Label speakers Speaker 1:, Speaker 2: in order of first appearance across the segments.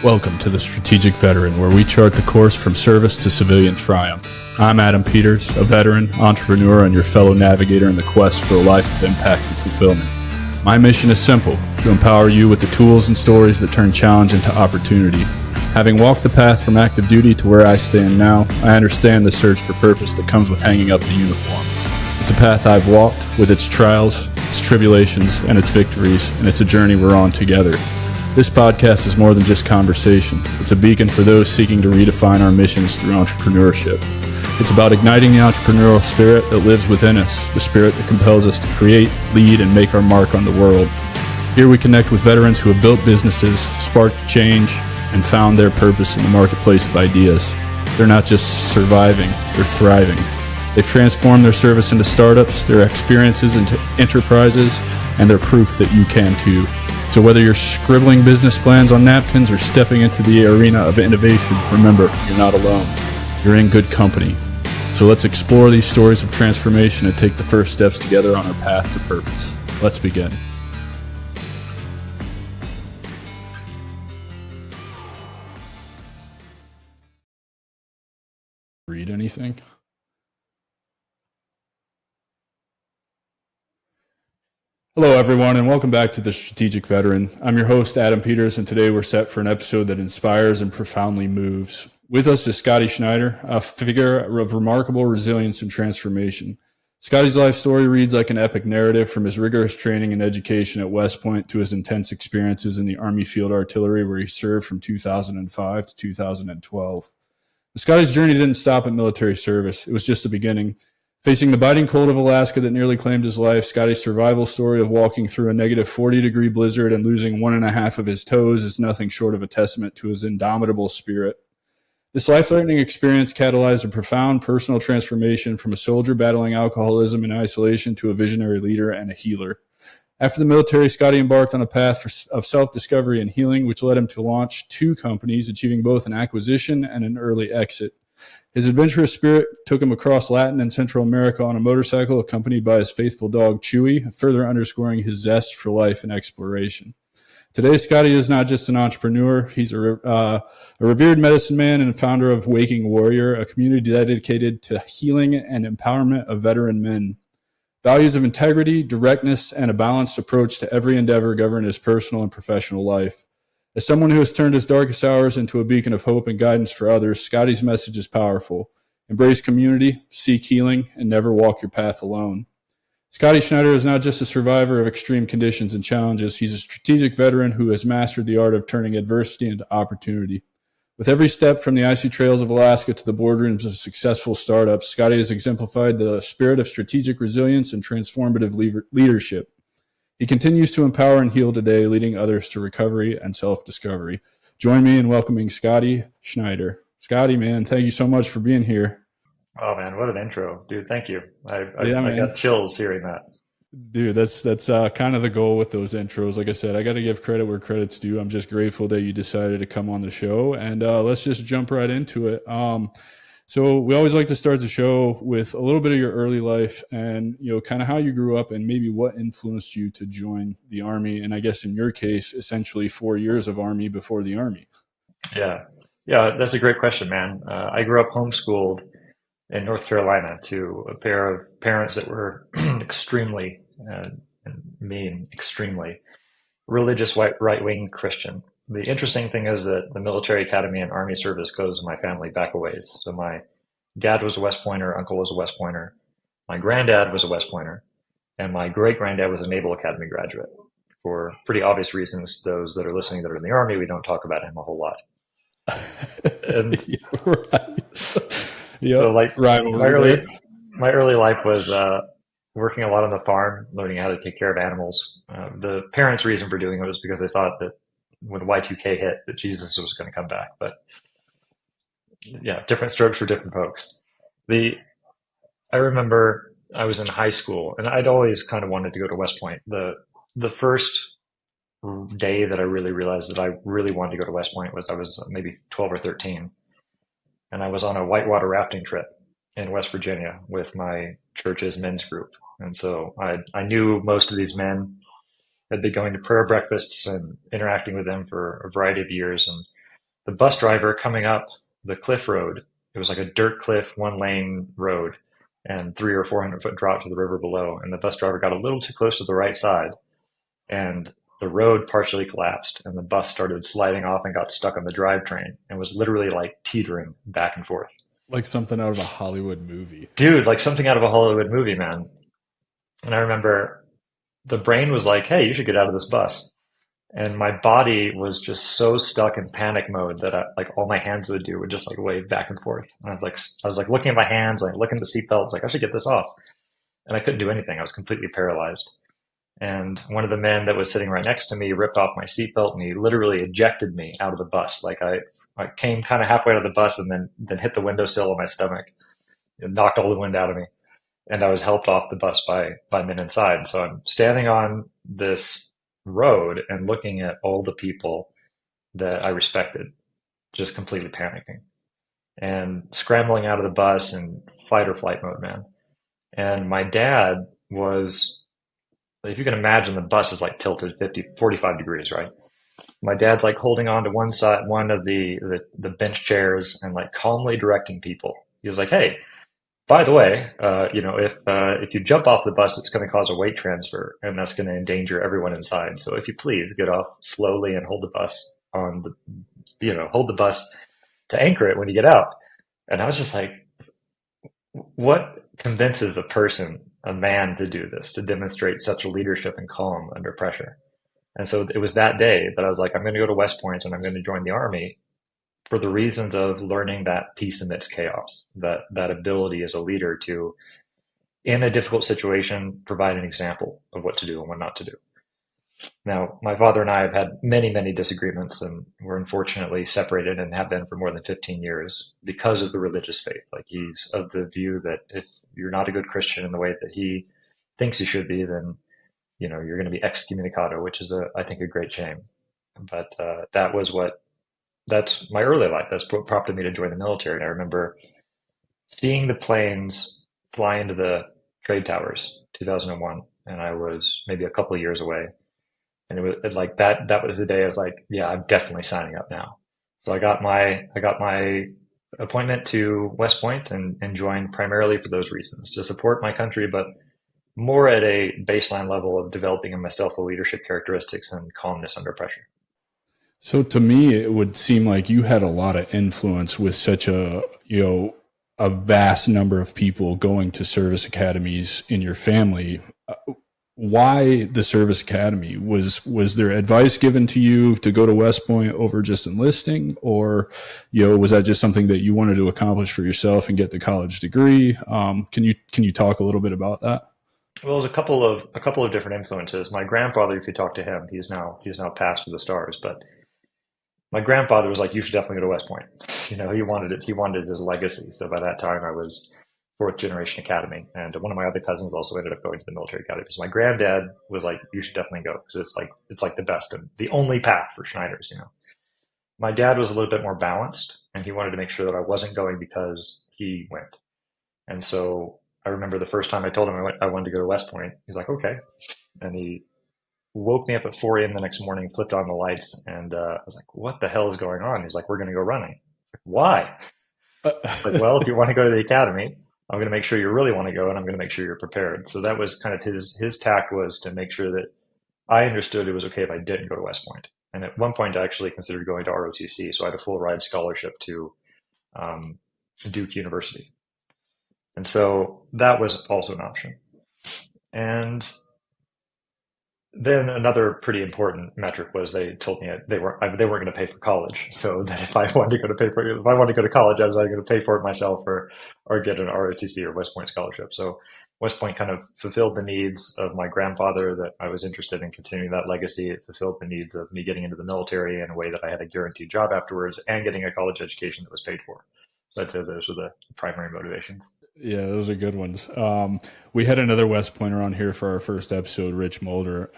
Speaker 1: Welcome to the Strategic Veteran, where we chart the course from service to civilian triumph. I'm Adam Peters, a veteran, entrepreneur, and your fellow navigator in the quest for a life of impact and fulfillment. My mission is simple: to empower you with the tools and stories that turn challenge into opportunity. Having walked the path from active duty to where I stand now, I understand the search for purpose that comes with hanging up the uniform. It's a path I've walked, with its trials, its tribulations, and its victories, and it's a journey we're on together. This podcast is more than just conversation. It's a beacon for those seeking to redefine our missions through entrepreneurship. It's about igniting the entrepreneurial spirit that lives within us, the spirit that compels us to create, lead, and make our mark on the world. Here we connect with veterans who have built businesses, sparked change, and found their purpose in the marketplace of ideas. They're not just surviving, they're thriving. They've transformed their service into startups, their experiences into enterprises, and they're proof that you can too. So whether you're scribbling business plans on napkins or stepping into the arena of innovation, remember, you're not alone. You're in good company. So let's explore these stories of transformation and take the first steps together on our path to purpose. Let's begin. Read anything? Hello, everyone, and welcome back to The Strategic Veteran. I'm your host, Adam Peters, and today we're set for an episode that inspires and profoundly moves. With us is Scottie Schneider, a figure of remarkable resilience and transformation. Scottie's life story reads like an epic narrative, from his rigorous training and education at West Point to his intense experiences in the Army Field Artillery, where he served from 2005 to 2012. But Scottie's journey didn't stop at military service. It was just the beginning. Facing the biting cold of Alaska that nearly claimed his life, Scottie's survival story of walking through a negative 40-degree blizzard and losing 1.5 of his toes is nothing short of a testament to his indomitable spirit. This life-threatening experience catalyzed a profound personal transformation from a soldier battling alcoholism and isolation to a visionary leader and a healer. After the military, Scottie embarked on a path of self-discovery and healing, which led him to launch 2 companies, achieving both an acquisition and an early exit. His adventurous spirit took him across Latin and Central America on a motorcycle, accompanied by his faithful dog, Chewy, further underscoring his zest for life and exploration. Today, Scottie is not just an entrepreneur. He's a revered medicine man and founder of Waking Warrior, a community dedicated to healing and empowerment of veteran men. Values of integrity, directness, and a balanced approach to every endeavor govern his personal and professional life. As someone who has turned his darkest hours into a beacon of hope and guidance for others, Scottie's message is powerful. Embrace community, seek healing, and never walk your path alone. Scottie Schneider is not just a survivor of extreme conditions and challenges. He's a strategic veteran who has mastered the art of turning adversity into opportunity. With every step from the icy trails of Alaska to the boardrooms of successful startups, Scottie has exemplified the spirit of strategic resilience and transformative leadership. He continues to empower and heal today, leading others to recovery and self-discovery. Join me in welcoming Scottie Schneider. Scottie, man, thank you so much for being here.
Speaker 2: Oh, man, what an intro. Dude, thank you. I got chills hearing that.
Speaker 1: Dude, that's kind of the goal with those intros. Like I said, I got to give credit where credit's due. I'm just grateful that you decided to come on the show, and let's just jump right into it. So we always like to start the show with a little bit of your early life and, kind of how you grew up and maybe what influenced you to join the Army. And I guess in your case, essentially 4 years of Army before the Army.
Speaker 2: Yeah, that's a great question, man. I grew up homeschooled in North Carolina to a pair of parents that were extremely religious, right-wing Christian. The interesting thing is that the military academy and Army service goes my family back a ways. So my dad was a West Pointer, uncle was a West Pointer, my granddad was a West Pointer, and my great-granddad was a Naval Academy graduate. For pretty obvious reasons, those that are listening that are in the Army, we don't talk about him a whole lot. And so my early life was working a lot on the farm, learning how to take care of animals. The parents' reason for doing it was because they thought that when Y2K hit, that Jesus was going to come back. But yeah, different strokes for different folks. I remember I was in high school, and I'd always kind of wanted to go to West Point. The first day that I really realized that I really wanted to go to West Point was I was maybe 12 or 13, and I was on a whitewater rafting trip in West Virginia with my church's men's group. And so I knew most of these men. I'd been going to prayer breakfasts and interacting with them for a variety of years. And the bus driver coming up the cliff road, it was like a dirt cliff, 1 lane road, and 300 or 400 foot drop to the river below. And the bus driver got a little too close to the right side, and the road partially collapsed, and the bus started sliding off and got stuck on the drivetrain and was literally like teetering back and forth.
Speaker 1: Like something out of a Hollywood movie.
Speaker 2: Dude, like something out of a Hollywood movie, man. And I remember the brain was like, hey, you should get out of this bus. And my body was just so stuck in panic mode that like all my hands would do would just like wave back and forth. And I was like looking at my hands, like looking at the seatbelts, like I should get this off. And I couldn't do anything. I was completely paralyzed. And one of the men that was sitting right next to me ripped off my seatbelt and he literally ejected me out of the bus. Like I came kind of halfway out of the bus and then hit the windowsill of my stomach. It knocked all the wind out of me. And I was helped off the bus by men inside. So I'm standing on this road and looking at all the people that I respected, just completely panicking and scrambling out of the bus in fight or flight mode, man. And my dad was, if you can imagine, the bus is like tilted 45 degrees, right? My dad's like holding on to one side, one of the bench chairs and like calmly directing people. He was like, hey, by the way, if you jump off the bus, it's going to cause a weight transfer, and that's going to endanger everyone inside. So if you please get off slowly and hold the bus hold the bus to anchor it when you get out. And I was just like, what convinces a man to do this, to demonstrate such leadership and calm under pressure? And so it was that day that I was like, I'm going to go to West Point and I'm going to join the Army for the reasons of learning that peace amidst chaos, that ability as a leader to, in a difficult situation, provide an example of what to do and what not to do. Now, my father and I have had many, many disagreements, and we're unfortunately separated and have been for more than 15 years because of the religious faith. Like, he's of the view that if you're not a good Christian in the way that he thinks you should be, then, you're going to be excommunicado, which is I think a great shame. But that's my early life. That's what prompted me to join the military. And I remember seeing the planes fly into the trade towers, 2001, and I was maybe a couple of years away. And it was like that was the day I was like, yeah, I'm definitely signing up now. So I got my appointment to West Point and joined primarily for those reasons, to support my country, but more at a baseline level of developing in myself the leadership characteristics and calmness under pressure.
Speaker 1: So to me, it would seem like you had a lot of influence with such a vast number of people going to service academies in your family. Why the service academy? Was there advice given to you to go to West Point over just enlisting, or was that just something that you wanted to accomplish for yourself and get the college degree? Can you talk a little bit about that?
Speaker 2: Well, there's a couple of different influences. My grandfather, if you talk to him, he's now passed to the stars, but my grandfather was like, you should definitely go to West Point. He wanted it. He wanted his legacy. So by that time I was fourth generation academy. And one of my other cousins also ended up going to the military academy. So my granddad was like, you should definitely go, because it's like the best and the only path for Schneiders, My dad was a little bit more balanced, and he wanted to make sure that I wasn't going because he went. And so I remember the first time I told him I wanted to go to West Point, he's like, okay. And he woke me up at 4 a.m. the next morning, flipped on the lights, and I was like, what the hell is going on? He's like, we're going to go running. Like, why? Like, well, if you want to go to the academy, I'm going to make sure you really want to go, and I'm going to make sure you're prepared. So that was kind of his tact, was to make sure that I understood it was okay if I didn't go to West Point. And at one point, I actually considered going to ROTC. So I had a full ride scholarship to Duke University. And so that was also an option. And then another pretty important metric was they told me they weren't going to pay for college. So that if I wanted to go to college, I was either going to pay for it myself or get an ROTC or West Point scholarship. So West Point kind of fulfilled the needs of my grandfather, that I was interested in continuing that legacy. It fulfilled the needs of me getting into the military in a way that I had a guaranteed job afterwards and getting a college education that was paid for. So I'd say those were the primary motivations.
Speaker 1: Yeah, those are good ones. We had another West Pointer on here for our first episode, Rich Mulder.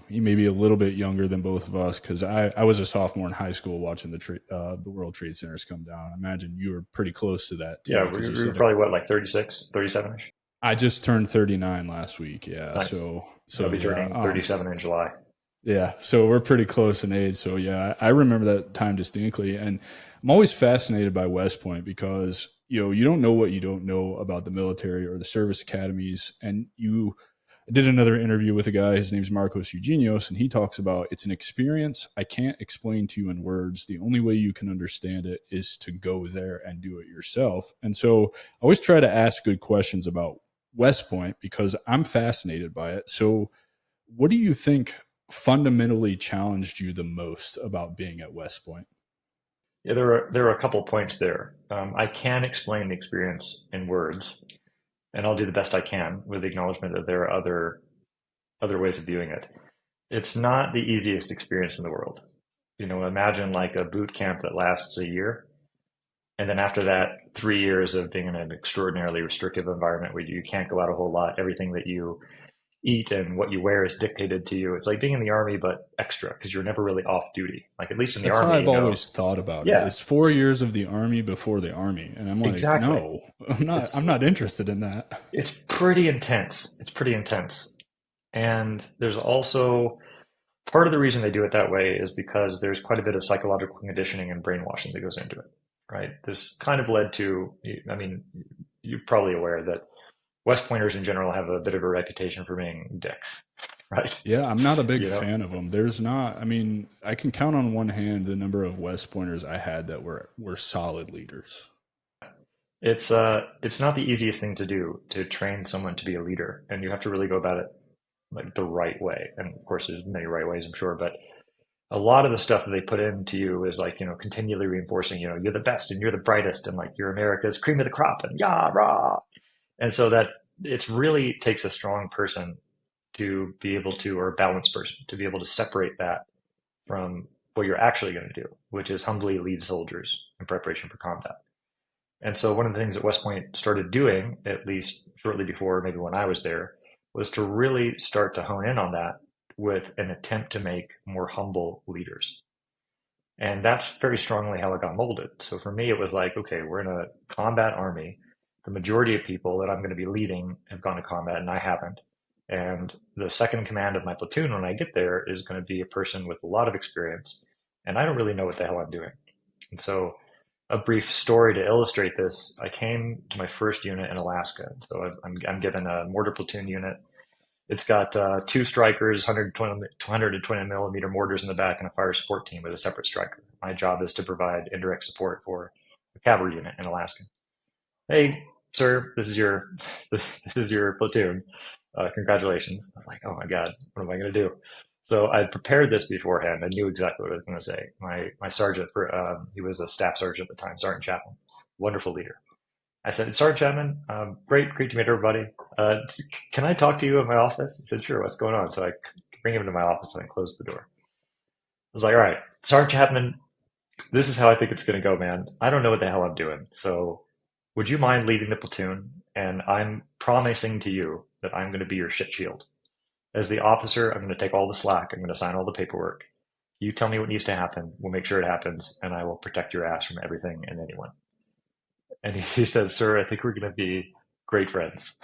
Speaker 1: He may be a little bit younger than both of us, because I was a sophomore in high school watching the World Trade Centers come down. I imagine you were pretty close to that too.
Speaker 2: Yeah, we were probably like 36, 37-ish?
Speaker 1: I just turned 39 last week. Yeah,
Speaker 2: nice.
Speaker 1: So
Speaker 2: I'll be turning 37 in July.
Speaker 1: Yeah, so we're pretty close in age. So yeah, I remember that time distinctly, and I'm always fascinated by West Point because you don't know what you don't know about the military or the service academies, and you I did another interview with a guy. His name's Marcos Eugenios, and he talks about it's an experience I can't explain to you in words. The only way you can understand it is to go there and do it yourself. And so I always try to ask good questions about West Point because I'm fascinated by it. So, what do you think fundamentally challenged you the most about being at West Point?
Speaker 2: Yeah, there are a couple points there. I can explain the experience in words, and I'll do the best I can with the acknowledgement that there are other ways of viewing it. It's not the easiest experience in the world. Imagine like a boot camp that lasts a year, and then after that, 3 years of being in an extraordinarily restrictive environment where you can't go out a whole lot. Everything that you eat and what you wear is dictated to you. It's like being in the army, but extra because you're never really off duty. Like at least in the
Speaker 1: That's how
Speaker 2: army,
Speaker 1: I've always thought about it.
Speaker 2: yeah,
Speaker 1: It's 4 years of the army before the army, and I'm like,
Speaker 2: exactly.
Speaker 1: no, I'm not. I'm
Speaker 2: It's
Speaker 1: not interested in that.
Speaker 2: it's pretty intense. It's pretty intense. And there's also part of the reason they do it that way is because there's quite a bit of psychological conditioning and brainwashing that goes into it, right? This kind of led to, I mean, you're probably aware that West Pointers in general have a bit of a reputation for being dicks, right?
Speaker 1: Yeah, I'm not a big
Speaker 2: You know,
Speaker 1: fan of them. There's not. I mean, I can count on one hand the number of West Pointers I had that were solid leaders.
Speaker 2: it's not the easiest thing to do to train someone to be a leader, and you have to really go about it like the right way. And of course, there's many right ways, I'm sure, but a lot of the stuff that they put into you is like, continually reinforcing, you're the best and you're the brightest and like you're America's cream of the crop and yah, rah. And so that it really takes a strong person to be able to, or a balanced person to be able to separate that from what you're actually going to do, which is humbly lead soldiers in preparation for combat. And so one of the things that West Point started doing, at least shortly before, maybe when I was there, was to really start to hone in on that with an attempt to make more humble leaders. And that's very strongly how it got molded. So for me, it was like, okay, we're in a combat army. The majority of people that I'm going to be leading have gone to combat and I haven't. And the second in command of my platoon when I get there is going to be a person with a lot of experience. And I don't really know what the hell I'm doing. And so a brief story to illustrate this, I came to my first unit in Alaska. So I'm given a mortar platoon unit. It's got two strikers, 120 millimeter mortars in the back, and a fire support team with a separate striker. My job is to provide indirect support for a cavalry unit in Alaska. Hey, sir, this is your platoon. Congratulations. I was like, oh my God, what am I going to do? So I prepared this beforehand. I knew exactly what I was going to say. My sergeant, he was a staff sergeant at the time, Sergeant Chapman, wonderful leader. I said, Sergeant Chapman, great to meet everybody. Can I talk to you in my office? He said, sure, what's going on? So I bring him into my office and I close the door. I was like, all right, Sergeant Chapman, this is how I think it's going to go, man. I don't know what the hell I'm doing. So would you mind leading the platoon? And I'm promising to you that I'm going to be your shit shield. As the officer, I'm going to take all the slack. I'm going to sign all the paperwork. You tell me what needs to happen. We'll make sure it happens, and I will protect your ass from everything and anyone. And he says, sir, I think we're going to be great friends.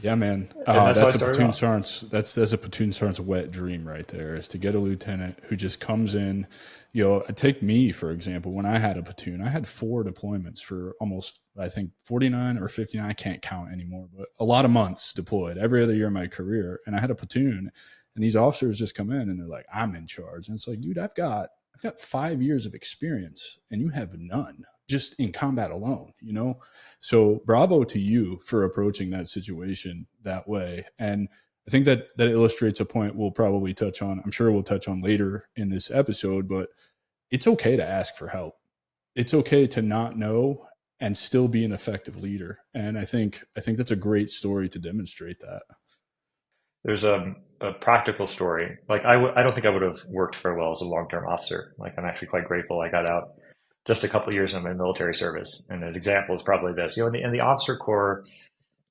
Speaker 1: Yeah, man.
Speaker 2: And that's how I
Speaker 1: That's a
Speaker 2: started
Speaker 1: platoon
Speaker 2: off.
Speaker 1: sergeant's. That's a platoon sergeant's wet dream right there. Is to get a lieutenant who just comes in. Take me for example. When I had a platoon, I had 4 deployments for almost, I think, 49 or 59. I can't count anymore, but a lot of months deployed every other year of my career. And I had a platoon, and these officers just come in and they're like, "I'm in charge," and it's like, dude, I've got 5 years of experience, and you have none, just in combat alone. So bravo to you for approaching that situation that way. And I think that illustrates a point we'll probably touch on. I'm sure we'll touch on later in this episode, but it's okay to ask for help. It's okay to not know and still be an effective leader. And I think that's a great story to demonstrate that.
Speaker 2: There's a practical story. Like I don't think I would have worked very well as a long-term officer. Like I'm actually quite grateful I got out just a couple of years in my military service. And an example is probably this. In the officer corps,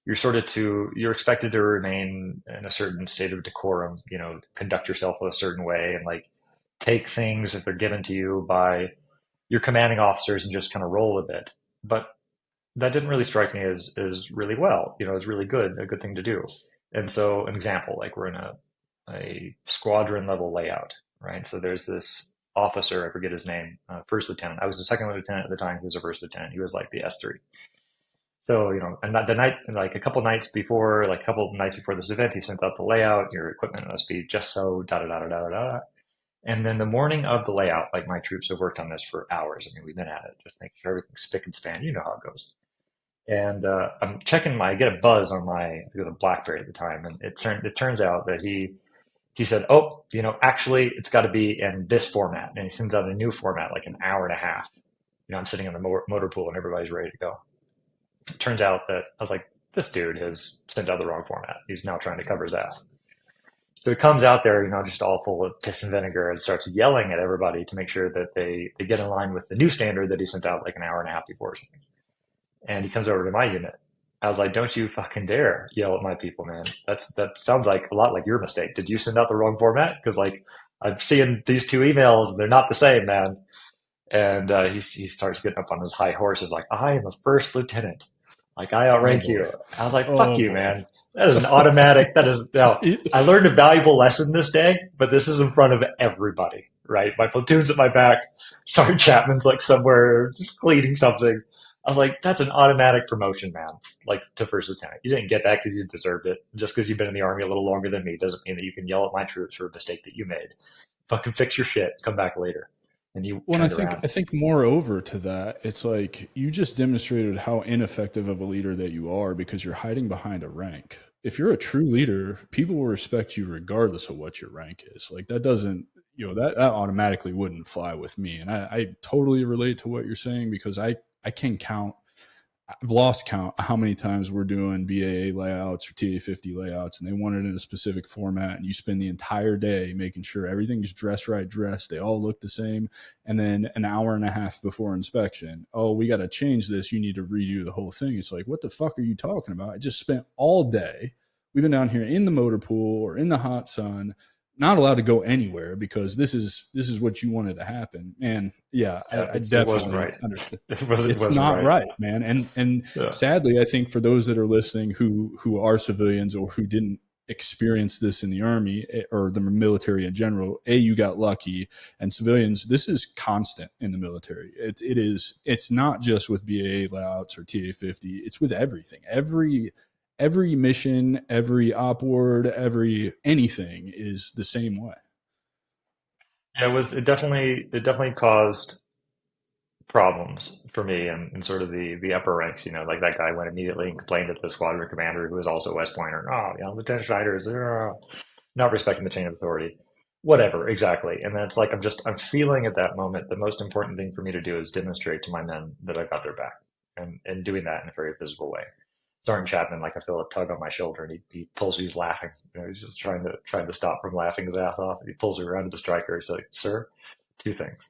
Speaker 2: you're expected to remain in a certain state of decorum, conduct yourself a certain way and like take things if they're given to you by your commanding officers and just kind of roll with it. But that didn't really strike me as really well. It's really good, a good thing to do. And so an example, like we're in a a squadron level layout, right? So there's this officer, I forget his name, first lieutenant. I was a second lieutenant at the time. He was a first lieutenant. He was like the S3. So, and the night, like a couple nights before, this event, he sent out the layout. Your equipment must be just so da da da da da da. And then the morning of the layout, like my troops have worked on this for hours. I mean, we've been at it, just making sure everything's spick and span. You know how it goes. And I'm checking I get a buzz on I think it was a BlackBerry at the time, and it turns out that he said, oh, actually, it's got to be in this format, and he sends out a new format, like an hour and a half. I'm sitting in the motor pool, and everybody's ready to go. It turns out that I was like, this dude has sent out the wrong format. He's now trying to cover his ass. So he comes out there, just all full of piss and vinegar, and starts yelling at everybody to make sure that they get in line with the new standard that he sent out like an hour and a half before or something. And he comes over to my unit. I was like, don't you fucking dare yell at my people, man. That sounds like a lot like your mistake. Did you send out the wrong format? Because like I'm seeing these two emails and they're not the same, man. And he starts getting up on his high horse. He's like, I am a first lieutenant. Like I outrank you. I was like, fuck you, man. That is an automatic. Now, I learned a valuable lesson this day, but this is in front of everybody, right? My platoon's at my back. Sergeant Chapman's like somewhere just cleaning something. I was like, that's an automatic promotion, man, like to first lieutenant. You didn't get that because you deserved it. Just because you've been in the Army a little longer than me doesn't mean that you can yell at my troops for a mistake that you made. Fucking fix your shit. Come back later. And you
Speaker 1: Well, I think moreover to that, it's like you just demonstrated how ineffective of a leader that you are because you're hiding behind a rank. If you're a true leader, people will respect you regardless of what your rank is. Like that doesn't, that automatically wouldn't fly with me. And I totally relate to what you're saying because I can count. I've lost count how many times we're doing BAA layouts or TA50 layouts and they want it in a specific format and you spend the entire day making sure everything's dressed. They all look the same. And then an hour and a half before inspection, oh, we got to change this. You need to redo the whole thing. It's like, what the fuck are you talking about? I just spent all day. We've been down here in the motor pool or in the hot sun, not allowed to go anywhere because this is what you wanted to happen. And I definitely understand. It's not right, man. And sadly, I think for those that are listening who are civilians or who didn't experience this in the Army or the military in general, you got lucky. And civilians, this is constant in the military. It's not just with BAA layouts or TA50. It's with everything. Every mission, every op word, anything is the same way.
Speaker 2: Yeah, it definitely caused problems for me and sort of the upper ranks, like that guy went immediately and complained to the squadron commander who was also a West Pointer. Oh, Lieutenant Schneider is not respecting the chain of authority. Whatever, exactly. And then it's like I'm feeling at that moment the most important thing for me to do is demonstrate to my men that I got their back and doing that in a very visible way. Sergeant Chapman, like I feel a tug on my shoulder, and he pulls me. He's laughing. He's just trying to stop from laughing his ass off. He pulls me around to the striker. He's like, "Sir, two things.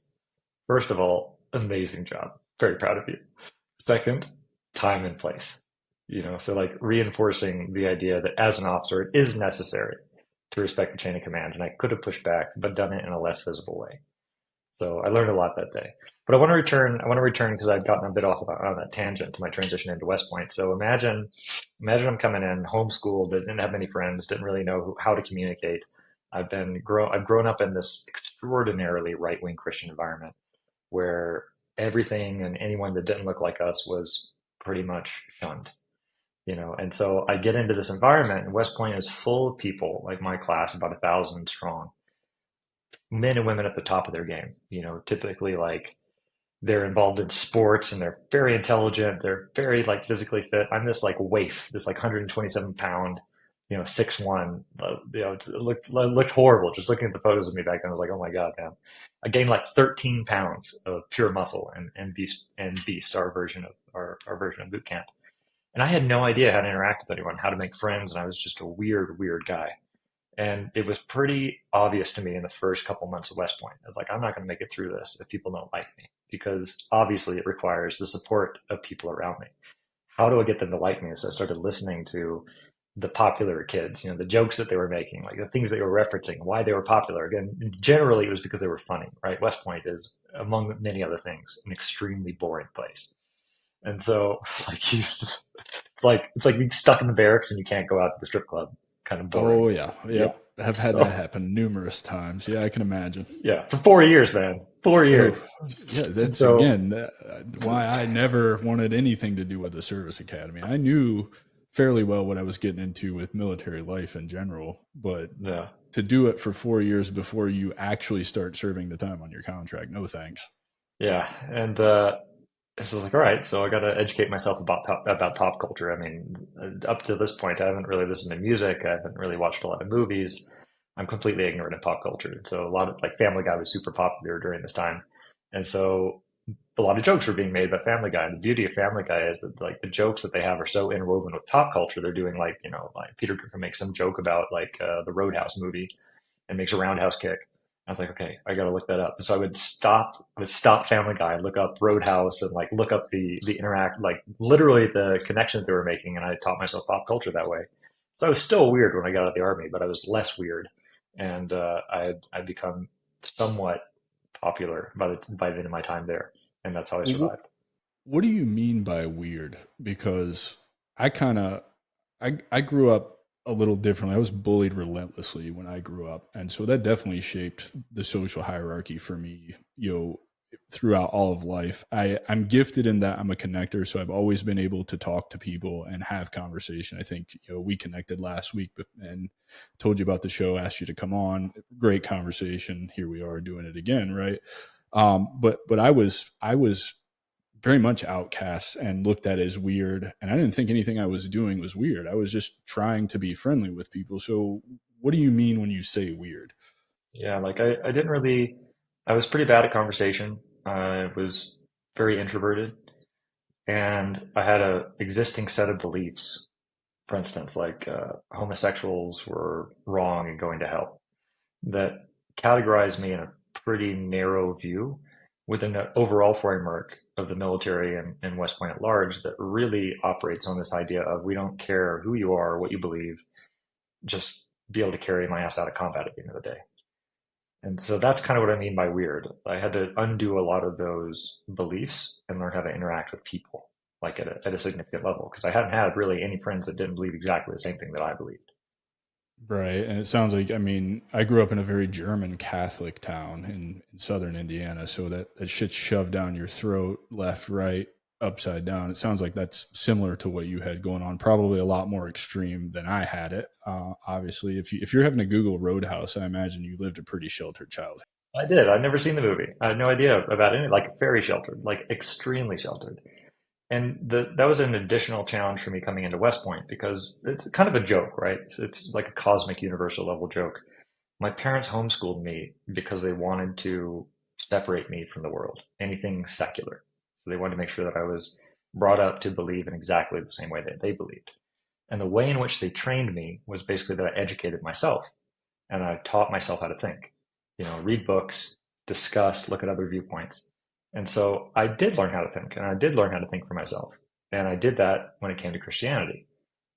Speaker 2: First of all, amazing job. Very proud of you. Second, time and place. So like reinforcing the idea that as an officer, it is necessary to respect the chain of command. And I could have pushed back, but done it in a less visible way. So I learned a lot that day. But I want to return because I'd gotten a bit off on that tangent to my transition into West Point. So imagine I'm coming in homeschooled, didn't have many friends, didn't really know how to communicate. I've grown up in this extraordinarily right-wing Christian environment where everything and anyone that didn't look like us was pretty much shunned. And so I get into this environment and West Point is full of people like my class, about 1,000 strong, men and women at the top of their game, typically like they're involved in sports and they're very intelligent. They're very like physically fit. I'm this like waif, this like 127 pound, 6'1". It looked horrible. Just looking at the photos of me back then, I was like, oh my God, man. I gained like 13 pounds of pure muscle and beast, our version of boot camp. And I had no idea how to interact with anyone, how to make friends. And I was just a weird guy. And it was pretty obvious to me in the first couple months of West Point. I was like, I'm not going to make it through this if people don't like me, because obviously it requires the support of people around me. How do I get them to like me? So I started listening to the popular kids, the jokes that they were making, like the things they were referencing, why they were popular. Again, generally it was because they were funny, right? West Point is, among many other things, an extremely boring place. And so it's like being stuck in the barracks and you can't go out to the strip club. Kind of boring.
Speaker 1: Oh yeah. Yep. have had that
Speaker 2: So
Speaker 1: happen numerous times. Yeah, I can imagine.
Speaker 2: yeah, for 4 years, man, 4 years.
Speaker 1: Oh, yeah,
Speaker 2: And
Speaker 1: that's
Speaker 2: so
Speaker 1: again why I never wanted anything to do with the service academy. I knew fairly well what I was getting into with military life in general, but
Speaker 2: yeah,
Speaker 1: to do it for 4 years before you actually start serving the time on your contract, no thanks.
Speaker 2: yeah. And this is like, all right, so I got to educate myself about pop culture. I mean, up to this point, I haven't really listened to music. I haven't really watched a lot of movies. I'm completely ignorant of pop culture. So a lot of like Family Guy was super popular during this time, and so a lot of jokes were being made about Family Guy. And the beauty of Family Guy is that like the jokes that they have are so interwoven with pop culture. They're doing like like Peter Griffin makes some joke about like the Roadhouse movie and makes a roundhouse kick. I was like, okay, I got to look that up. So I would stop Family Guy, look up Roadhouse, and like look up the interact, like literally the connections they were making, and I taught myself pop culture that way. So I was still weird when I got out of the army, but I was less weird, and I'd become somewhat popular by the end of my time there, and that's how I
Speaker 1: What,
Speaker 2: survived.
Speaker 1: what do you mean by weird? Because I kind of I grew up a little differently. I was bullied relentlessly when I grew up, and so that definitely shaped the social hierarchy for me. Throughout all of life, I'm gifted in that I'm a connector, so I've always been able to talk to people and have conversation. I think we connected last week and told you about the show, asked you to come on. Great conversation. Here we are doing it again, right? But I was very much outcast and looked at as weird. And I didn't think anything I was doing was weird. I was just trying to be friendly with people. So, what do you mean when you say weird?
Speaker 2: Yeah, like I didn't really, I was pretty bad at conversation. I was very introverted, and I had a existing set of beliefs. For instance, like homosexuals were wrong and going to hell. That categorized me in a pretty narrow view within an overall framework of the military and West Point at large that really operates on this idea of we don't care who you are or what you believe, just be able to carry my ass out of combat at the end of the day. And so that's kind of what I mean by weird. I had to undo a lot of those beliefs and learn how to interact with people, like at a significant level, because I hadn't had really any friends that didn't believe exactly the same thing that I believed.
Speaker 1: Right. And it sounds like, I mean, I grew up in a very German Catholic town in southern Indiana. So that shit's shoved down your throat, left, right, upside down. It sounds like that's similar to what you had going on, probably a lot more extreme than I had it. Obviously, if you're having to Google Roadhouse, I imagine you lived a pretty sheltered childhood.
Speaker 2: I did. I'd never seen the movie. I had no idea about any, like very sheltered, like extremely sheltered. And that was an additional challenge for me coming into West Point because it's kind of a joke, right? It's like a cosmic universal level joke. My parents homeschooled me because they wanted to separate me from the world, anything secular. So they wanted to make sure that I was brought up to believe in exactly the same way that they believed. And the way in which they trained me was basically that I educated myself and I taught myself how to think, read books, discuss, look at other viewpoints. And so I did learn how to think and I did learn how to think for myself. And I did that when it came to Christianity.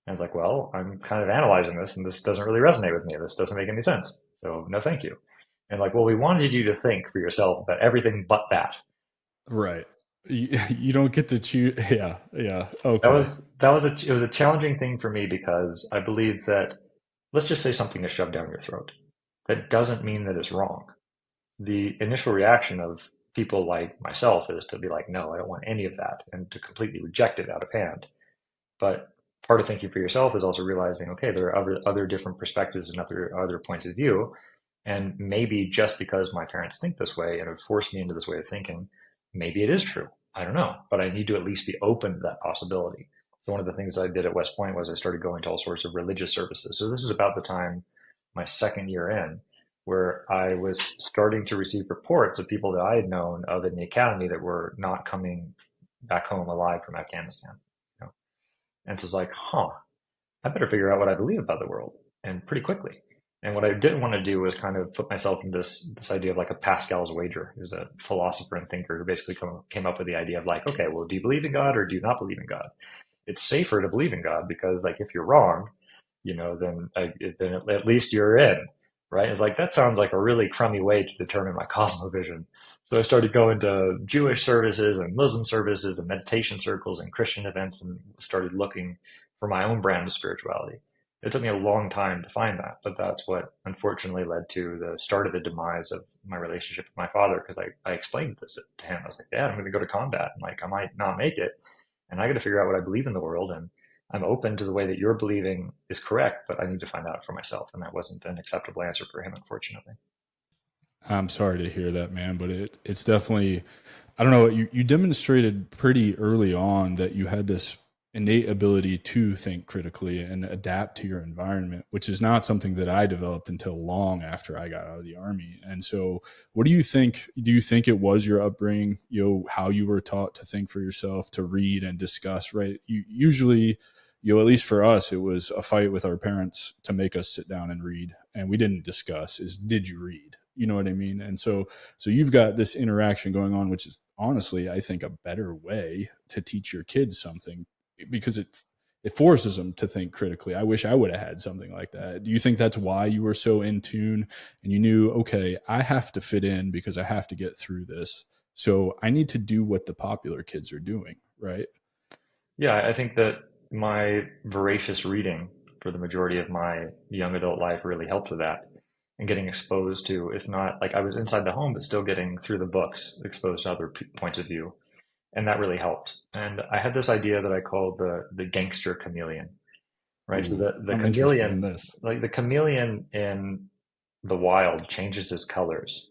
Speaker 2: I was like, well, I'm kind of analyzing this and this doesn't really resonate with me. This doesn't make any sense. So no, thank you. And like, well, we wanted you to think for yourself about everything but that.
Speaker 1: Right. You don't get to choose. Yeah. Yeah.
Speaker 2: That
Speaker 1: Okay.
Speaker 2: was that was a it was a challenging thing for me because I believe that let's just say something is shoved down your throat. That doesn't mean that it's wrong. The initial reaction of people like myself is to be like, no, I don't want any of that, and to completely reject it out of hand. But part of thinking for yourself is also realizing, okay, there are other different perspectives and other points of view. And maybe just because my parents think this way and have forced me into this way of thinking, maybe it is true. I don't know, but I need to at least be open to that possibility. So one of the things I did at West Point was I started going to all sorts of religious services. So this is about the time my second year in, where I was starting to receive reports of people that I had known of in the academy that were not coming back home alive from Afghanistan. You know? And so it's like, huh, I better figure out what I believe about the world and pretty quickly. And what I didn't want to do was kind of put myself in this idea of like a Pascal's wager. He was a philosopher and thinker who basically came up with the idea of like, okay, well, do you believe in God or do you not believe in God? It's safer to believe in God because like if you're wrong, then at least you're in, right? It's like that sounds like a really crummy way to determine my cosmovision. So I started going to Jewish services and Muslim services and meditation circles and Christian events and started looking for my own brand of spirituality. It took me a long time to find that, but that's what unfortunately led to the start of the demise of my relationship with my father. Because I explained this to him. I was like, Dad, I'm going to go to combat, and like I might not make it, and I got to figure out what I believe in the world, and I'm open to the way that you're believing is correct, but I need to find out for myself. And that wasn't an acceptable answer for him, unfortunately.
Speaker 1: I'm sorry to hear that, man, but it's definitely, I don't know, you demonstrated pretty early on that you had this innate ability to think critically and adapt to your environment, which is not something that I developed until long after I got out of the army. And so what do you think? Do you think it was your upbringing, how you were taught to think for yourself, to read and discuss, right? You usually, at least for us, it was a fight with our parents to make us sit down and read. And we didn't discuss is, did you read? You know what I mean? And so you've got this interaction going on, which is honestly, I think, a better way to teach your kids something, because it forces them to think critically. I wish I would have had something like that. Do you think that's why you were so in tune and you knew, okay, I have to fit in because I have to get through this. So I need to do what the popular kids are doing, right?
Speaker 2: Yeah, I think that my voracious reading for the majority of my young adult life really helped with that and getting exposed to, if not like I was inside the home, but still getting through the books, exposed to other points of view. And that really helped. And I had this idea that I called the gangster chameleon, right? So
Speaker 1: Ooh,
Speaker 2: the
Speaker 1: I'm interested in
Speaker 2: chameleon,
Speaker 1: this.
Speaker 2: like the chameleon in the wild changes his colors,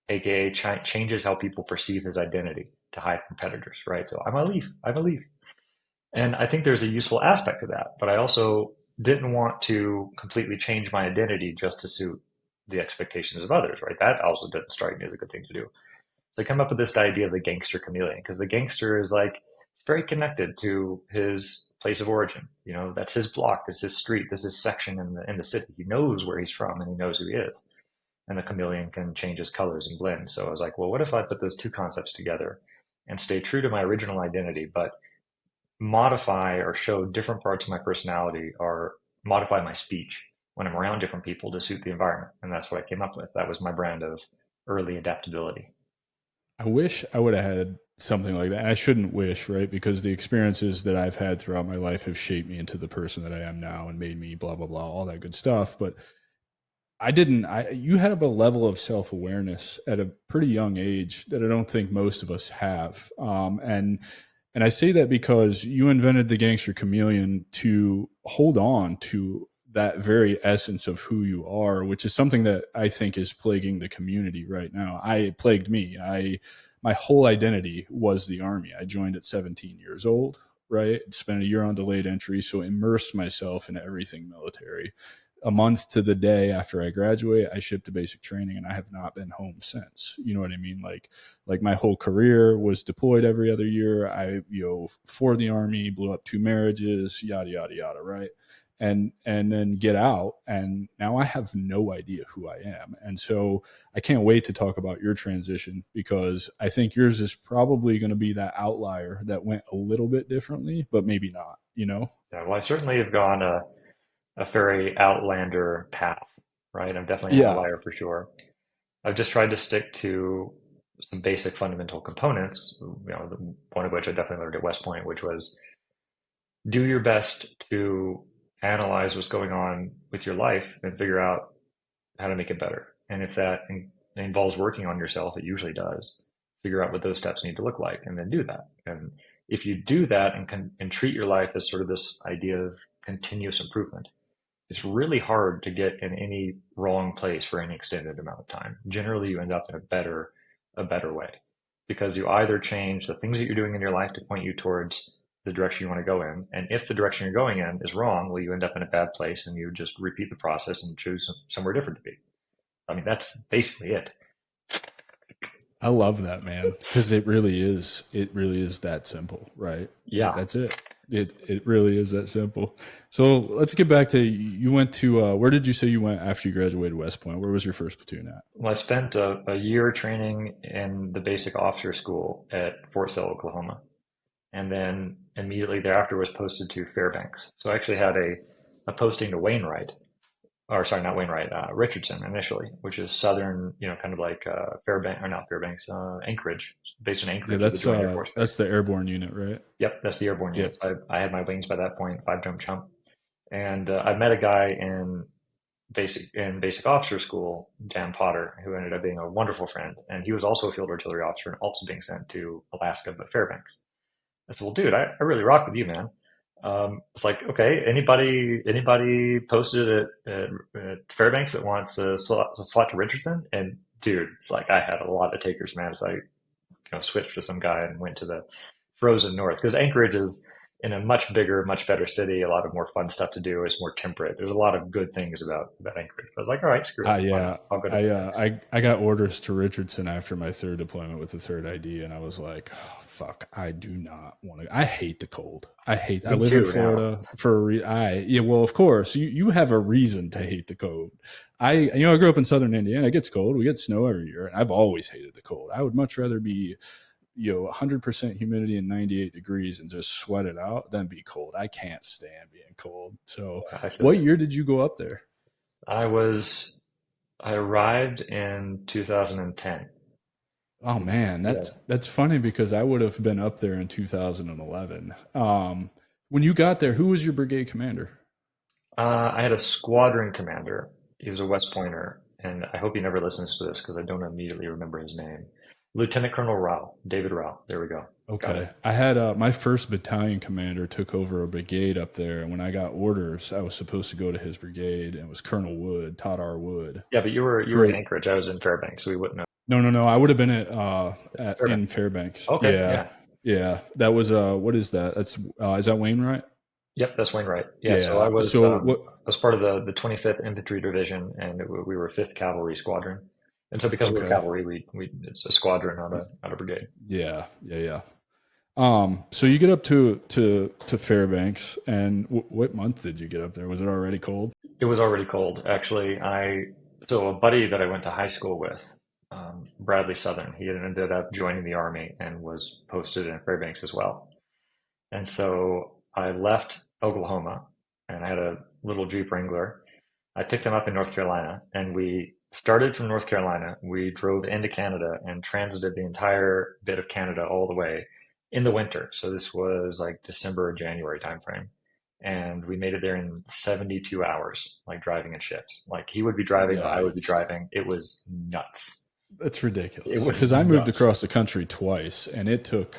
Speaker 2: aka changes how people perceive his identity to hide from predators, right? So I'm a leaf, I'm a leaf. And I think there's a useful aspect to that, but I also didn't want to completely change my identity just to suit the expectations of others, right? That also didn't strike me as a good thing to do. So I come up with this idea of the gangster chameleon because the gangster is like, it's very connected to his place of origin. You know, that's his block, that's his street, that's his section in the city. He knows where he's from and he knows who he is. And the chameleon can change his colors and blend. So I was like, well, what if I put those two concepts together and stay true to my original identity, but modify or show different parts of my personality or modify my speech when I'm around different people to suit the environment. And that's what I came up with. That was my brand of early adaptability.
Speaker 1: I wish I would have had something like that. I shouldn't wish, right? Because the experiences that I've had throughout my life have shaped me into the person that I am now and made me blah, blah, blah, all that good stuff. But you have a level of self-awareness at a pretty young age that I don't think most of us have. And I say that because you invented the gangster chameleon to hold on to that very essence of who you are, which is something that I think is plaguing the community right now. It plagued me. My whole identity was the army. I joined at 17 years old, right? Spent a year on delayed entry, so immersed myself in everything military. A month to the day after I graduate, I shipped to basic training, and I have not been home since. You know what I mean? Like my whole career was deployed every other year. For the army, blew up 2 marriages, yada yada yada, right? And then get out, and now I have no idea who I am. And so I can't wait to talk about your transition, because I think yours is probably going to be that outlier that went a little bit differently, but maybe not, you know?
Speaker 2: Yeah, well, I certainly have gone a very outlander path, right? I'm definitely an
Speaker 1: Yeah.
Speaker 2: outlier for sure. I've just tried to stick to some basic fundamental components, the one of which I definitely learned at West Point, which was do your best to analyze what's going on with your life and figure out how to make it better. And if that involves working on yourself, it usually does. Figure out what those steps need to look like and then do that. And if you do that and treat your life as sort of this idea of continuous improvement, it's really hard to get in any wrong place for any extended amount of time. Generally, you end up in a better way because you either change the things that you're doing in your life to point you towards the direction you want to go in. And if the direction you're going in is wrong, well, you end up in a bad place and you just repeat the process and choose somewhere different to be. I mean, that's basically it.
Speaker 1: I love that, man, because it really is that simple, right?
Speaker 2: Yeah.
Speaker 1: That's it. It really is that simple. So let's get back to, you went to, where did you say you went after you graduated West Point? Where was your first platoon at?
Speaker 2: Well, I spent a year training in the basic officer school at Fort Sill, Oklahoma. And then immediately thereafter was posted to Fairbanks. So I actually had a posting to Wainwright, or sorry, not Wainwright, Richardson initially, which is southern, kind of like Fairbanks, or not Fairbanks, Anchorage, based in
Speaker 1: Yeah,
Speaker 2: Anchorage with the Joint Air Force Base.
Speaker 1: that's the airborne unit, right?
Speaker 2: Yep, that's the airborne
Speaker 1: Yep.
Speaker 2: unit. So I had my wings by that point, 5 jump chump. And I met a guy in basic officer school, Dan Potter, who ended up being a wonderful friend. And he was also a field artillery officer and also being sent to Alaska, but Fairbanks. I said, well, dude, I really rock with you, man. It's like, okay, anybody posted at Fairbanks that wants a slot to Richardson? And dude, like I had a lot of takers, man. So I, switched with some guy and went to the frozen north because Anchorage is in a much bigger, much better city, a lot of more fun stuff to do. It's more temperate. There's a lot of good things about Anchorage. I was like, all right, screw it.
Speaker 1: Yeah,
Speaker 2: I'll go to Fairbanks.
Speaker 1: I got orders to Richardson after my third deployment with the third ID, and I was like, oh, fuck, I do not want to. I hate the cold. I
Speaker 2: Me
Speaker 1: live in
Speaker 2: too now.
Speaker 1: Florida for a yeah, well, of course, you have a reason to hate the cold. I grew up in southern Indiana. It gets cold. We get snow every year, and I've always hated the cold. I would much rather be 100% humidity and 98 degrees and just sweat it out than be cold. I can't stand being cold. So, what year did you go up there?
Speaker 2: I was I arrived in 2010.
Speaker 1: Oh man,
Speaker 2: Yeah.
Speaker 1: that's funny because I would have been up there in 2011. When you got there, who was your brigade commander?
Speaker 2: I had a squadron commander. He was a West Pointer, and I hope he never listens to this because I don't immediately remember his name. Lieutenant Colonel Rao, David Rao. There we go. Got it.
Speaker 1: Okay, I had my first battalion commander took over a brigade up there, and when I got orders, I was supposed to go to his brigade, and it was Colonel Wood, Todd R. Wood.
Speaker 2: Yeah, but you were in
Speaker 1: Great.
Speaker 2: Anchorage. I was in Fairbanks, so we wouldn't know.
Speaker 1: No. I would have been in
Speaker 2: Fairbanks.
Speaker 1: Fairbanks.
Speaker 2: Okay,
Speaker 1: Yeah,
Speaker 2: yeah.
Speaker 1: yeah. That was what is that? That's is that Wainwright?
Speaker 2: Yep, that's Wainwright. Yeah, so
Speaker 1: Yeah. So what?
Speaker 2: I was part of the 25th Infantry Division, and we were 5th Cavalry Squadron. And so because we were
Speaker 1: Okay.
Speaker 2: cavalry, we it's a squadron, not a brigade.
Speaker 1: Yeah. So you get up to Fairbanks, and what month did you get up there? Was it already cold?
Speaker 2: It was already cold, actually. So a buddy that I went to high school with, Bradley Southern, he had ended up joining the army and was posted in Fairbanks as well. And so I left Oklahoma and I had a little Jeep Wrangler. I picked him up in North Carolina and we started from North Carolina. We drove into Canada and transited the entire bit of Canada all the way in the winter. So this was like December or January timeframe. And we made it there in 72 hours, like driving in shifts. Like he would be driving, I would be
Speaker 1: Yikes.
Speaker 2: driving. It was nuts.
Speaker 1: That's
Speaker 2: It
Speaker 1: ridiculous.
Speaker 2: was
Speaker 1: Because I moved
Speaker 2: nuts.
Speaker 1: across the country twice, and it took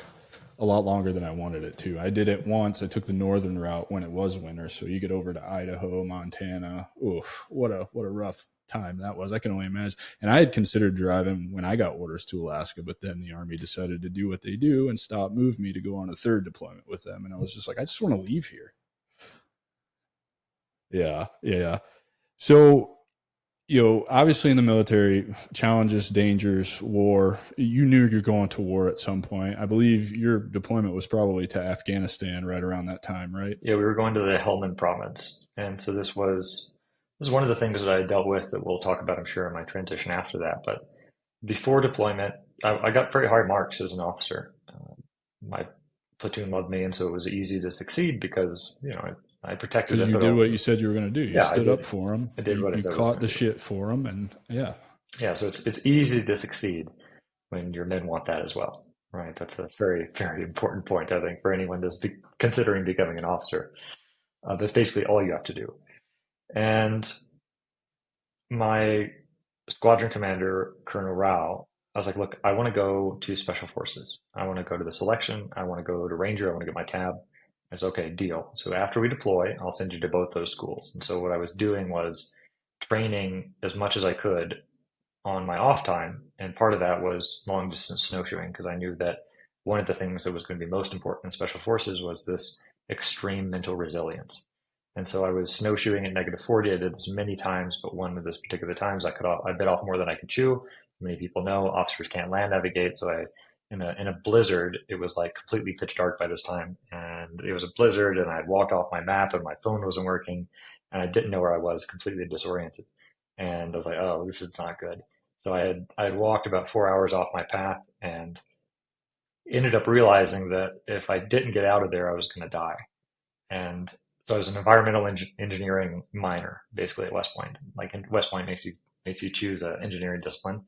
Speaker 1: a lot longer than I wanted it to. I did it once. I took the northern route when it was winter, so you get over to Idaho, Montana. Oof, what a rough time that was. I can only imagine. And I had considered driving when I got orders to Alaska, but then the Army decided to do what they do and move me to go on a third deployment with them. And I was just like, I just want to leave here. Yeah. So obviously in the military, challenges, dangers, war, you knew you're going to war at some point. I believe your deployment was probably to Afghanistan right around that time, right?
Speaker 2: Yeah, we were going to the Helmand province. And so this is one of the things that I dealt with that we'll talk about, I'm sure, in my transition after that. But before deployment, I got very high marks as an officer. My platoon loved me, and so it was easy to succeed because, I protected
Speaker 1: Because
Speaker 2: them,
Speaker 1: you
Speaker 2: but
Speaker 1: did what you said you were going to do. You
Speaker 2: yeah,
Speaker 1: stood up for them.
Speaker 2: I did
Speaker 1: You,
Speaker 2: what I
Speaker 1: you
Speaker 2: said I was
Speaker 1: caught
Speaker 2: going
Speaker 1: the
Speaker 2: to do.
Speaker 1: shit for them, and yeah.
Speaker 2: Yeah, so it's easy to succeed when your men want that as well, right? That's a very, very important point, I think, for anyone that's considering becoming an officer. That's basically all you have to do. And my squadron commander, Colonel Rao, I was like, look, I want to go to Special Forces. I want to go to the selection. I want to go to Ranger. I want to get my tab. I said, okay, deal. So after we deploy, I'll send you to both those schools. And so what I was doing was training as much as I could on my off time. And part of that was long distance snowshoeing because I knew that one of the things that was going to be most important in Special Forces was this extreme mental resilience. And so I was snowshoeing at -40. I did this many times, but one of this particular times I bit off more than I could chew. Many people know officers can't land navigate. So in a blizzard, it was like completely pitch dark by this time. And it was a blizzard and I had walked off my map and my phone wasn't working and I didn't know where I was, completely disoriented. And I was like, oh, this is not good. So I had walked about 4 hours off my path and ended up realizing that if I didn't get out of there, I was going to die. And so I was an environmental engineering minor, basically at West Point. Like West Point makes you choose an engineering discipline,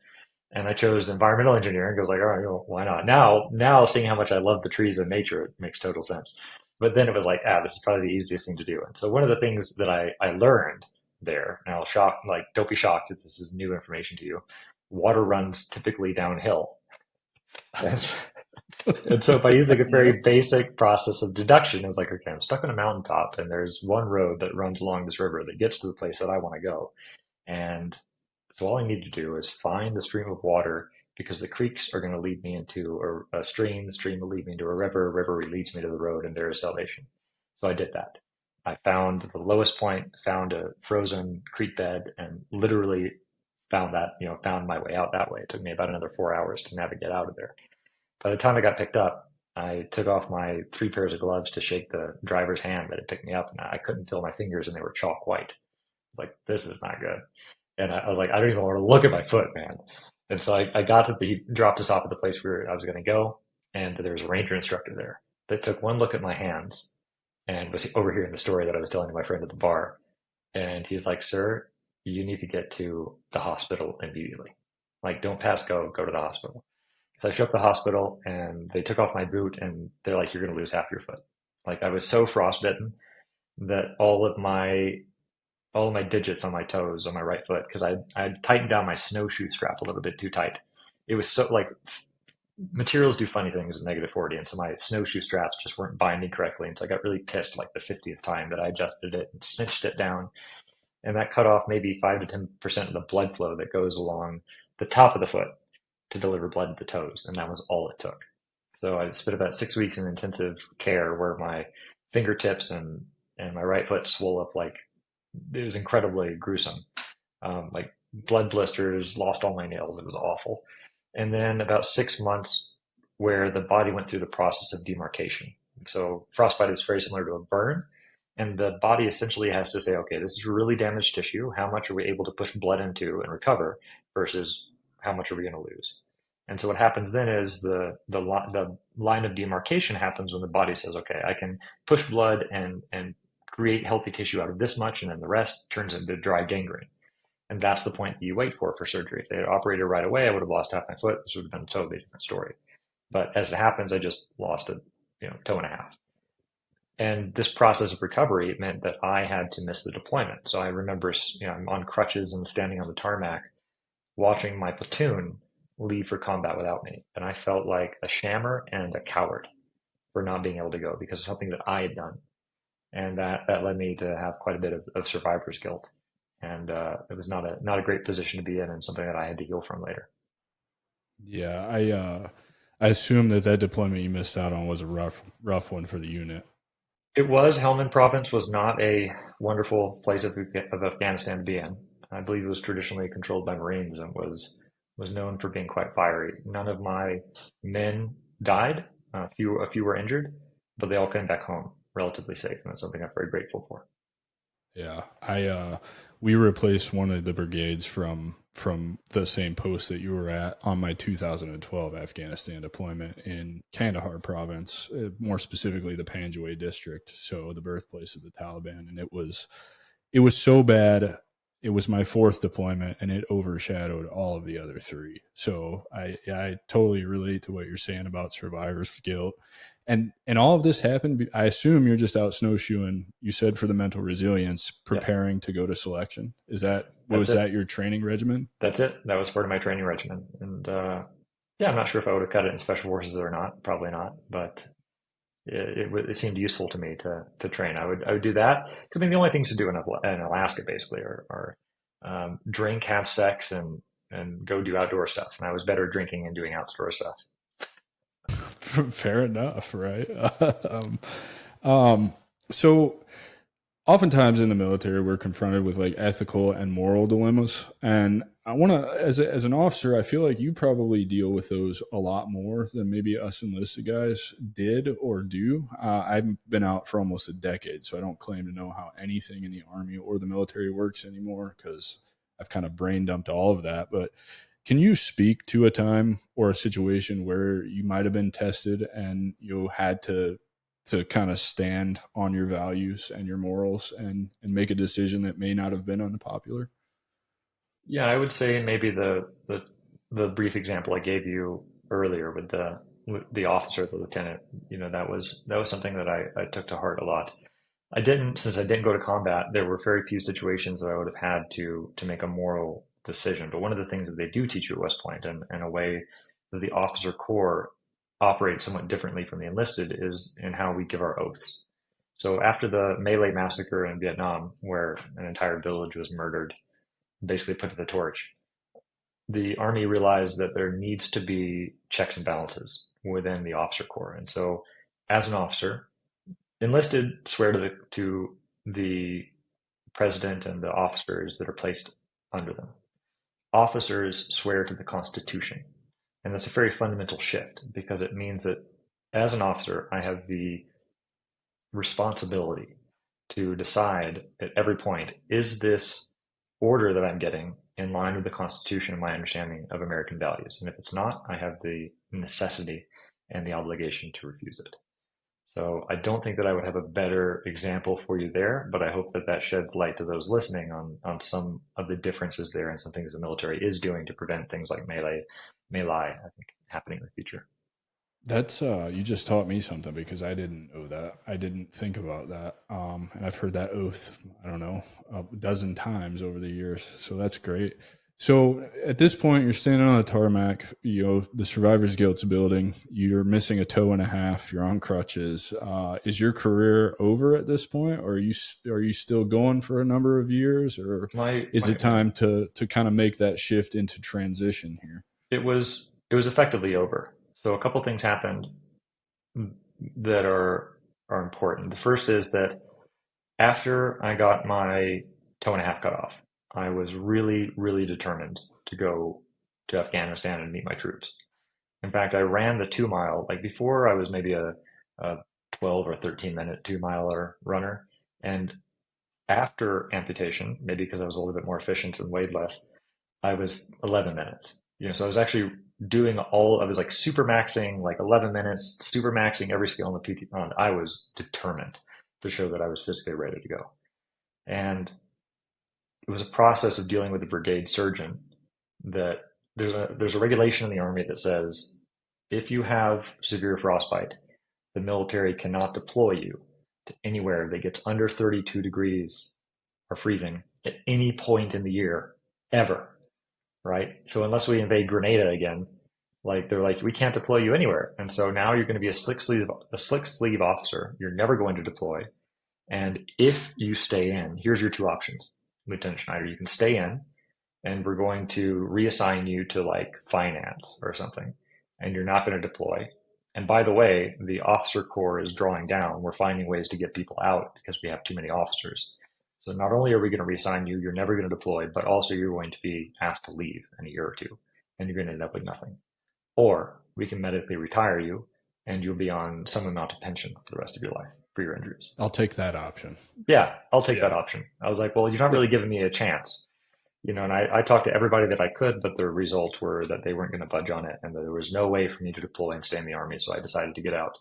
Speaker 2: and I chose environmental engineering. Because like, all right, well, why not? Now seeing how much I love the trees and nature, it makes total sense. But then it was like, this is probably the easiest thing to do. And so one of the things that I learned there, and I'll shock, like, don't be shocked if this is new information to you. Water runs typically downhill. And, and so by using a very
Speaker 1: Yep.
Speaker 2: basic process of deduction, it was like, okay, I'm stuck on a mountaintop and there's one road that runs along this river that gets to the place that I want to go. And so all I need to do is find the stream of water because the creeks are going to lead me into a stream. The stream will lead me into a river leads me to the road, and there is salvation. So I did that. I found the lowest point, found a frozen creek bed, and literally found that, found my way out that way. It took me about another 4 hours to navigate out of there. By the time I got picked up, I took off my 3 pairs of gloves to shake the driver's hand that had picked me up, and I couldn't feel my fingers, and they were chalk white. I was like, this is not good. And I was like, I don't even want to look at my foot, man. And so I got to he dropped us off at the place where I was going to go. And there was a ranger instructor there that took one look at my hands and was overhearing the story that I was telling to my friend at the bar. And he's like, sir, you need to get to the hospital immediately. Like, don't pass go, go to the hospital. So I showed up at the hospital and they took off my boot and they're like, you're going to lose half your foot. Like, I was so frostbitten that all of my digits on my toes on my right foot because I tightened down my snowshoe strap a little bit too tight. It was so like materials do funny things in -40, and so my snowshoe straps just weren't binding correctly, and so I got really pissed like the 50th time that I adjusted it and cinched it down, and that cut off maybe 5 to 10% of the blood flow that goes along the top of the foot to deliver blood to the toes, and that was all it took. So I spent about 6 weeks in intensive care where my fingertips and my right foot swelled up like it was incredibly gruesome. Like blood blisters, lost all my nails. It was awful. And then about 6 months where the body went through the process of demarcation. So frostbite is very similar to a burn. And the body essentially has to say, okay, this is really damaged tissue. How much are we able to push blood into and recover versus how much are we going to lose? And so what happens then is the line of demarcation happens when the body says, okay, I can push blood and create healthy tissue out of this much, and then the rest turns into dry gangrene. And that's the point that you wait for surgery. If they had operated right away, I would have lost half my foot. This would have been a totally different story. But as it happens, I just lost a toe and a half. And this process of recovery meant that I had to miss the deployment. So I remember, I'm on crutches and standing on the tarmac, watching my platoon leave for combat without me. And I felt like a shammer and a coward for not being able to go because of something that I had done. And that led me to have quite a bit of survivor's guilt. And it was not a great position to be in and something that I had to heal from later.
Speaker 1: Yeah, I assume that deployment you missed out on was a rough one for the unit.
Speaker 2: It was. Helmand province was not a wonderful place of Afghanistan to be in. I believe it was traditionally controlled by Marines and was known for being quite fiery. None of my men died. A few were injured, but they all came back home relatively safe, and that's something I'm very grateful for.
Speaker 1: Yeah, we replaced one of the brigades from the same post that you were at on my 2012 Afghanistan deployment in Kandahar province, more specifically the Panjwai district, so the birthplace of the Taliban, and it was so bad. It was my fourth deployment, and it overshadowed all of the other three. So I totally relate to what you're saying about survivor's guilt. And all of this happened. I assume you're just out snowshoeing. You said for the mental resilience, preparing to go to selection. Was that your training regimen?
Speaker 2: That's it. That was part of my training regimen. And yeah, I'm not sure if I would have cut it in special forces or not. Probably not. But it seemed useful to me to train. I would do that because I mean the only things to do in Alaska basically are drink, have sex, and go do outdoor stuff. And I was better at drinking and doing outdoor stuff.
Speaker 1: Fair enough, right? So oftentimes in the military, we're confronted with like ethical and moral dilemmas. And I want to, as an officer, I feel like you probably deal with those a lot more than maybe us enlisted guys did or do. I've been out for almost a decade, so I don't claim to know how anything in the Army or the military works anymore because I've kind of brain dumped all of that. But can you speak to a time or a situation where you might have been tested and you had to kind of stand on your values and your morals and make a decision that may not have been unpopular?
Speaker 2: Yeah, I would say maybe the brief example I gave you earlier with the the officer, the lieutenant, that was something that I took to heart a lot. Since I didn't go to combat, there were very few situations that I would have had to make a moral decision. But one of the things that they do teach you at West Point, and a way that the officer corps operates somewhat differently from the enlisted, is in how we give our oaths. So after the My Lai massacre in Vietnam, where an entire village was murdered, basically put to the torch, the Army realized that there needs to be checks and balances within the officer corps. And so as an officer, enlisted swear to the president and the officers that are placed under them. Officers swear to the Constitution. And that's a very fundamental shift, because it means that as an officer, I have the responsibility to decide at every point, is this order that I'm getting in line with the Constitution and my understanding of American values? And if it's not, I have the necessity and the obligation to refuse it. So I don't think that I would have a better example for you there, but I hope that that sheds light to those listening on some of the differences there and some things the military is doing to prevent things like My Lai, I think, happening in the future.
Speaker 1: That's you just taught me something, because I didn't know that. I didn't think about that. And I've heard that oath, I don't know, a dozen times over the years. So that's great. So at this point, you're standing on the tarmac, the survivor's guilt's building, you're missing a toe and a half, you're on crutches. Is your career over at this point, or are you still going for a number of years, or is it time to kind of make that shift into transition here?
Speaker 2: It was effectively over. So a couple things happened that are important. The first is that after I got my toe and a half cut off, I was really, really determined to go to Afghanistan and meet my troops. In fact, I ran the 2 mile. Like before, I was maybe a 12 or 13-minute 2 miler runner. And after amputation, maybe because I was a little bit more efficient and weighed less, I was 11 minutes. So I was actually I was like super maxing, like 11 minutes, super maxing every skill on the PT. I was determined to show that I was physically ready to go. And it was a process of dealing with the brigade surgeon that there's a regulation in the Army that says if you have severe frostbite, the military cannot deploy you to anywhere that gets under 32 degrees or freezing at any point in the year, ever. Right? So unless we invade Grenada again, they're like, we can't deploy you anywhere. And so now you're going to be a slick sleeve officer. You're never going to deploy. And if you stay in, here's your two options, Lieutenant Schneider. You can stay in, and we're going to reassign you to like finance or something, and you're not going to deploy. And by the way, the officer corps is drawing down. We're finding ways to get people out because we have too many officers. So not only are we going to reassign you, you're never going to deploy, but also you're going to be asked to leave in a year or two, and you're going to end up with nothing. Or we can medically retire you, and you'll be on some amount of pension for the rest of your life for your injuries.
Speaker 1: I'll take that option.
Speaker 2: Yeah, I'll take that option. I was like, well, you're not really giving me a chance. And I talked to everybody that I could, but the results were that they weren't going to budge on it, and that there was no way for me to deploy and stay in the Army, so I decided to get out.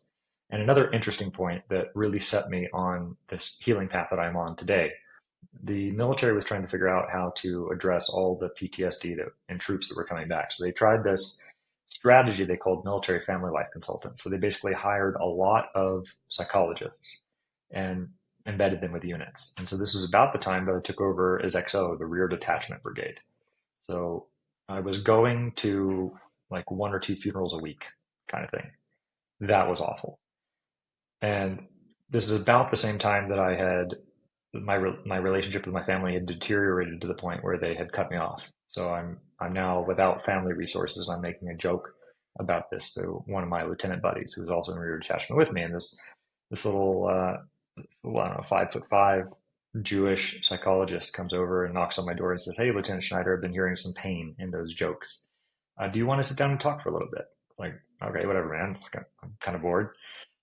Speaker 2: And another interesting point that really set me on this healing path that I'm on today, the military was trying to figure out how to address all the PTSD and troops that were coming back. So they tried this strategy they called military family life consultants. So they basically hired a lot of psychologists and embedded them with units. And so this was about the time that I took over as XO, the Rear Detachment Brigade. So I was going to like 1 or 2 funerals a week kind of thing. That was awful. And this is about the same time that I had my relationship with my family had deteriorated to the point where they had cut me off. So I'm now without family resources. I'm making a joke about this to one of my lieutenant buddies who's also in rear detachment with me. And this little, I don't know, 5'5" Jewish psychologist comes over and knocks on my door and says, "Hey, Lieutenant Schneider, I've been hearing some pain in those jokes. Do you want to sit down and talk for a little bit?" Like, okay, whatever, man. I'm kind of bored.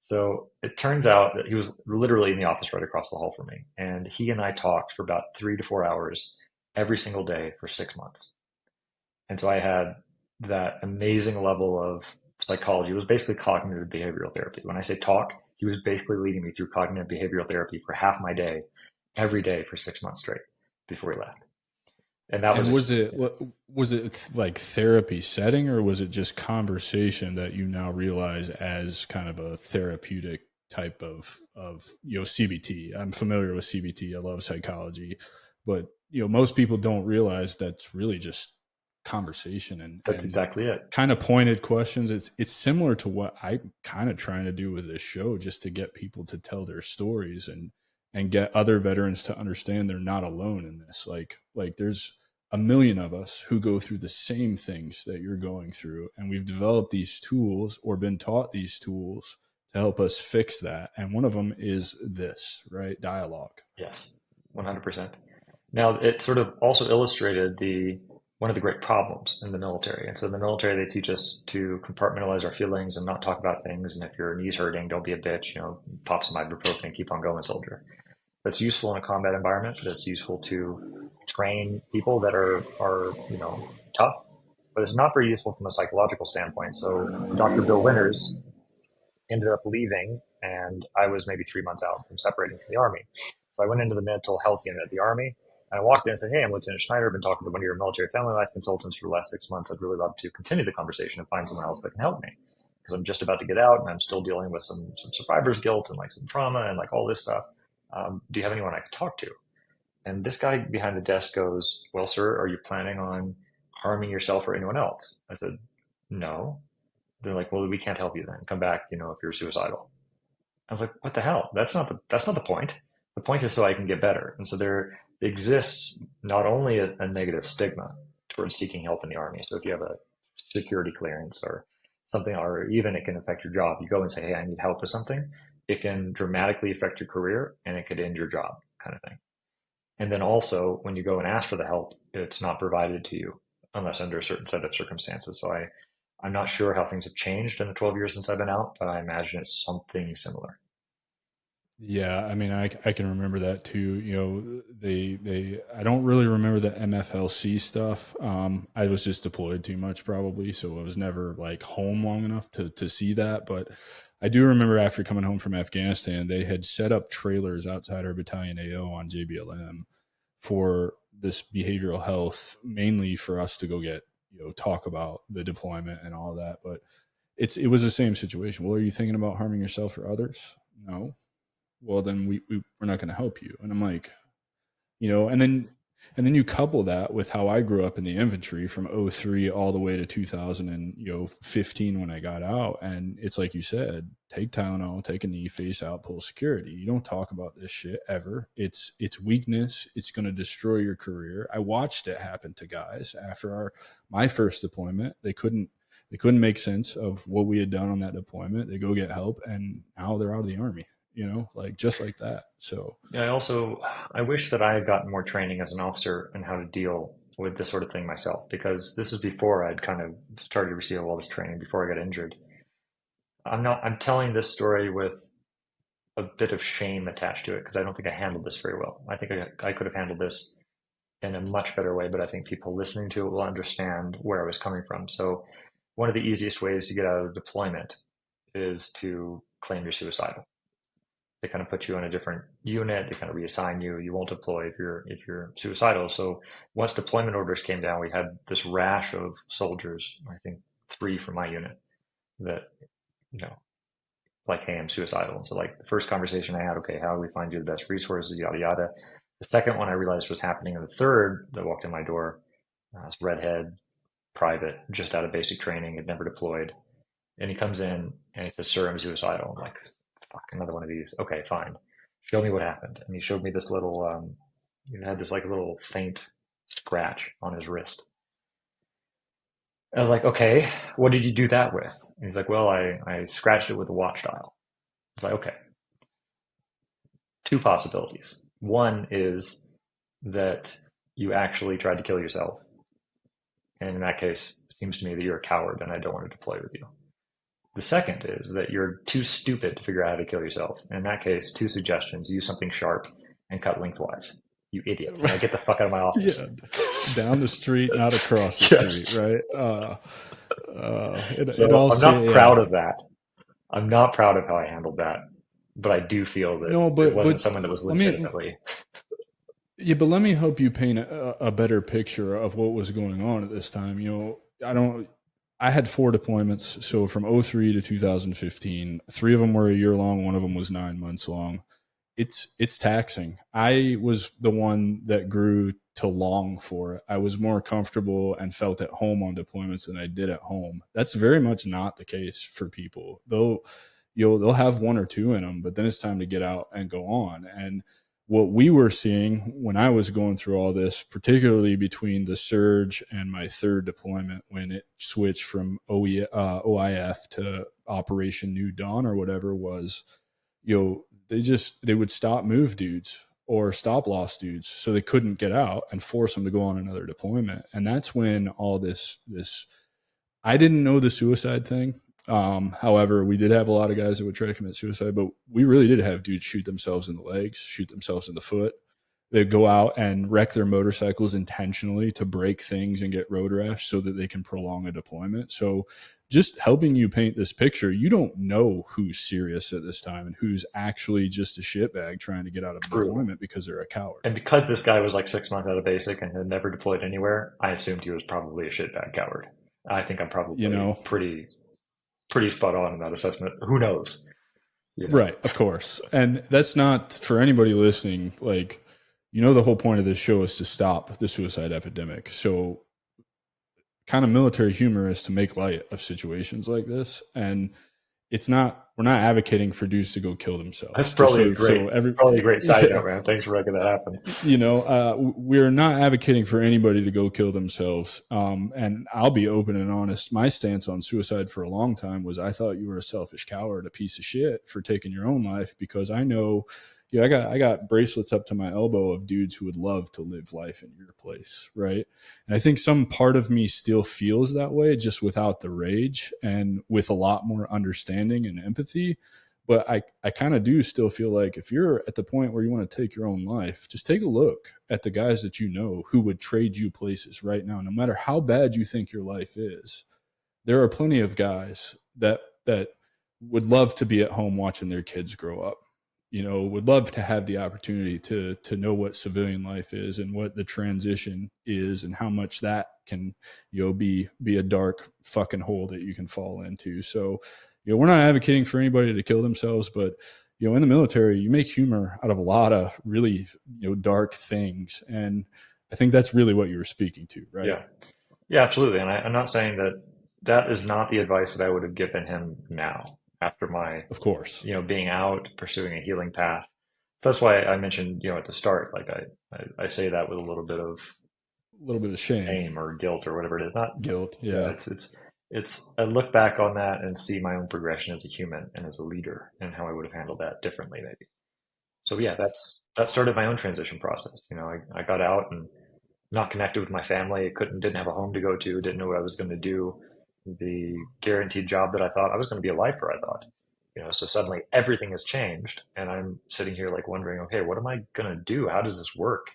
Speaker 2: So it turns out that he was literally in the office right across the hall from me. And he and I talked for about 3 to 4 hours every single day for 6 months. And so I had that amazing level of psychology. It was basically cognitive behavioral therapy. When I say talk, he was basically leading me through cognitive behavioral therapy for half my day, every day for 6 months straight before he left. And that
Speaker 1: And
Speaker 2: was
Speaker 1: was it like therapy setting, or was it just conversation that you now realize as kind of a therapeutic type of CBT? I'm familiar with CBT. I love psychology, but most people don't realize that's really just conversation
Speaker 2: that's
Speaker 1: and
Speaker 2: exactly it.
Speaker 1: kind of pointed questions. It's similar to what I'm kind of trying to do with this show, just to get people to tell their stories and get other veterans to understand they're not alone in this. Like there's a million of us who go through the same things that you're going through, and we've developed these tools or been taught these tools to help us fix that. And one of them is this, right? Dialogue.
Speaker 2: Yes, 100%. Now, it sort of also illustrated one of the great problems in the military. And so in the military, they teach us to compartmentalize our feelings and not talk about things. And if your knee's hurting, don't be a bitch, pop some ibuprofen, keep on going, soldier. That's useful in a combat environment. That's useful to train people that are tough, but it's not very useful from a psychological standpoint. So Dr. Bill Winters ended up leaving, and I was maybe 3 months out from separating from the Army. So I went into the mental health unit at the Army, and I walked in and said, "Hey, I'm Lieutenant Schneider. I've been talking to one of your military family life consultants for the last 6 months. I'd really love to continue the conversation and find someone else that can help me, because I'm just about to get out and I'm still dealing with some survivor's guilt and like some trauma and like all this stuff. Do you have anyone I could talk to?" And this guy behind the desk goes, "Well, sir, are you planning on harming yourself or anyone else?" I said, "No." They're like, "Well, we can't help you then. Come back, if you're suicidal." I was like, "What the hell? That's not the point. The point is so I can get better." And so there exists not only a negative stigma towards seeking help in the Army. So if you have a security clearance or something, or even it can affect your job, you go and say, "Hey, I need help with something." It can dramatically affect your career, and it could end your job, kind of thing. And then also, when you go and ask for the help, it's not provided to you unless under a certain set of circumstances. So I'm not sure how things have changed in the 12 years since I've been out, but I imagine it's something similar.
Speaker 1: Yeah, I mean, I can remember that too. I don't really remember the MFLC stuff. I was just deployed too much probably, so I was never like home long enough to see that. But I do remember after coming home from Afghanistan, they had set up trailers outside our battalion AO on JBLM for this behavioral health, mainly for us to go get talk about the deployment and all that. But it was the same situation. Well, are you thinking about harming yourself or others? No. Well, then we're not going to help you. And I'm like, and then you couple that with how I grew up in the infantry from '03 all the way to 2015 when I got out. And it's like you said, take Tylenol, take a knee, face out, pull security. You don't talk about this shit ever. It's weakness. It's going to destroy your career. I watched it happen to guys after my first deployment. They couldn't make sense of what we had done on that deployment. They go get help, and now they're out of the Army. Like just like that. So
Speaker 2: Yeah, I wish that I had gotten more training as an officer in how to deal with this sort of thing myself, because this is before I'd kind of started to receive all this training, before I got injured. I'm telling this story with a bit of shame attached to it, because I don't think I handled this very well. I think I could have handled this in a much better way, but I think people listening to it will understand where I was coming from. So one of the easiest ways to get out of deployment is to claim you're suicidal. They kind of put you on a different unit. They kind of reassign you. You won't deploy if you're suicidal. So once deployment orders came down, we had this rash of soldiers, I think 3 from my unit, that, like, "Hey, I'm suicidal." And so like the first conversation I had, "Okay, how do we find you the best resources, yada, yada." The second one I realized was happening. And the third that walked in my door, was redhead, private, just out of basic training, had never deployed. And he comes in and he says, "Sir, I'm suicidal." I'm like, fuck, another one of these. Okay, fine. Show me what happened. And he showed me this little, he had this like little faint scratch on his wrist. I was like, "Okay, what did you do that with?" And he's like, "Well, I scratched it with a watch dial." I was like, "Okay." 2 possibilities. One is that you actually tried to kill yourself. And in that case, it seems to me that you're a coward and I don't want to deploy with you. The second is that you're too stupid to figure out how to kill yourself. In that case, 2 suggestions: use something sharp and cut lengthwise. You idiot. Now get the fuck out of my office.
Speaker 1: Yeah, down the street, not across the
Speaker 2: Yes.
Speaker 1: street, right?
Speaker 2: So I'm not proud of that. I'm not proud of how I handled that, but I do feel that
Speaker 1: No,
Speaker 2: it
Speaker 1: but
Speaker 2: wasn't someone that was
Speaker 1: let me.
Speaker 2: legitimately.
Speaker 1: Yeah, but let me help you paint a better picture of what was going on at this time. I had 4 deployments. So from '03 to 2015, 3 of them were a year long. One of them was 9 months long. It's taxing. I was the one that grew to long for it. I was more comfortable and felt at home on deployments than I did at home. That's very much not the case for people. They'll have one or two in them, but then it's time to get out and go on. And what we were seeing when I was going through all this, particularly between the surge and my third deployment, when it switched from OIF to Operation New Dawn or whatever, was they would stop move dudes or stop loss dudes so they couldn't get out and force them to go on another deployment. And that's when all this I didn't know the suicide thing. However, we did have a lot of guys that would try to commit suicide, but we really did have dudes shoot themselves in the legs, shoot themselves in the foot. They'd go out and wreck their motorcycles intentionally to break things and get road rash so that they can prolong a deployment. So just helping you paint this picture, you don't know who's serious at this time and who's actually just a shitbag trying to get out of a deployment because they're a coward.
Speaker 2: And because this guy was like 6 months out of basic and had never deployed anywhere, I assumed he was probably a shitbag coward. I think I'm probably pretty spot on in that assessment. Who knows?
Speaker 1: Right, of course. And that's not for anybody listening. Like, the whole point of this show is to stop the suicide epidemic. So kind of military humor is to make light of situations like this. And we're not advocating for dudes to go kill themselves.
Speaker 2: That's probably a great side note, man. Thanks for making that happen.
Speaker 1: We're not advocating for anybody to go kill themselves. And I'll be open and honest. My stance on suicide for a long time was I thought you were a selfish coward, a piece of shit for taking your own life, because I know, I got bracelets up to my elbow of dudes who would love to live life in your place, right? And I think some part of me still feels that way, just without the rage and with a lot more understanding and empathy. But I kind of do still feel like if you're at the point where you want to take your own life, just take a look at the guys that you know who would trade you places right now. No matter how bad you think your life is, there are plenty of guys that would love to be at home watching their kids grow up. Would love to have the opportunity to know what civilian life is and what the transition is and how much that can, be a dark fucking hole that you can fall into. So, we're not advocating for anybody to kill themselves, but, in the military, you make humor out of a lot of really, dark things. And I think that's really what you were speaking to, right?
Speaker 2: Yeah. Yeah, absolutely. And I'm not saying that is not the advice that I would have given him now, after my,
Speaker 1: of course,
Speaker 2: being out, pursuing a healing path. So that's why I mentioned, at the start, like I say that with a little bit of shame or guilt or whatever it is. Not
Speaker 1: guilt. Yeah.
Speaker 2: It's I look back on that and see my own progression as a human and as a leader and how I would have handled that differently, maybe. So yeah, that started my own transition process. I got out and not connected with my family. Didn't have a home to go to, didn't know what I was going to do. The guaranteed job that I thought I was going to be a lifer, I thought, so suddenly everything has changed and I'm sitting here like wondering, okay, what am I going to do? How does this work?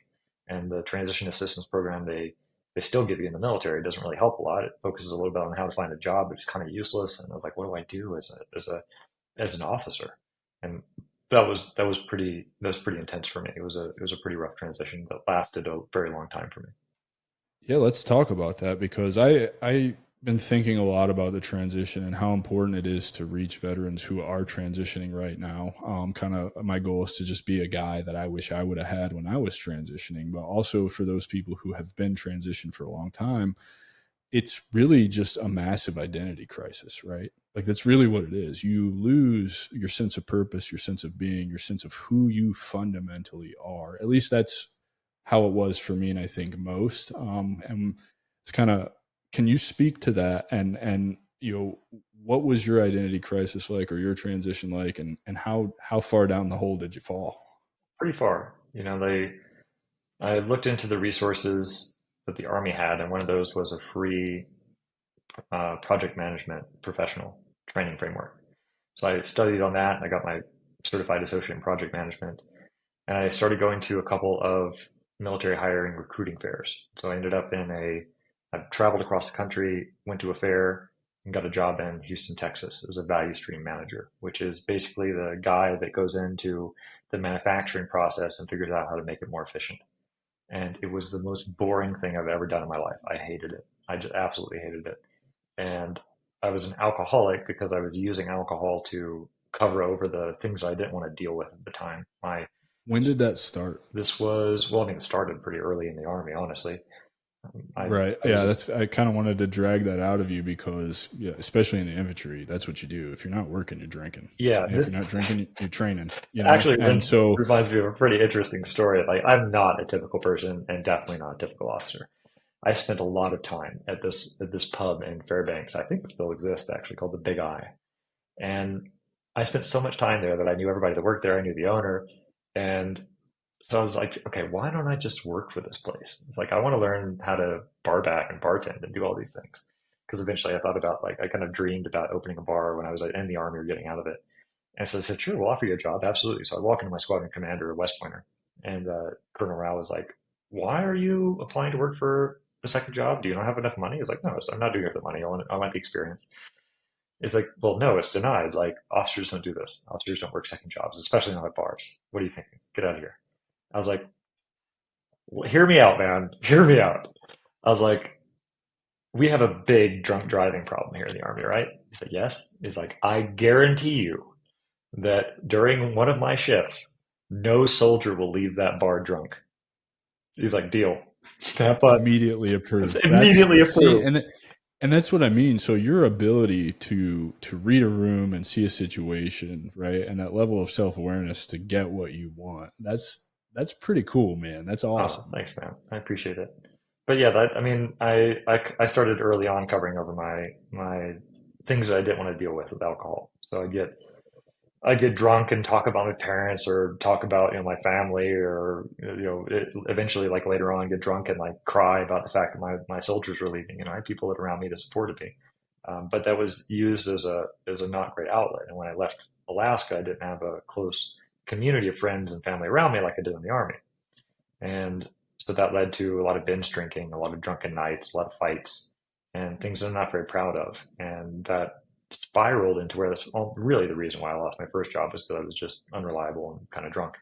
Speaker 2: And the transition assistance program, they still give you in the military. It doesn't really help a lot. It focuses a little bit on how to find a job, but it's kind of useless. And I was like, what do I do as an officer? And that was pretty intense for me. It was a pretty rough transition that lasted a very long time for me.
Speaker 1: Yeah, let's talk about that, because I been thinking a lot about the transition and how important it is to reach veterans who are transitioning right now. Kind of my goal is to just be a guy that I wish I would have had when I was transitioning, but also for those people who have been transitioned for a long time, it's really just a massive identity crisis, right? Like that's really what it is. You lose your sense of purpose, your sense of being, your sense of who you fundamentally are. At least that's how it was for me, and I think most. And it's kind of, can you speak to that? And what was your identity crisis like, or your transition like, and how far down the hole did you fall?
Speaker 2: Pretty far. I looked into the resources that the Army had, and one of those was a free project management professional training framework. So I studied on that. I got my certified associate in project management, and I started going to a couple of military hiring recruiting fairs. So I ended up I traveled across the country, went to a fair, and got a job in Houston, Texas. It was a value stream manager, which is basically the guy that goes into the manufacturing process and figures out how to make it more efficient. And it was the most boring thing I've ever done in my life. I hated it. I just absolutely hated it. And I was an alcoholic because I was using alcohol to cover over the things I didn't want to deal with at the time.
Speaker 1: When did that start?
Speaker 2: This was, well, I mean, it started pretty early in the Army, honestly.
Speaker 1: Right.
Speaker 2: I was
Speaker 1: Yeah,
Speaker 2: a,
Speaker 1: I kind of wanted to drag that out of you because, yeah, especially in the infantry, that's what you do. If you're not working, you're drinking.
Speaker 2: yeah,
Speaker 1: And if you're
Speaker 2: this
Speaker 1: not drinking, you're training, you know?
Speaker 2: actually
Speaker 1: And so
Speaker 2: reminds me of a pretty interesting story. Like, I'm not a typical person and definitely not a typical officer. I spent a lot of time at this pub in Fairbanks. I think it still exists actually, called the Big Eye. And I spent so much time there that I knew everybody that worked there. I knew the owner. And so I was like, okay, why don't I just work for this place? It's like, I want to learn how to bar back and bartend and do all these things. Because eventually I thought about, like, I kind of dreamed about opening a bar when I was in the Army or getting out of it. And so I said, sure, we'll offer you a job. Absolutely. So I walk into my squadron commander, West Pointer, and Colonel Rao was like, why are you applying to work for a second job? Do you not have enough money? He's like, no, I'm not doing it for the money. I want the experience. It's like, well, no, it's denied. Like, officers don't do this. Officers don't work second jobs, especially not at bars. What are you thinking? Get out of here. I was like, well, hear me out, man. Hear me out. I was like, we have a big drunk driving problem here in the Army, right? He said, yes. He's like, I guarantee you that during one of my shifts, no soldier will leave that bar drunk. He's like, deal. Have fun.
Speaker 1: immediately
Speaker 2: It's
Speaker 1: approved.
Speaker 2: immediately
Speaker 1: See,
Speaker 2: approved.
Speaker 1: and that's what I mean. So your ability to read a room and see a situation, right? And that level of self-awareness to get what you want. That's pretty cool, man. That's
Speaker 2: Oh,
Speaker 1: awesome.
Speaker 2: thanks, man. I appreciate it. But yeah, I mean, I started early on covering over my things that I didn't want to deal with alcohol. So I get drunk and talk about my parents or talk about, my family or, eventually like later on get drunk and like cry about the fact that my soldiers were leaving. I had people around me that supported me. But that was used as a not great outlet. And when I left Alaska, I didn't have a close community of friends and family around me like I did in the Army. And so that led to a lot of binge drinking, a lot of drunken nights, a lot of fights, and things that I'm not very proud of. And that spiraled into where that's really the reason why I lost my first job was because I was just unreliable and kind of drunk.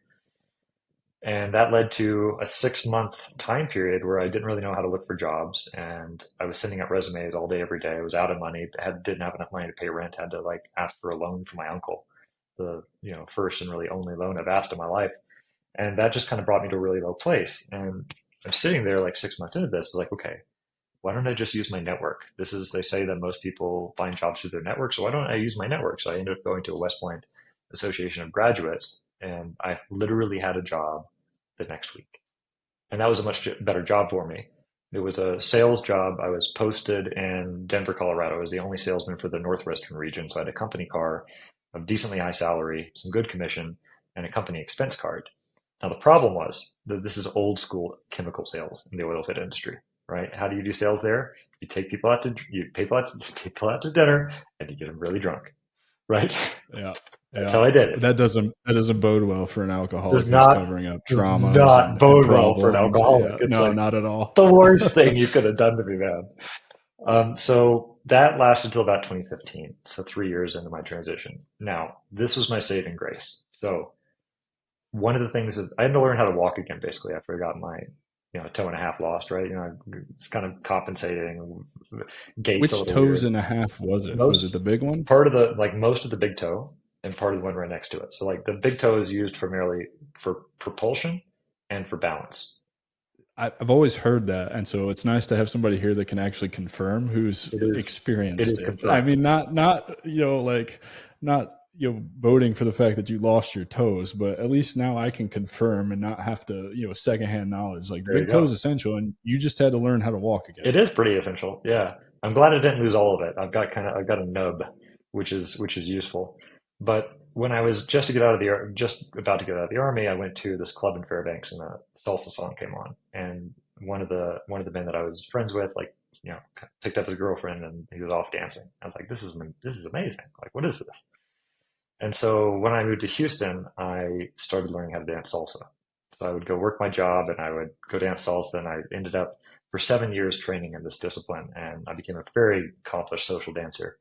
Speaker 2: And that led to a 6 month time period where I didn't really know how to look for jobs. And I was sending out resumes all day, every day. I was out of money, didn't have enough money to pay rent, had to like ask for a loan from my uncle, the, first and really only loan I've asked in my life. And that just kind of brought me to a really low place. And I'm sitting there like 6 months into this, like, okay, why don't I just use my network? They say that most people find jobs through their network. So why don't I use my network? So I ended up going to a West Point Association of Graduates, and I literally had a job the next week. And that was a much better job for me. It was a sales job. I was posted in Denver, Colorado. I was the only salesman for the Northwestern region. So I had a company car, a decently high salary, some good commission, and a company expense card. Now, the problem was that this is old school chemical sales in the oil field industry, right? How do you do sales there? You take people out to people out to dinner, and you get them really drunk, right?
Speaker 1: Yeah.
Speaker 2: That's
Speaker 1: Yeah.
Speaker 2: how I did it.
Speaker 1: That doesn't bode well for an alcoholic
Speaker 2: Does
Speaker 1: who's
Speaker 2: not
Speaker 1: covering up
Speaker 2: does
Speaker 1: traumas
Speaker 2: not
Speaker 1: and
Speaker 2: bode well for an
Speaker 1: problems.
Speaker 2: alcoholic.
Speaker 1: Yeah.
Speaker 2: It's
Speaker 1: No,
Speaker 2: like
Speaker 1: not at all.
Speaker 2: the worst thing you could have done to me, man. So that lasted until about 2015. So 3 years into my transition. Now, this was my saving grace. So one of the things is I had to learn how to walk again, basically, after I got my, toe and a half lost, right? It's kind of compensating, gaits a
Speaker 1: Which
Speaker 2: little
Speaker 1: toes
Speaker 2: weird.
Speaker 1: and a half was it? Was it
Speaker 2: Most
Speaker 1: the big one?
Speaker 2: part of the, like most of the big toe and part of the one right next to it. So like the big toe is used primarily for propulsion and for balance.
Speaker 1: I've always heard that, and so it's nice to have somebody here that can actually confirm who's
Speaker 2: It
Speaker 1: experienced
Speaker 2: is
Speaker 1: it. I
Speaker 2: confirmed.
Speaker 1: mean, not like not voting for the fact that you lost your toes, but at least now I can confirm and not have to secondhand knowledge. Like the
Speaker 2: There you
Speaker 1: big toe is
Speaker 2: go.
Speaker 1: essential, and you just had to learn how to walk again.
Speaker 2: It is pretty essential. Yeah. I'm glad I didn't lose all of it. I've got a nub, which is useful. But when I was just about to get out of the Army, I went to this club in Fairbanks and a salsa song came on. And one of the men that I was friends with, like, picked up his girlfriend and he was off dancing. I was like, this is amazing. Like, what is this? And so when I moved to Houston, I started learning how to dance salsa. So I would go work my job and I would go dance salsa. And I ended up for 7 years training in this discipline. And I became a very accomplished social dancer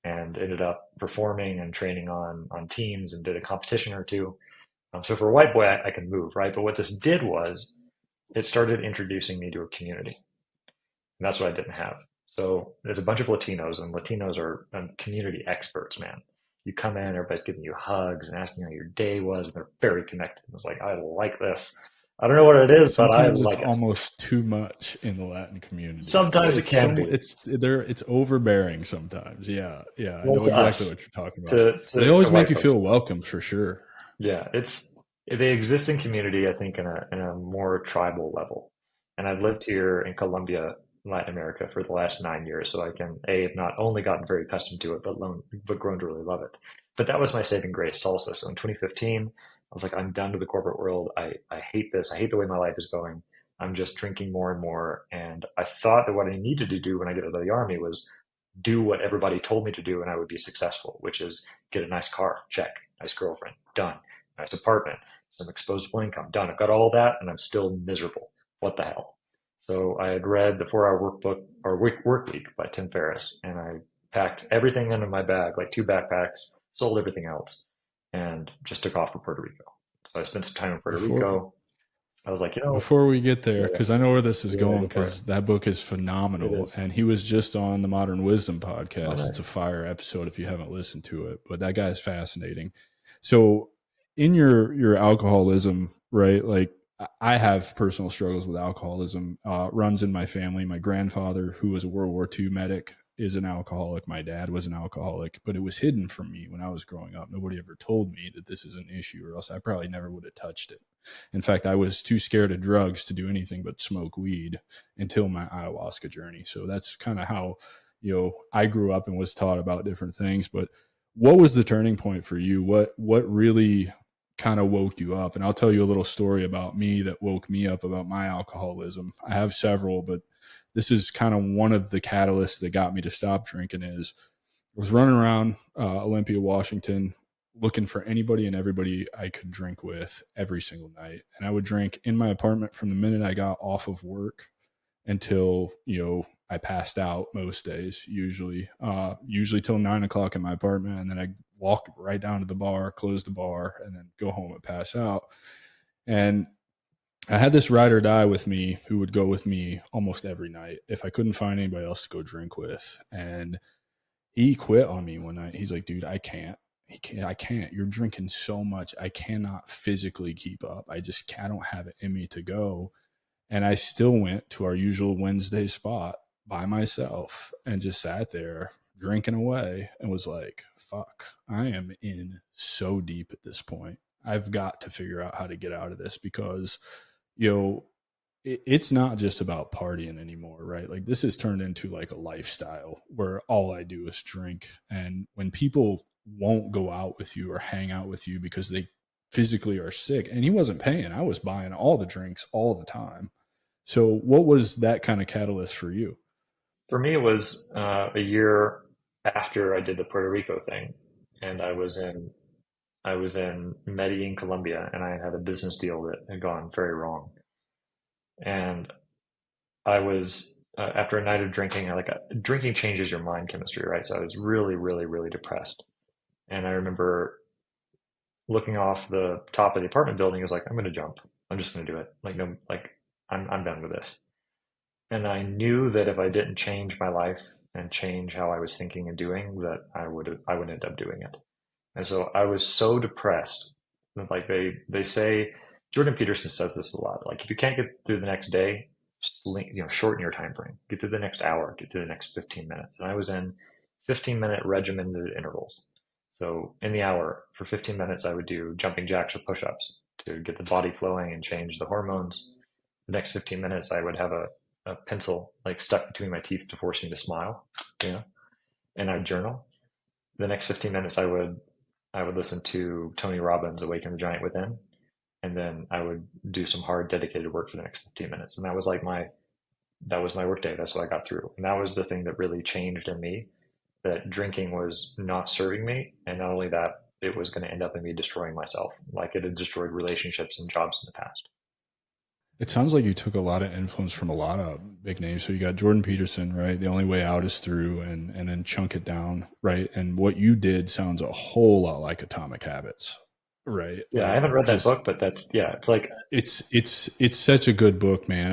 Speaker 2: and ended up performing and training on teams and did a competition or two. So for a white boy, I can move, right? But what this did was it started introducing me to a community. And that's what I didn't have. So there's a bunch of Latinos, and Latinos are community experts, man. You come in, everybody's giving you hugs and asking how your day was, and they're very connected. It's like, I like this. I don't know what it is, but I
Speaker 1: Sometimes it's
Speaker 2: like it.
Speaker 1: almost too much in the Latin community.
Speaker 2: Sometimes it
Speaker 1: It's
Speaker 2: can
Speaker 1: so
Speaker 2: be.
Speaker 1: it's overbearing sometimes. Yeah, yeah, I
Speaker 2: Well,
Speaker 1: know
Speaker 2: to
Speaker 1: exactly
Speaker 2: us,
Speaker 1: what you're talking about. But they
Speaker 2: to
Speaker 1: always make
Speaker 2: white
Speaker 1: you
Speaker 2: folks,
Speaker 1: feel welcome for sure.
Speaker 2: yeah, it's they exist in community, I think, in a more tribal level. And I've lived here in Colombia, Latin America, for the last 9 years, so I can have not only gotten very accustomed to it, but grown to really love it. But that was my saving grace, salsa. So in 2015, I was like, I'm done with the corporate world. I hate this. I hate the way my life is going. I'm just drinking more and more. And I thought that what I needed to do when I get out of the army was do what everybody told me to do, and I would be successful, which is get a nice car, check, nice girlfriend, done, nice apartment, some exposable income, done. I've got all that, and I'm still miserable. What the hell? So I had read the 4 Hour Workbook or Work Week by Tim Ferriss, and I packed everything into my bag, like 2 backpacks, sold everything else, and just took off for Puerto Rico. So I spent some time in Puerto
Speaker 1: Before
Speaker 2: Rico. I was like,
Speaker 1: before we get there,
Speaker 2: yeah,
Speaker 1: because I know where this is
Speaker 2: yeah,
Speaker 1: going,
Speaker 2: go for it.
Speaker 1: because that book is
Speaker 2: It
Speaker 1: phenomenal,
Speaker 2: is.
Speaker 1: and he was just on the Modern Wisdom
Speaker 2: Oh,
Speaker 1: podcast. It's a
Speaker 2: nice.
Speaker 1: fire episode if you haven't listened to it, but that guy is fascinating. So, in your alcoholism, right? Like I have personal struggles with alcoholism. Runs in my family. My grandfather, who was a World War II medic, is an alcoholic. My dad was an alcoholic, but it was hidden from me when I was growing up. Nobody ever told me that this is an issue, or else I probably never would have touched it. In fact, I was too scared of drugs to do anything but smoke weed until my ayahuasca journey. So that's kind of how, I grew up and was taught about different things. But what was the turning point for you? What really kind of woke you up? And I'll tell you a little story about me that woke me up about my alcoholism. I have several, but this is kind of one of the catalysts that got me to stop drinking. Is I was running around Olympia, Washington, looking for anybody and everybody I could drink with every single night. And I would drink in my apartment from the minute I got off of work until, I passed out most days, usually till 9 o'clock in my apartment. And then I walk right down to the bar, close the bar, and then go home and pass out. And I had this ride or die with me who would go with me almost every night if I couldn't find anybody else to go drink with. And he quit on me one night. He's like, dude, I can't. I can't. You're drinking so much. I cannot physically keep up. I don't have it in me to go. And I still went to our usual Wednesday spot by myself and just sat there drinking away and was like, fuck, I am in so deep at this point. I've got to figure out how to get out of this because, you know, it's not just about partying anymore, right? Like this has turned into like a lifestyle where all I do is drink. And when people won't go out with you or hang out with you because they physically are sick, and he wasn't paying, I was buying all the drinks all the time. So what was that kind of catalyst for you?
Speaker 2: For me, it was a year after I did the Puerto Rico thing, and I was in Medellin, Colombia, and I had a business deal that had gone very wrong. And I was after a night of drinking, drinking changes your mind chemistry, right? So I was really, really, really depressed. And I remember looking off the top of the apartment building, I was like, I'm going to jump. I'm just going to do it. Like no, like I'm done with this. And I knew that if I didn't change my life and change how I was thinking and doing, that I would end up doing it. And so I was so depressed that like they say Jordan Peterson says this a lot. Like if you can't get through the next day, shorten your time frame. Get through the next hour, get through the next 15 minutes. And I was in 15-minute regimented intervals. So in the hour for 15 minutes, I would do jumping jacks or push-ups to get the body flowing and change the hormones. The next 15 minutes, I would have a pencil like stuck between my teeth to force me to smile, you know, and I'd journal. The next 15 minutes, I would listen to Tony Robbins' Awaken the Giant Within, and then I would do some hard dedicated work for the next 15 minutes. And that was my work day. That's what I got through. And that was the thing that really changed in me, that drinking was not serving me. And not only that, it was going to end up in me destroying myself, like it had destroyed relationships and jobs in the past.
Speaker 1: It sounds like you took a lot of influence from a lot of big names. So you got Jordan Peterson, right? The only way out is through, and then chunk it down, right? And what you did sounds a whole lot like Atomic Habits, right?
Speaker 2: Yeah, I
Speaker 1: Like
Speaker 2: haven't read that book,
Speaker 1: just
Speaker 2: but it's like,
Speaker 1: it's such a good book, man.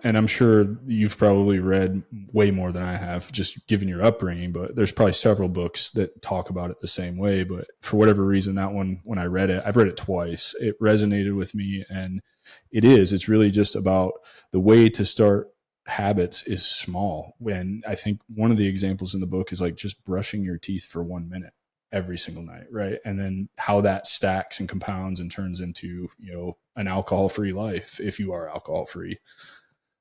Speaker 1: And I'm sure you've probably read way more than I have, just given your upbringing. But there's probably several books that talk about it the same way. But for whatever reason, that one, when I read it, I've read it twice. It resonated with me, and it's really just about the way to start habits is small. When I think one of the examples in the book is like just brushing your teeth for 1 minute every single night, right? And then how that stacks and compounds and turns into, an alcohol-free life if you are alcohol-free.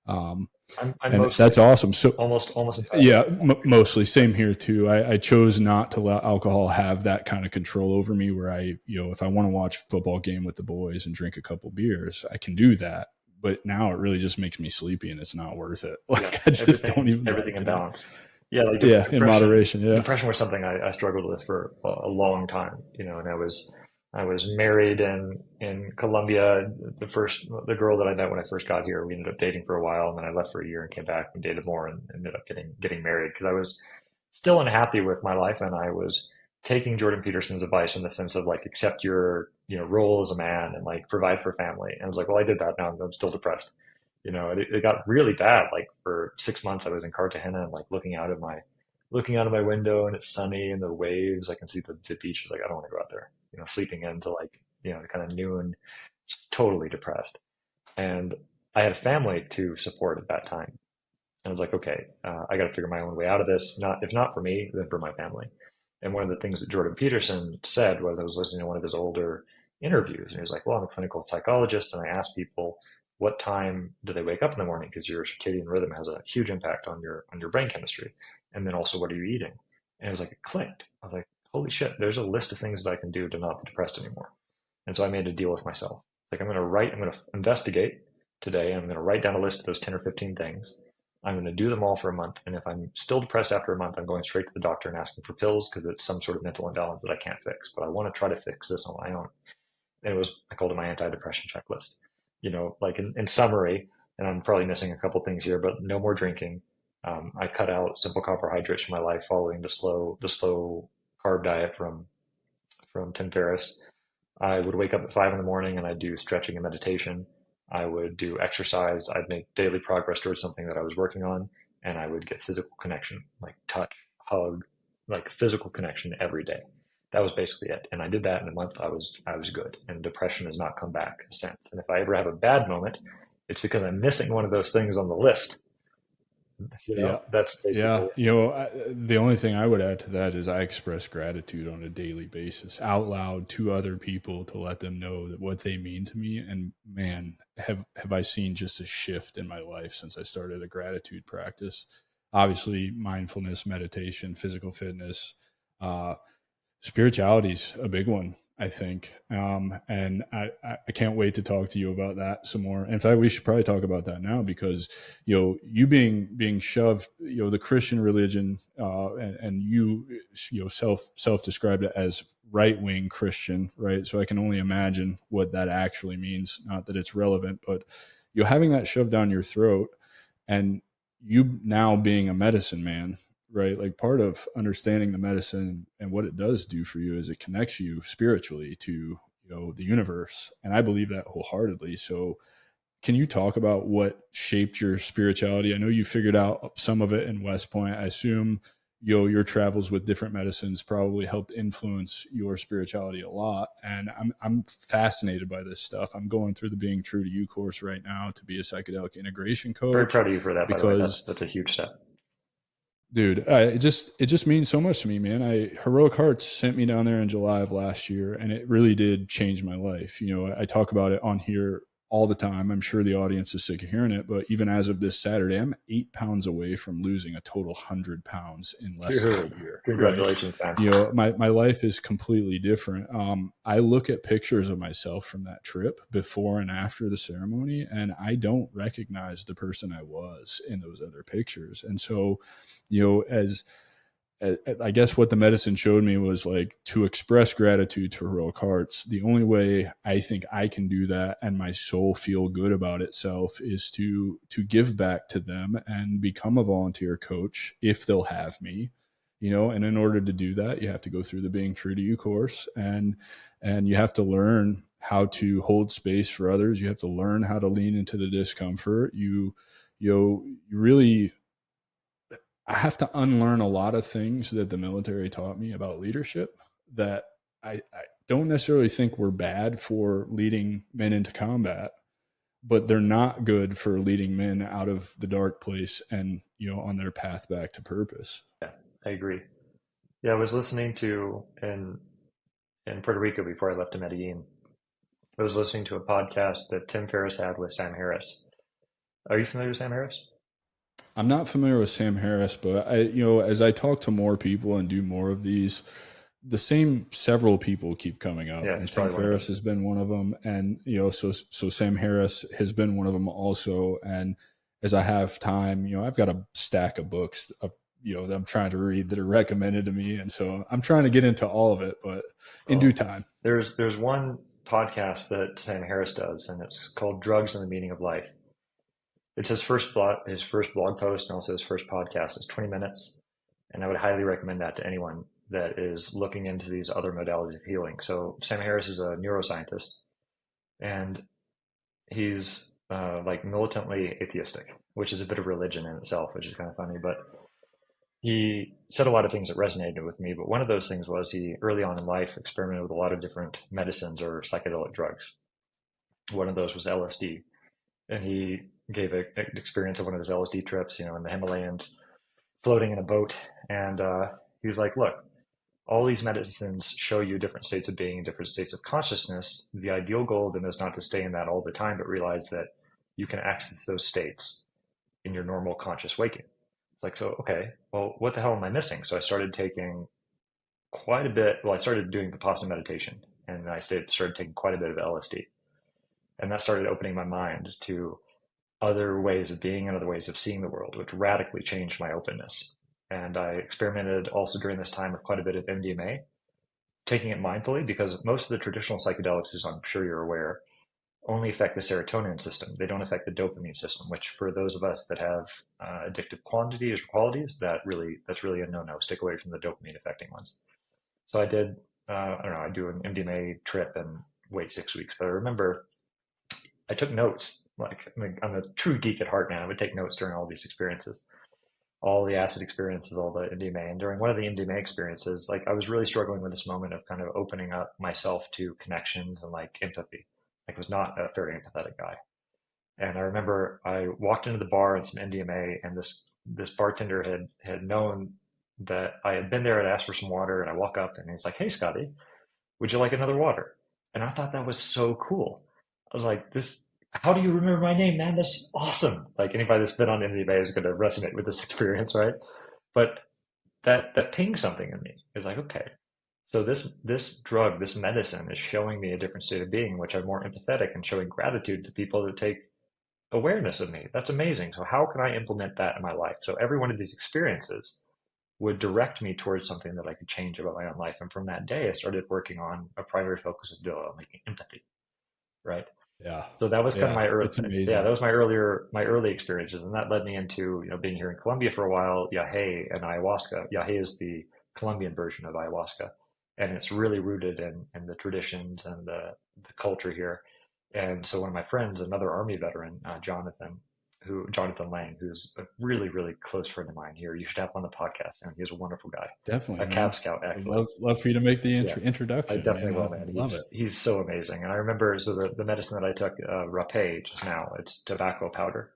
Speaker 2: I'm
Speaker 1: And that's
Speaker 2: mostly
Speaker 1: awesome. So
Speaker 2: almost entirely.
Speaker 1: yeah, mostly same here too. I chose not to let alcohol have that kind of control over me where if I want to watch a football game with the boys and drink a couple beers, I can do that. But now it really just makes me sleepy and it's not worth it.
Speaker 2: Yeah,
Speaker 1: Like I just don't even
Speaker 2: everything
Speaker 1: like
Speaker 2: in
Speaker 1: it.
Speaker 2: balance. Yeah, like
Speaker 1: Yeah, in moderation. Yeah.
Speaker 2: depression was something I struggled with for a long time, and I was married in Colombia. The girl that I met when I first got here, we ended up dating for a while, and then I left for a year and came back and dated more and ended up getting married because I was still unhappy with my life, and I was taking Jordan Peterson's advice in the sense of like accept your role as a man and like provide for family. And I was like, well, I did that. Now I'm still depressed. It got really bad. Like for 6 months, I was in Cartagena and like looking out of my window, and it's sunny and the waves. I can see the beach. I was like, I don't want to go out there. Sleeping into like kind of noon, totally depressed. And I had a family to support at that time. And I was like, okay, I got to figure my own way out of this. Not if not for me, then for my family. And one of the things that Jordan Peterson said was I was listening to one of his older interviews, and he was like, "Well, I'm a clinical psychologist, and I ask people what time do they wake up in the morning because your circadian rhythm has a huge impact on your brain chemistry, and then also what are you eating?" And it was like it clicked. I was like, "Holy shit! There's a list of things that I can do to not be depressed anymore." And so I made a deal with myself. Like I'm going to investigate today. I'm going to write down a list of those 10 or 15 things. I'm going to do them all for a month. And if I'm still depressed after a month, I'm going straight to the doctor and asking for pills because it's some sort of mental imbalance that I can't fix. But I want to try to fix this on my own. And I called it my anti-depression checklist. Like in summary, and I'm probably missing a couple things here, but no more drinking. I cut out simple carbohydrates from my life following the slow carb diet from Tim Ferriss. I would wake up at 5 in the morning and I'd do stretching and meditation. I would do exercise. I'd make daily progress towards something that I was working on, and I would get physical connection, like touch, hug, like physical connection every day. That was basically it. And I did that in a month. I was good, and depression has not come back since. And if I ever have a bad moment, it's because I'm missing one of those things on the list.
Speaker 1: Yeah.
Speaker 2: That's
Speaker 1: Yeah.
Speaker 2: basically
Speaker 1: The only thing I would add to that is I express gratitude on a daily basis out loud to other people to let them know that what they mean to me. And man, have I seen just a shift in my life since I started a gratitude practice. Obviously, mindfulness, meditation, physical fitness, uh, spirituality's a big one, I think. And I can't wait to talk to you about that some more. In fact, we should probably talk about that now because, you being shoved, the Christian religion, and self-described it as right-wing Christian, right? So I can only imagine what that actually means. Not that it's relevant, but having that shoved down your throat and you now being a medicine man, right? Like part of understanding the medicine and what it does do for you is it connects you spiritually to, the universe. And I believe that wholeheartedly. So can you talk about what shaped your spirituality? I know you figured out some of it in West Point. I assume, your travels with different medicines probably helped influence your spirituality a lot. And I'm fascinated by this stuff. I'm going through the Being True to You course right now to be a psychedelic integration
Speaker 2: very
Speaker 1: coach
Speaker 2: proud of you for that, by the way.
Speaker 1: because
Speaker 2: That's a huge step.
Speaker 1: dude, it just means so much to me, man. Heroic Hearts sent me down there in July of last year, and it really did change my life. I talk about it on here all the time. I'm sure the audience is sick of hearing it, but even as of this Saturday, I'm 8 pounds away from losing a total 100 pounds in less than
Speaker 2: Dude,
Speaker 1: a year. Right?
Speaker 2: congratulations, man.
Speaker 1: My life is completely different. I look at pictures of myself from that trip before and after the ceremony, and I don't recognize the person I was in those other pictures. And so, as I guess what the medicine showed me was like to express gratitude to Heroic Hearts. The only way I think I can do that and my soul feel good about itself is to give back to them and become a volunteer coach if they'll have me. And in order to do that, you have to go through the Being True to You course, and you have to learn how to hold space for others. You have to learn how to lean into the discomfort. You really, I have to unlearn a lot of things that the military taught me about leadership that I don't necessarily think were bad for leading men into combat, but they're not good for leading men out of the dark place and, on their path back to purpose.
Speaker 2: Yeah, I agree. Yeah, I was listening to in Puerto Rico before I left to Medellin. I was listening to a podcast that Tim Ferriss had with Sam Harris. Are you familiar with Sam Harris?
Speaker 1: I'm not familiar with Sam Harris, but as I talk to more people and do more of these, the same several people keep coming up,
Speaker 2: Yeah,
Speaker 1: and Tim Ferriss has been one of them, and so Sam Harris has been one of them also. And as I have time, I've got a stack of books of that I'm trying to read that are recommended to me, and so I'm trying to get into all of it, but in due time.
Speaker 2: There's one podcast that Sam Harris does, and it's called Drugs and the Meaning of Life. It's his first blog post and also his first podcast. It's 20 minutes, and I would highly recommend that to anyone that is looking into these other modalities of healing. So Sam Harris is a neuroscientist, and he's like militantly atheistic, which is a bit of religion in itself, which is kind of funny. But he said a lot of things that resonated with me. But one of those things was he early on in life experimented with a lot of different medicines or psychedelic drugs. One of those was LSD, and he gave an experience of one of his LSD trips, in the Himalayas, floating in a boat. And he was like, look, all these medicines show you different states of being, different states of consciousness. The ideal goal of them is not to stay in that all the time, but realize that you can access those states in your normal conscious waking. It's like, so, okay, well, what the hell am I missing? So I started taking quite a bit. Well, I started doing Vipassana meditation, and I started taking quite a bit of LSD. And that started opening my mind to other ways of being and other ways of seeing the world, which radically changed my openness. And I experimented also during this time with quite a bit of MDMA, taking it mindfully, because most of the traditional psychedelics, as I'm sure you're aware, only affect the serotonin system. They don't affect the dopamine system, which for those of us that have addictive quantities or qualities, that's really a no-no. Stick away from the dopamine affecting ones. So I did, I don't know, I do an MDMA trip and wait 6 weeks. But I remember I took notes. Like, I'm a true geek at heart, man. I would take notes during all these experiences, all the acid experiences, all the MDMA. And during one of the MDMA experiences, like, I was really struggling with this moment of kind of opening up myself to connections and like empathy. Like, I was not a very empathetic guy. And I remember I walked into the bar and some MDMA, and this bartender had known that I had been there and asked for some water. And I walk up and he's like, "Hey, Scotty, would you like another water?" And I thought that was so cool. I was like, how do you remember my name, man? That's awesome. Like, anybody that's been on MDMA is going to resonate with this experience, right? But that pinged something in me. It's like, okay, so this drug, this medicine is showing me a different state of being, in which I'm more empathetic and showing gratitude to people that take awareness of me. That's amazing. So how can I implement that in my life? So every one of these experiences would direct me towards something that I could change about my own life. And from that day, I started working on a primary focus of making empathy, right?
Speaker 1: Yeah.
Speaker 2: So that was kind of my early,
Speaker 1: it's amazing.
Speaker 2: yeah, that was my early experiences. And that led me into, being here in Colombia for a while, Yahe and ayahuasca. Yahe is the Colombian version of ayahuasca. And it's really rooted in the traditions and the culture here. And so one of my friends, another Army veteran, Jonathan Lang, who's a really, really close friend of mine here. You should have him on the podcast. And he's a wonderful guy.
Speaker 1: Definitely,
Speaker 2: A Cav Scout, actually.
Speaker 1: I'd love for you to make the introduction.
Speaker 2: I definitely will,
Speaker 1: man.
Speaker 2: man.
Speaker 1: Love it.
Speaker 2: He's so amazing. And I remember, so the medicine that I took, rapé just now, it's tobacco powder.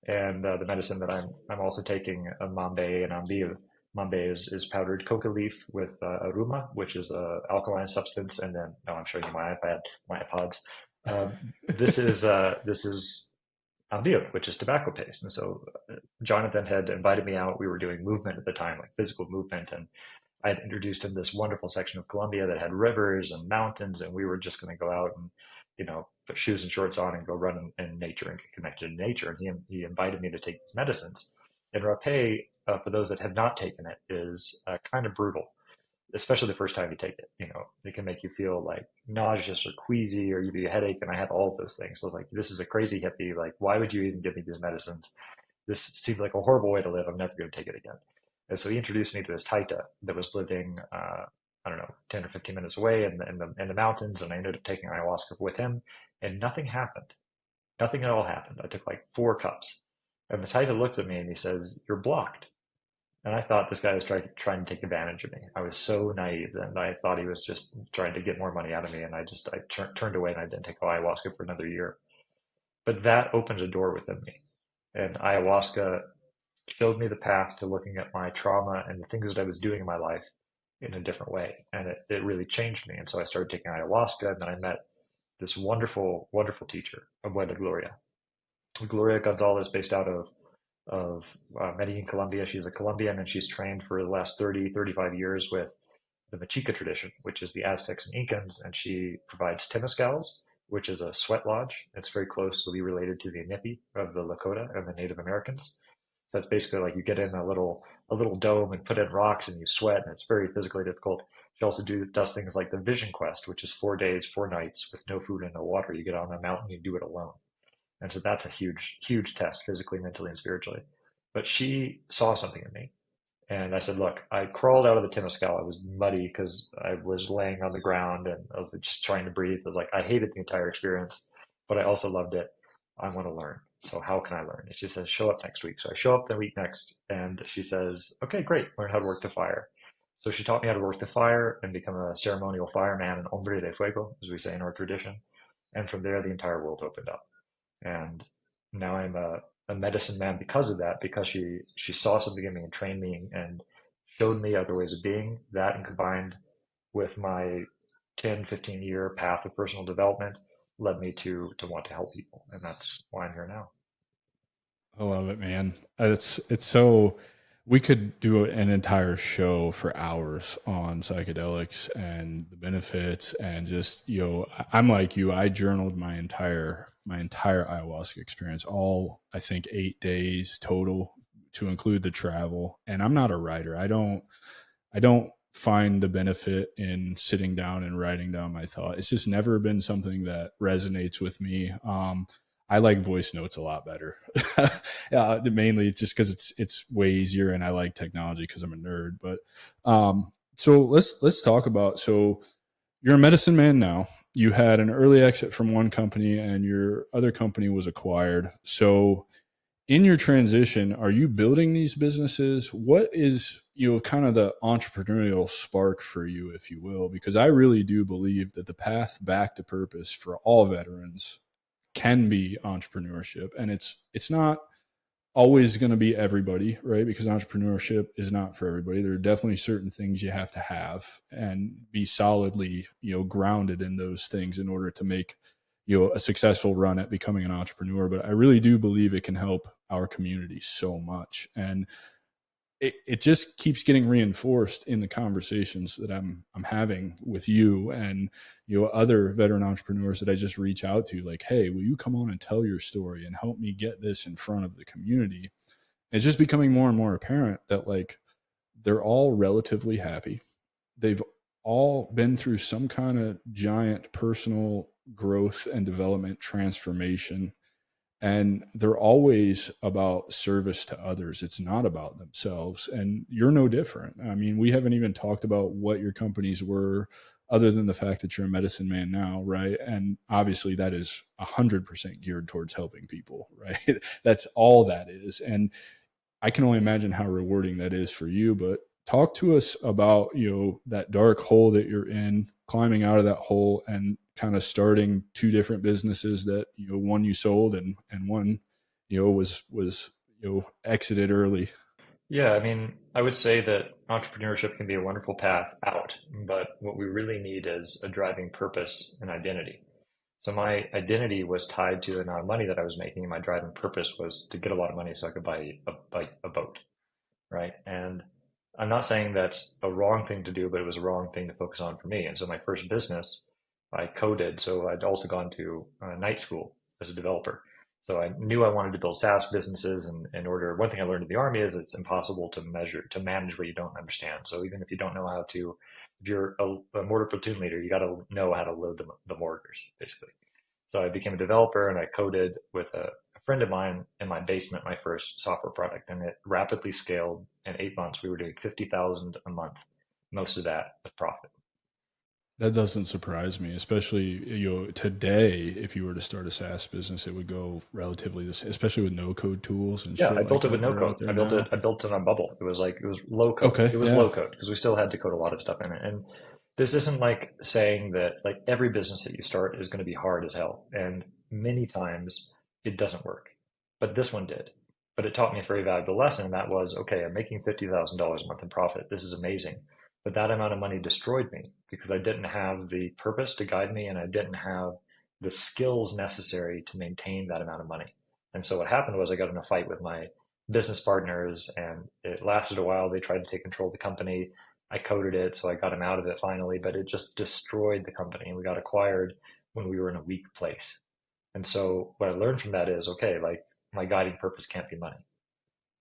Speaker 2: And the medicine that I'm also taking, mambe and ambir. Mambe is powdered coca leaf with aruma, which is a alkaline substance. And then, no, I'm showing you my iPods. This is ambir, which is tobacco paste. And so Jonathan had invited me out. We were doing movement at the time, like physical movement, and I had introduced him this wonderful section of Colombia that had rivers and mountains, and we were just going to go out and, put shoes and shorts on and go run in nature and get connected to nature. And he invited me to take these medicines. And rapé, for those that have not taken it, is kind of brutal, especially the first time you take it. It can make you feel like nauseous or queasy or give you a headache. And I had all of those things. So I was like, this is a crazy hippie. Like, why would you even give me these medicines? This seems like a horrible way to live. I'm never going to take it again. And so he introduced me to this Taita that was living, I don't know, 10 or 15 minutes away in the mountains. And I ended up taking ayahuasca with him, and nothing happened. Nothing at all happened. I took like 4 cups. And the Taita looked at me and he says, "You're blocked." And I thought this guy was trying to take advantage of me. I was so naive, and I thought he was just trying to get more money out of me. And I turned away, and I didn't take ayahuasca for another year. But that opened a door within me. And ayahuasca showed me the path to looking at my trauma and the things that I was doing in my life in a different way. And it really changed me. And so I started taking ayahuasca, and then I met this wonderful, wonderful teacher, Abuela Gloria. Gloria Gonzalez, based out of Medellin, Colombia. She's a Colombian, and she's trained for the last 30, 35 years with the Mexica tradition, which is the Aztecs and Incans, and she provides temescals, which is a sweat lodge. It's very closely related to the Inipi of the Lakota and the Native Americans. So that's basically like you get in a little dome and put in rocks and you sweat, and it's very physically difficult. She also does things like the Vision Quest, which is 4 days, 4 nights with no food and no water. You get on a mountain, you do it alone. And so that's a huge, huge test physically, mentally, and spiritually. But she saw something in me. And I said, "Look, I crawled out of the Temescal. I was muddy because I was laying on the ground and I was just trying to breathe. I was like, I hated the entire experience, but I also loved it. I want to learn. So how can I learn?" And she says, "Show up next week." So I show up the week next, and she says, "Okay, great. Learn how to work the fire." So she taught me how to work the fire and become a ceremonial fireman, an hombre de fuego, as we say in our tradition. And from there, the entire world opened up. And now I'm a medicine man because of that, because she saw something in me and trained me and showed me other ways of being. That, and combined with my 10, 15-year path of personal development, led me to want to help people. And that's why I'm here now.
Speaker 1: I love it, man. It's so we could do an entire show for hours on psychedelics and the benefits and just, I'm like you, I journaled my entire ayahuasca experience, all I think 8 days total to include the travel. And I'm not a writer. I don't find the benefit in sitting down and writing down my thought. It's just never been something that resonates with me. I like voice notes a lot better, mainly just because it's way easier, and I like technology because I'm a nerd. But so let's talk about. So you're a medicine man now. You had an early exit from one company, and your other company was acquired. So in your transition, are you building these businesses? What is, kind of the entrepreneurial spark for you, if you will? Because I really do believe that the path back to purpose for all veterans can be entrepreneurship. And it's not always going to be everybody, right? Because entrepreneurship is not for everybody. There are definitely certain things you have and be solidly, grounded in those things in order to make, a successful run at becoming an entrepreneur. But I really do believe it can help our community so much. And it just keeps getting reinforced in the conversations that I'm having with you and other veteran entrepreneurs that I just reach out to, like, hey, will you come on and tell your story and help me get this in front of the community? And it's just becoming more and more apparent that, like, they're all relatively happy. They've all been through some kind of giant personal growth and development transformation, and they're always about service to others. It's not about themselves, and you're no different. I mean, we haven't even talked about what your companies were, other than the fact that you're a medicine man now, right? And obviously that is 100% geared towards helping people, right? That's all that is. And I can only imagine how rewarding that is for you. But talk to us about, that dark hole that you're in, climbing out of that hole and kind of starting two different businesses that, one you sold and one, was exited early.
Speaker 2: Yeah, I mean, I would say that entrepreneurship can be a wonderful path out, but what we really need is a driving purpose and identity. So my identity was tied to the amount of money that I was making, and my driving purpose was to get a lot of money so I could buy a boat, right? And I'm not saying that's a wrong thing to do, but it was a wrong thing to focus on for me. And so my first business, I coded. So I'd also gone to night school as a developer. So I knew I wanted to build SaaS businesses. And in order, one thing I learned in the army is it's impossible to manage what you don't understand. So even if you don't know how to, if you're a mortar platoon leader, you got to know how to load the mortars, basically. So I became a developer, and I coded with a friend of mine in my basement, my first software product, and it rapidly scaled. In 8 months, we were doing 50,000 a month. Most of that was profit.
Speaker 1: That doesn't surprise me, especially today. If you were to start a SaaS business, it would go relatively the same, especially with no code tools and
Speaker 2: Yeah, I
Speaker 1: shit like
Speaker 2: built it with
Speaker 1: that
Speaker 2: no
Speaker 1: that are
Speaker 2: code.
Speaker 1: out there
Speaker 2: I built it.
Speaker 1: now.
Speaker 2: I built it on Bubble. It was low code.
Speaker 1: Okay,
Speaker 2: It was
Speaker 1: yeah,
Speaker 2: low code because we still had to code a lot of stuff in it. And this isn't like saying that like every business that you start is going to be hard as hell. And many times it doesn't work, but this one did. But it taught me a very valuable lesson. And that was, okay, I'm making $50,000 a month in profit. This is amazing. But that amount of money destroyed me because I didn't have the purpose to guide me and I didn't have the skills necessary to maintain that amount of money. And so what happened was I got in a fight with my business partners and it lasted a while. They tried to take control of the company. I coded it, so I got him out of it finally, but it just destroyed the company and we got acquired when we were in a weak place. And so what I learned from that is, okay, like my guiding purpose can't be money.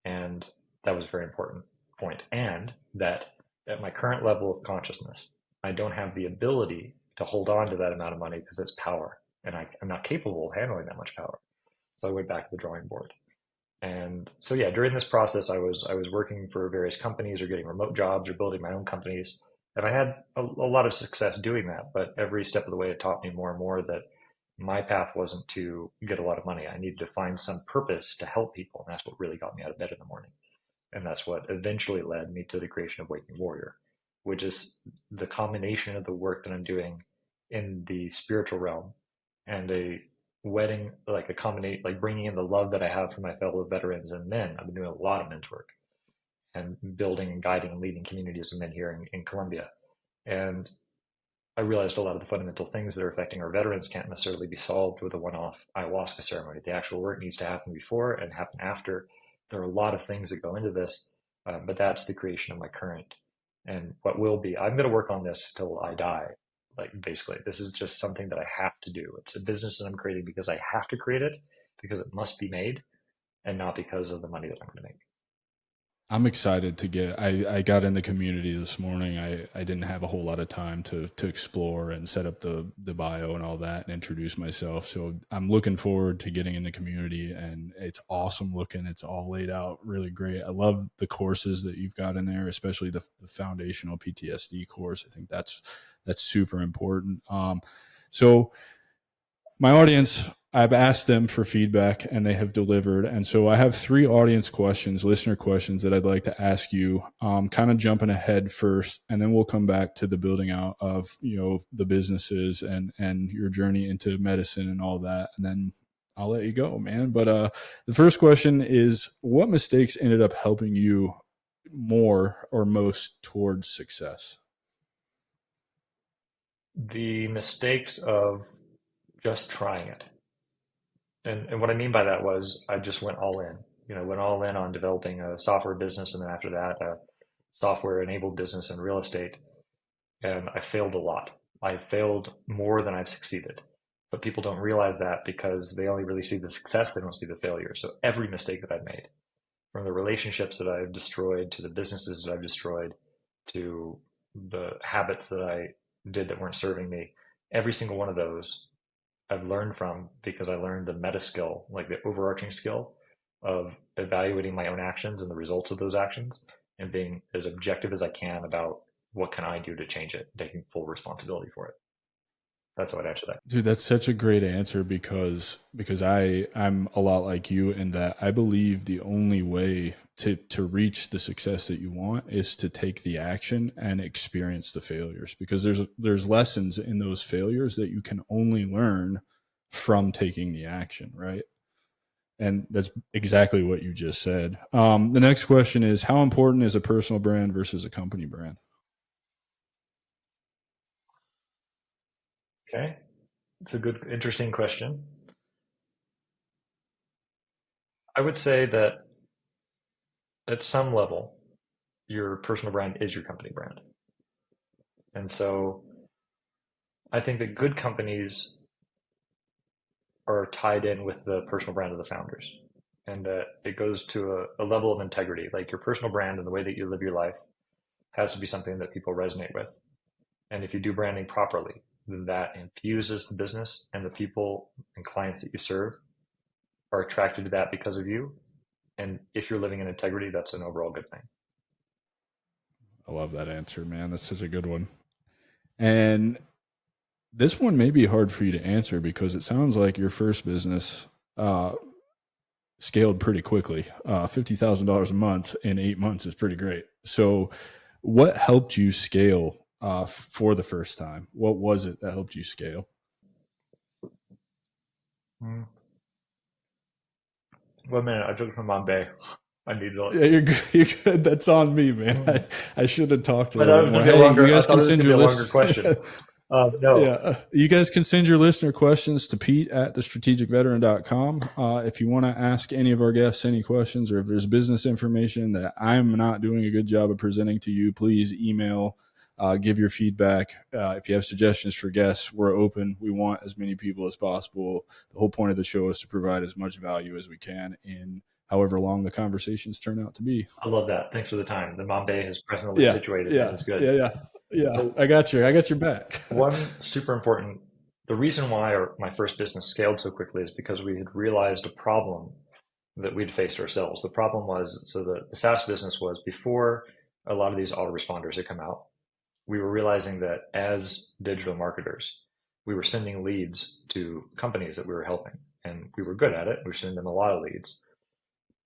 Speaker 2: And that was a very important point. And that at my current level of consciousness, I don't have the ability to hold on to that amount of money because it's power. And I'm not capable of handling that much power. So I went back to the drawing board. And so yeah, during this process, I was working for various companies or getting remote jobs or building my own companies, and I had a lot of success doing that. But every step of the way, it taught me more and more that my path wasn't to get a lot of money. I needed to find some purpose to help people, and that's what really got me out of bed in the morning. And that's what eventually led me to the creation of Waking Warrior, which is the combination of the work that I'm doing in the spiritual realm and a wedding, like a combination, like bringing in the love that I have for my fellow veterans and men. I've been doing a lot of men's work and building and guiding and leading communities of men here in Colombia. And I realized a lot of the fundamental things that are affecting our veterans can't necessarily be solved with a one-off ayahuasca ceremony. The actual work needs to happen before and happen after. There are a lot of things that go into this, but that's the creation of my current and what will be. I'm going to work on this till I die. Like basically, this is just something that I have to do. It's a business that I'm creating because I have to create it because it must be made and not because of the money that I'm going to make.
Speaker 1: I'm excited to get. I got in the community this morning. I didn't have a whole lot of time to explore and set up the bio and all that and introduce myself. So I'm looking forward to getting in the community, and it's awesome looking. It's all laid out really great. I love the courses that you've got in there, especially the foundational PTSD course. I think that's super important. So my audience, I've asked them for feedback and they have delivered. And so I have three audience questions, listener questions that I'd like to ask you, kind of jumping ahead first, and then we'll come back to the building out of, the businesses and your journey into medicine and all that. And then I'll let you go, man. But the first question is, what mistakes ended up helping you more or most towards success?
Speaker 2: The mistakes of just trying it. And what I mean by that was I just went all in. Went all in on developing a software business, and then after that, a software-enabled business in real estate. And I failed a lot. I failed more than I've succeeded. But people don't realize that because they only really see the success, they don't see the failure. So every mistake that I've made, from the relationships that I've destroyed to the businesses that I've destroyed to the habits that I did that weren't serving me, every single one of those I've learned from because I learned the meta skill, like the overarching skill of evaluating my own actions and the results of those actions and being as objective as I can about what can I do to change it, taking full responsibility for it. That's how I'd answer that.
Speaker 1: Dude, that's such a great answer because I'm a lot like you in that I believe the only way to reach the success that you want is to take the action and experience the failures, because there's lessons in those failures that you can only learn from taking the action, right? And that's exactly what you just said. The next question is, how important is a personal brand versus a company brand?
Speaker 2: Okay. It's a good, interesting question. I would say that at some level, your personal brand is your company brand. And so I think that good companies are tied in with the personal brand of the founders. And it goes to a level of integrity. Like your personal brand and the way that you live your life has to be something that people resonate with. And if you do branding properly, then that infuses the business and the people and clients that you serve are attracted to that because of you. And if you're living in integrity, that's an overall good thing.
Speaker 1: I love that answer, man. That's such a good one. And this one may be hard for you to answer because it sounds like your first business scaled pretty quickly. $50,000 a month in 8 months is pretty great. So what helped you scale for the first time? What was it that helped you scale?
Speaker 2: 1 minute, I took from Bombay. I need to.
Speaker 1: Yeah, you're good. You're good. That's on me, man. I should have talked a little bit more.
Speaker 2: Hey,
Speaker 1: you guys can send your
Speaker 2: longer question. No.
Speaker 1: Yeah, you guys can send your listener questions to Pete at thestrategicveteran.com. If you want to ask any of our guests any questions, or if there's business information that I'm not doing a good job of presenting to you, please email, give your feedback. If you have suggestions for guests, we're open. We want as many people as possible. The whole point of the show is to provide as much value as we can in however long the conversations turn out to be.
Speaker 2: I love that. Thanks for the time. The Bombay is presently situated.
Speaker 1: Yeah,
Speaker 2: that's good.
Speaker 1: Yeah, so, I got your back.
Speaker 2: One super important, the reason why my first business scaled so quickly is because we had realized a problem that we'd faced ourselves. The problem was, so the SaaS business was before a lot of these autoresponders had come out, we were realizing that as digital marketers, we were sending leads to companies that we were helping, and we were good at it. We were sending them a lot of leads,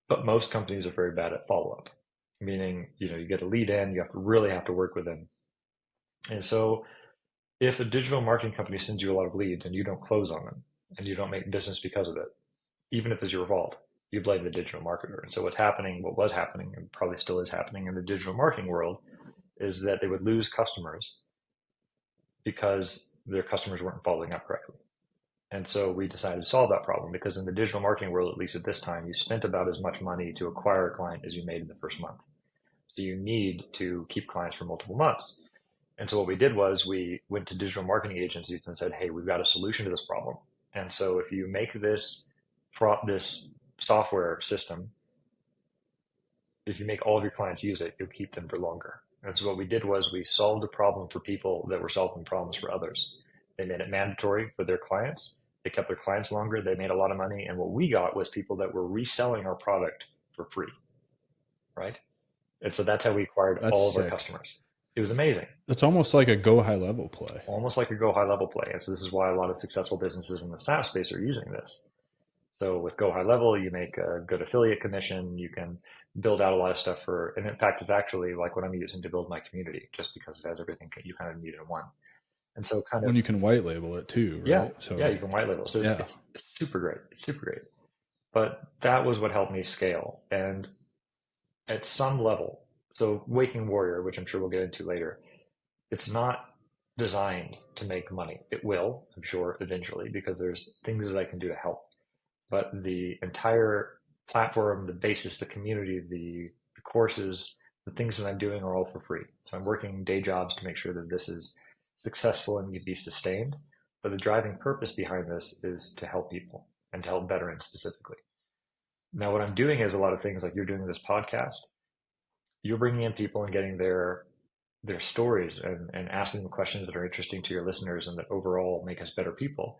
Speaker 2: but most companies are very bad at follow-up, meaning, you get a lead in, you really have to work with them. And so if a digital marketing company sends you a lot of leads and you don't close on them and you don't make business because of it, even if it's your fault, you blame the digital marketer. And so what was happening, and probably still is happening in the digital marketing world, is that they would lose customers because their customers weren't following up correctly. And so we decided to solve that problem, because in the digital marketing world, at least at this time, you spent about as much money to acquire a client as you made in the first month. So you need to keep clients for multiple months. And so what we did was we went to digital marketing agencies and said, hey, we've got a solution to this problem. And so if you make this software system, if you make all of your clients use it, you'll keep them for longer. And so what we did was we solved a problem for people that were solving problems for others. They made it mandatory for their clients. They kept their clients longer. They made a lot of money. And what we got was people that were reselling our product for free, right? And so that's how we acquired all of our customers. It was amazing.
Speaker 1: It's almost like a go high level play.
Speaker 2: Almost like a go high level play. And so this is why a lot of successful businesses in the SaaS space are using this. So with go high level, you make a good affiliate commission. You can build out a lot of stuff and in fact, it's actually like what I'm using to build my community, just because it has everything you kind of need in one. And so
Speaker 1: when you can white label it too, right?
Speaker 2: Yeah, you can white label. So it's super great. It's super great. But that was what helped me scale. And at some level, so Waking Warrior, which I'm sure we'll get into later, it's not designed to make money. It will, I'm sure, eventually, because there's things that I can do to help. But the entire platform, the basis, the community, the courses, the things that I'm doing are all for free. So I'm working day jobs to make sure that this is successful and can be sustained. But the driving purpose behind this is to help people and to help veterans specifically. Now, what I'm doing is a lot of things like you're doing this podcast. You're bringing in people and getting their stories and asking them questions that are interesting to your listeners and that overall make us better people.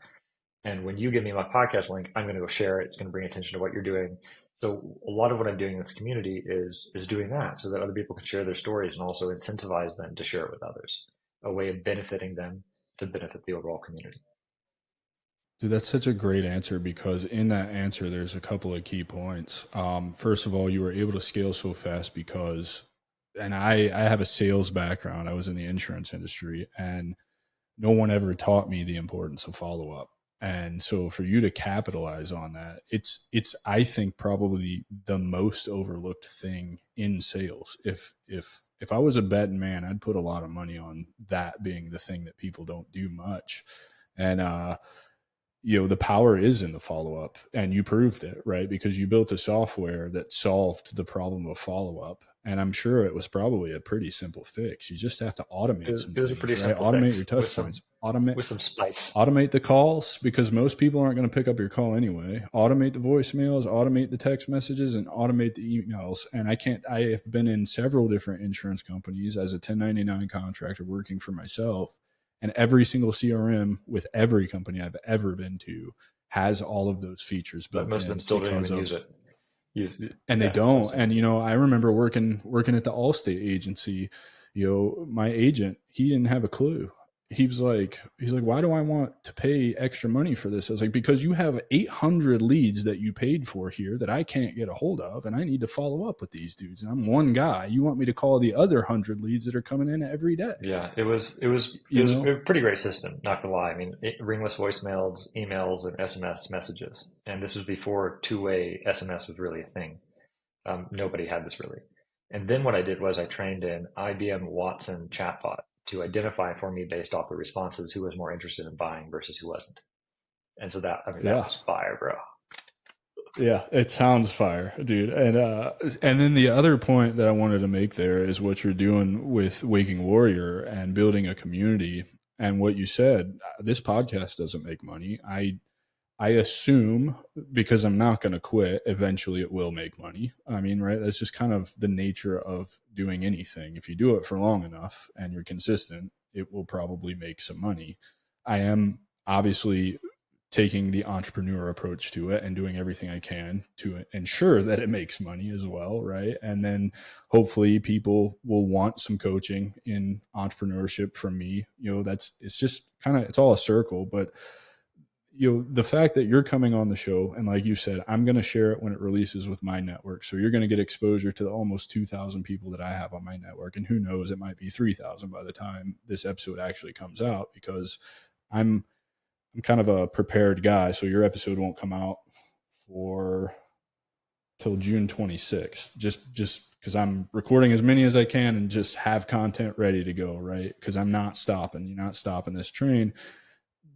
Speaker 2: And when you give me my podcast link, I'm going to go share it. It's going to bring attention to what you're doing. So a lot of what I'm doing in this community is doing that so that other people can share their stories and also incentivize them to share it with others, a way of benefiting them to benefit the overall community.
Speaker 1: Dude, that's such a great answer, because in that answer, there's a couple of key points. First of all, you were able to scale so fast because, and I have a sales background. I was in the insurance industry, and no one ever taught me the importance of follow-up. And so for you to capitalize on that, it's I think probably the most overlooked thing in sales. If I was a betting man, I'd put a lot of money on that being the thing that people don't do much. And the power is in the follow-up, and you proved it, right? Because you built a software that solved the problem of follow-up. And I'm sure it was probably a pretty simple fix. You just have to automate some things, right? Automate your touch points,
Speaker 2: with some spice.
Speaker 1: Automate the calls, because most people aren't going to pick up your call anyway. Automate the voicemails, automate the text messages, and automate the emails. And I have been in several different insurance companies as a 1099 contractor working for myself. And every single CRM with every company I've ever been to has all of those features
Speaker 2: But
Speaker 1: built
Speaker 2: most of
Speaker 1: in
Speaker 2: them still don't
Speaker 1: because
Speaker 2: even
Speaker 1: of,
Speaker 2: use it.
Speaker 1: and they
Speaker 2: Yeah,
Speaker 1: don't. And, I remember working at the Allstate agency, my agent, he didn't have a clue. He's like, why do I want to pay extra money for this? I was like, because you have 800 leads that you paid for here that I can't get a hold of, and I need to follow up with these dudes. And I'm one guy. You want me to call the other 100 leads that are coming in every day?
Speaker 2: Yeah, it was a pretty great system, not gonna lie. I mean, ringless voicemails, emails, and SMS messages. And this was before two-way SMS was really a thing. Nobody had this really. And then what I did was I trained an IBM Watson chatbot to identify for me based off the responses who was more interested in buying versus who wasn't. And so that, I mean, that
Speaker 1: Yeah.
Speaker 2: was fire, bro.
Speaker 1: Yeah, it sounds fire, dude. And then the other point that I wanted to make there is what you're doing with Waking Warrior and building a community. And what you said, this podcast doesn't make money. I assume, because I'm not going to quit, eventually it will make money. I mean, right? That's just kind of the nature of doing anything. If you do it for long enough and you're consistent, it will probably make some money. I am obviously taking the entrepreneur approach to it and doing everything I can to ensure that it makes money as well, right? And then hopefully people will want some coaching in entrepreneurship from me. It's just kind of, it's all a circle. But the fact that you're coming on the show, and like you said, I'm going to share it when it releases with my network, so you're going to get exposure to the almost 2,000 people that I have on my network, and who knows, it might be 3,000 by the time this episode actually comes out, because I'm kind of a prepared guy. So your episode won't come out for till June 26th, just because I'm recording as many as I can and just have content ready to go, right? Because I'm not stopping. You're not stopping this train.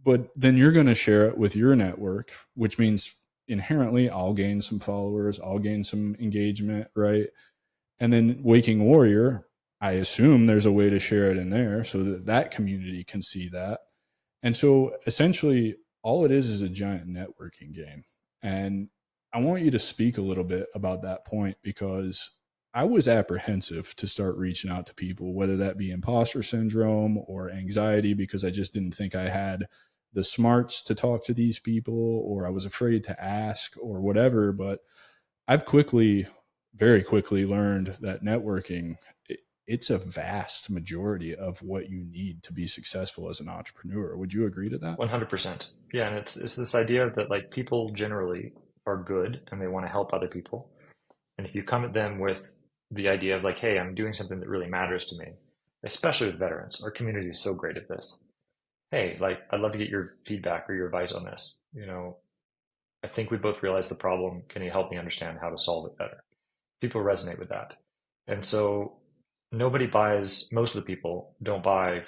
Speaker 1: But then you're going to share it with your network, which means inherently I'll gain some followers, I'll gain some engagement, right? And then Waking Warrior, I assume there's a way to share it in there so that that community can see that. And so essentially all it is a giant networking game. And I want you to speak a little bit about that point, because I was apprehensive to start reaching out to people, whether that be imposter syndrome or anxiety, because I just didn't think I had the smarts to talk to these people, or I was afraid to ask or whatever. But I've very quickly learned that networking, it's a vast majority of what you need to be successful as an entrepreneur. Would you agree to that?
Speaker 2: 100%. Yeah, and it's this idea that like people generally are good and they want to help other people. And if you come at them with the idea of like, hey, I'm doing something that really matters to me, especially with veterans, our community is so great at this. Hey, like, I'd love to get your feedback or your advice on this. I think we both realize the problem. Can you help me understand how to solve it better? People resonate with that. And so most of the people don't buy,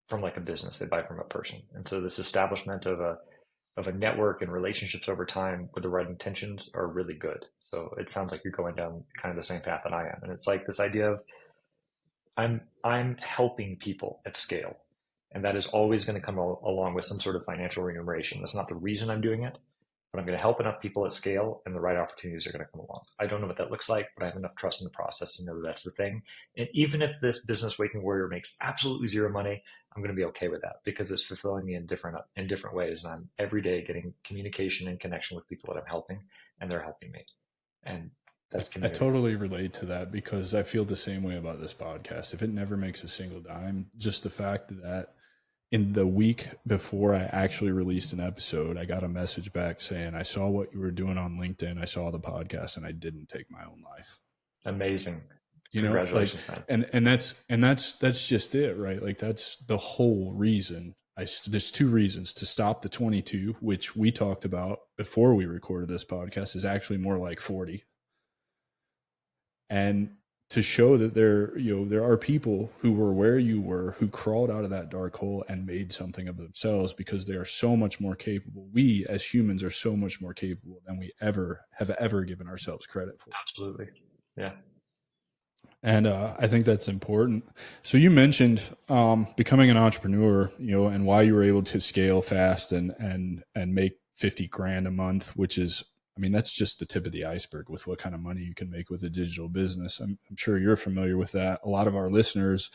Speaker 2: from like a business, they buy from a person. And so this establishment of a network and relationships over time with the right intentions are really good. So it sounds like you're going down kind of the same path that I am. And it's like this idea of I'm helping people at scale. And that is always going to come along with some sort of financial remuneration. That's not the reason I'm doing it, but I'm going to help enough people at scale and the right opportunities are going to come along. I don't know what that looks like, but I have enough trust in the process to know that that's the thing. And even if this business Waking Warrior makes absolutely zero money, I'm going to be okay with that because it's fulfilling me in different ways. And I'm every day getting communication and connection with people that I'm helping, and they're helping me. And that's
Speaker 1: I
Speaker 2: community.
Speaker 1: totally relate to that, because I feel the same way about this podcast. If it never makes a single dime, just the fact that in the week before I actually released an episode, I got a message back saying, I saw what you were doing on LinkedIn. I saw the podcast and I didn't take my own life.
Speaker 2: Amazing.
Speaker 1: Like,
Speaker 2: Congratulations, man.
Speaker 1: and that's just it, right? Like, that's the whole reason. There's two reasons to stop the 22, which we talked about before we recorded this podcast, is actually more like 40. And to show that there are people who were where you were, who crawled out of that dark hole and made something of themselves, because they are so much more capable. We as humans are so much more capable than we have ever given ourselves credit for.
Speaker 2: Absolutely. Yeah.
Speaker 1: And I think that's important. So you mentioned becoming an entrepreneur, and why you were able to scale fast and make 50 grand a month, which is, I mean, that's just the tip of the iceberg with what kind of money you can make with a digital business. I'm sure you're familiar with that. A lot of our listeners,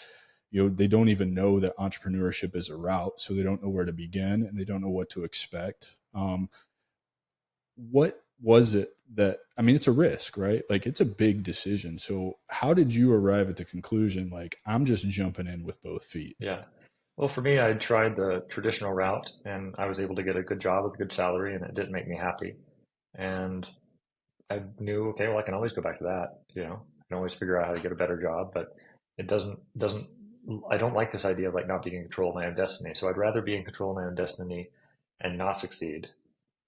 Speaker 1: they don't even know that entrepreneurship is a route, so they don't know where to begin and they don't know what to expect. What was it that, I mean, it's a risk, right? Like it's a big decision. So how did you arrive at the conclusion, like, I'm just jumping in with both feet?
Speaker 2: Yeah. Well, for me, I tried the traditional route and I was able to get a good job with a good salary and it didn't make me happy. And I knew, okay, well, I can always go back to that. I can always figure out how to get a better job, but it doesn't, I don't like this idea of like not being in control of my own destiny. So I'd rather be in control of my own destiny and not succeed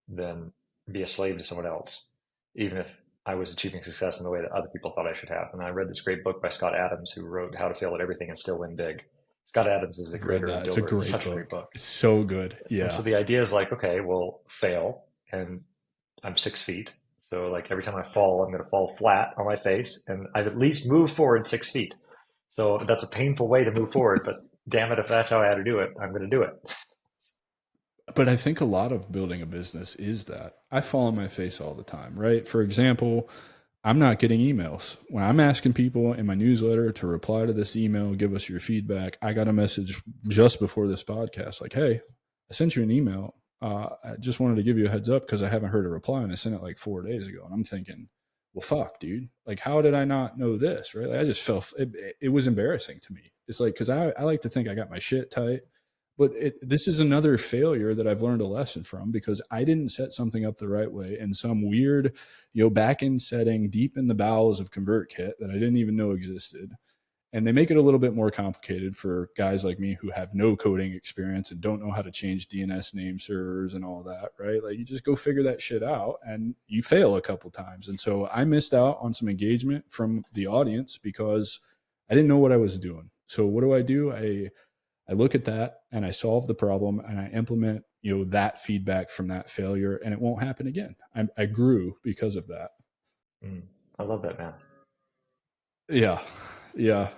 Speaker 2: than be a slave to someone else, even if I was achieving success in the way that other people thought I should have. And I read this great book by Scott Adams, who wrote How to Fail at Everything and Still Win Big. Scott Adams is a
Speaker 1: I've read
Speaker 2: creator of
Speaker 1: that. It's a
Speaker 2: Dilbert. It's
Speaker 1: great
Speaker 2: such a great
Speaker 1: book.
Speaker 2: book.
Speaker 1: It's so good.
Speaker 2: And so
Speaker 1: Yeah.
Speaker 2: the idea is like, okay, well, fail. And I'm 6 feet. So like every time I fall, I'm going to fall flat on my face and I've at least moved forward 6 feet. So that's a painful way to move forward, but damn it, if that's how I had to do it, I'm going to do it.
Speaker 1: But I think a lot of building a business is that I fall on my face all the time, right? For example, I'm not getting emails. When I'm asking people in my newsletter to reply to this email, give us your feedback, I got a message just before this podcast like, hey, I sent you an email. I just wanted to give you a heads up because I haven't heard a reply and I sent it like 4 days ago. And I'm thinking, well, fuck, dude. Like, how did I not know this? Right. Like, I just felt it was embarrassing to me. It's like, because I like to think I got my shit tight. But this is another failure that I've learned a lesson from because I didn't set something up the right way in some weird, back end setting deep in the bowels of ConvertKit that I didn't even know existed. And they make it a little bit more complicated for guys like me who have no coding experience and don't know how to change DNS name servers and all that, right? Like you just go figure that shit out and you fail a couple times. And so I missed out on some engagement from the audience because I didn't know what I was doing. So what do? I look at that and I solve the problem and I implement, that feedback from that failure and it won't happen again. I grew because of that.
Speaker 2: Mm, I love that, man.
Speaker 1: Yeah. Yeah.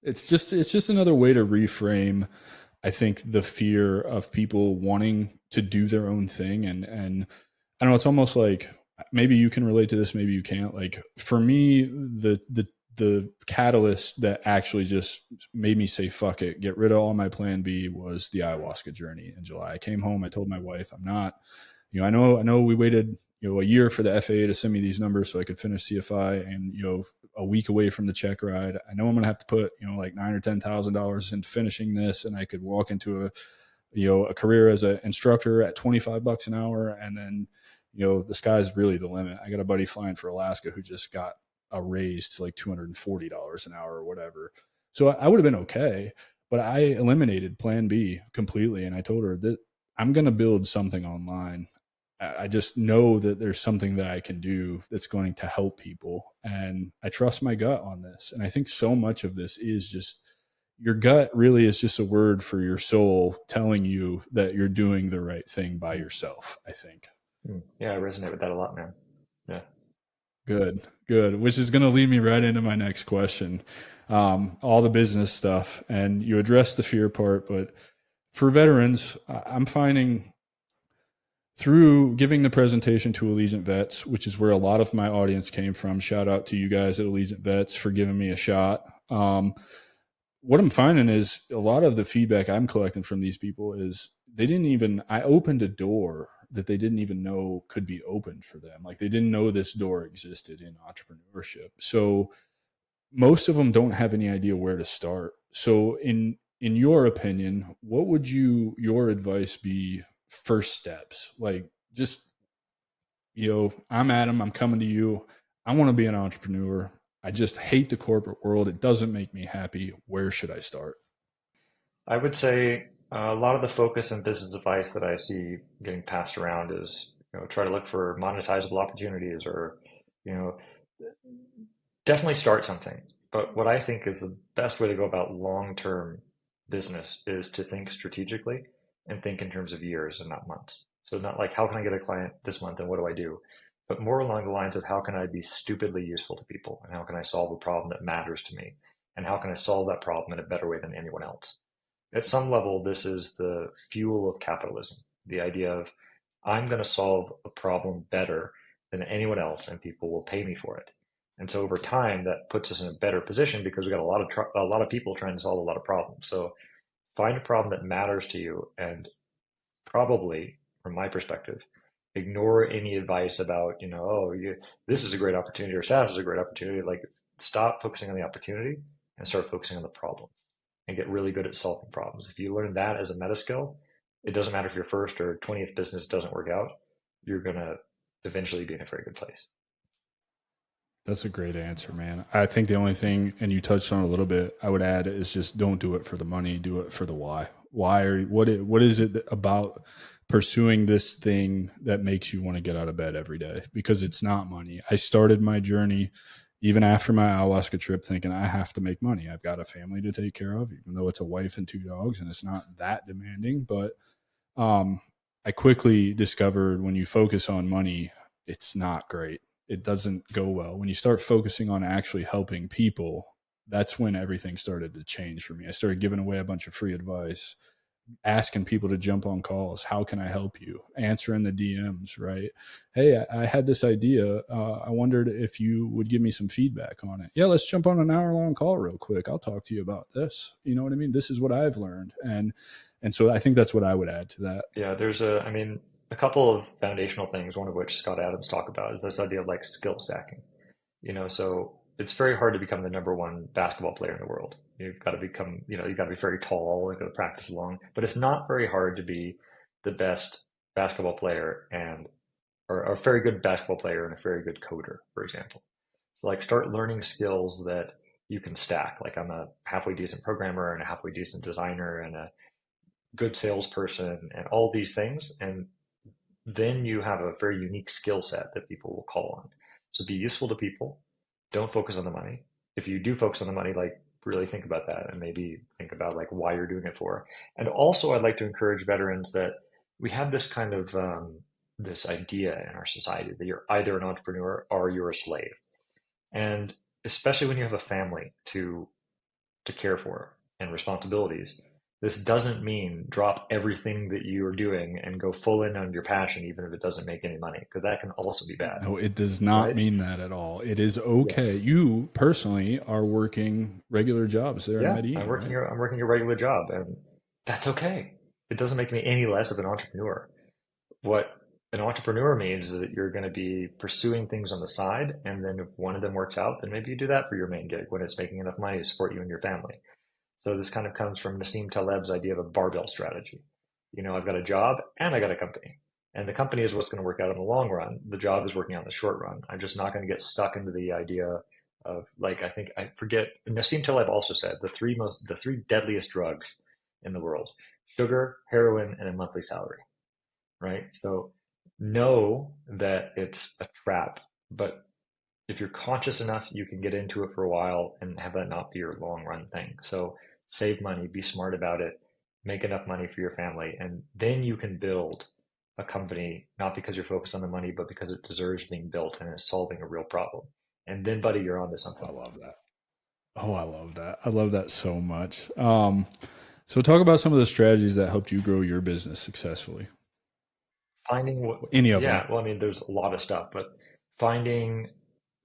Speaker 1: It's just another way to reframe, I think, the fear of people wanting to do their own thing. And I don't know, it's almost like maybe you can relate to this, maybe you can't. Like for me, the catalyst that actually just made me say fuck it, get rid of all my plan B was the ayahuasca journey in July. I came home, I told my wife I'm not, I know we waited, a year for the FAA to send me these numbers so I could finish CFI and, a week away from the check ride. I know I'm going to have to put, like $9,000 or $10,000 into finishing this. And I could walk into a career as an instructor at $25 an hour. And then, the sky's really the limit. I got a buddy flying for Alaska who just got a raise to like $240 an hour or whatever. So I would have been okay, but I eliminated plan B completely. And I told her that I'm going to build something online. I just know that there's something that I can do that's going to help people. And I trust my gut on this. And I think so much of this is just your gut really is just a word for your soul telling you that you're doing the right thing by yourself, I think.
Speaker 2: Mm, yeah, I resonate with that a lot, man. Yeah.
Speaker 1: Good, good. Which is going to lead me right into my next question. All the business stuff, and you addressed the fear part, but for veterans, I'm finding through giving the presentation to Allegiant Vets, which is where a lot of my audience came from. Shout out to you guys at Allegiant Vets for giving me a shot. What I'm finding is a lot of the feedback I'm collecting from these people is I opened a door that they didn't even know could be opened for them. Like they didn't know this door existed in entrepreneurship. So most of them don't have any idea where to start. So in your opinion, what would your advice be first steps? Like just, I'm Adam, I'm coming to you. I want to be an entrepreneur. I just hate the corporate world. It doesn't make me happy. Where should I start?
Speaker 2: I would say a lot of the focus and business advice that I see getting passed around is, try to look for monetizable opportunities or, you know, definitely start something. But what I think is the best way to go about long-term business is to think strategically and think in terms of years and not months. So not like how can I get a client this month and what do I do? But more along the lines of how can I be stupidly useful to people and how can I solve a problem that matters to me and how can I solve that problem in a better way than anyone else? At some level, this is the fuel of capitalism. The idea of I'm going to solve a problem better than anyone else and people will pay me for it. And so over time, that puts us in a better position because we got a lot of people trying to solve a lot of problems. So find a problem that matters to you, and probably, from my perspective, ignore any advice about, this is a great opportunity or SaaS is a great opportunity. Like, stop focusing on the opportunity and start focusing on the problem and get really good at solving problems. If you learn that as a meta skill, it doesn't matter if your first or 20th business doesn't work out, you're going to eventually be in a very good place.
Speaker 1: That's a great answer, man. I think the only thing, and you touched on it a little bit, I would add is just don't do it for the money, do it for the why. Why are what is it about pursuing this thing that makes you want to get out of bed every day? Because it's not money. I started my journey even after my ayahuasca trip thinking I have to make money. I've got a family to take care of, even though it's a wife and 2 dogs and it's not that demanding. But I quickly discovered when you focus on money, it's not great. It doesn't go well. When you start focusing on actually helping people, that's when everything started to change for me. I started giving away a bunch of free advice, asking people to jump on calls. How can I help you? Answering the DMs, right? Hey, I had this idea. I wondered if you would give me some feedback on it. Yeah, let's jump on an hour-long call real quick. I'll talk to you about this. You know what I mean? This is what I've learned. And so I think that's what I would add to that.
Speaker 2: Yeah, there's a couple of foundational things, one of which Scott Adams talked about, is this idea of like skill stacking. So it's very hard to become the number one basketball player in the world. You've got to become, you've got to be very tall, you've got to practice long, but it's not very hard to be the best basketball player or a very good basketball player and a very good coder, for example. So like start learning skills that you can stack. Like I'm a halfway decent programmer and a halfway decent designer and a good salesperson and all these things. And then you have a very unique skill set that people will call on. So be useful to people. Don't focus on the money. If you do focus on the money, like really think about that and maybe think about like why you're doing it for. And also I'd like to encourage veterans that we have this kind of this idea in our society that you're either an entrepreneur or you're a slave. And especially when you have a family to care for and responsibilities, this doesn't mean drop everything that you are doing and go full in on your passion, even if it doesn't make any money, because that can also be bad.
Speaker 1: No, it does not
Speaker 2: Right?
Speaker 1: mean that at all. It is okay.
Speaker 2: Yes.
Speaker 1: You personally are working regular jobs there in
Speaker 2: Yeah,
Speaker 1: Medellin, right?
Speaker 2: I'm working a regular job, and that's okay. It doesn't make me any less of an entrepreneur. What an entrepreneur means is that you're going to be pursuing things on the side, and then if one of them works out, then maybe you do that for your main gig when it's making enough money to support you and your family. So this kind of comes from Nassim Taleb's idea of a barbell strategy. I've got a job and I got a company. And the company is what's going to work out in the long run. The job is working out in the short run. I'm just not going to get stuck into the idea of like, I forget, Nassim Taleb also said the three deadliest drugs in the world: sugar, heroin, and a monthly salary. Right? So know that it's a trap, but if you're conscious enough, you can get into it for a while and have that not be your long run thing. So save money, be smart about it, make enough money for your family, and then you can build a company, not because you're focused on the money, but because it deserves being built and is solving a real problem. And then, buddy, you're onto
Speaker 1: I
Speaker 2: something.
Speaker 1: love that. Oh, I love that. I love that so much. So talk about some of the strategies that helped you grow your business successfully.
Speaker 2: Finding what,
Speaker 1: Any of them.
Speaker 2: yeah, well, there's a lot of stuff, but finding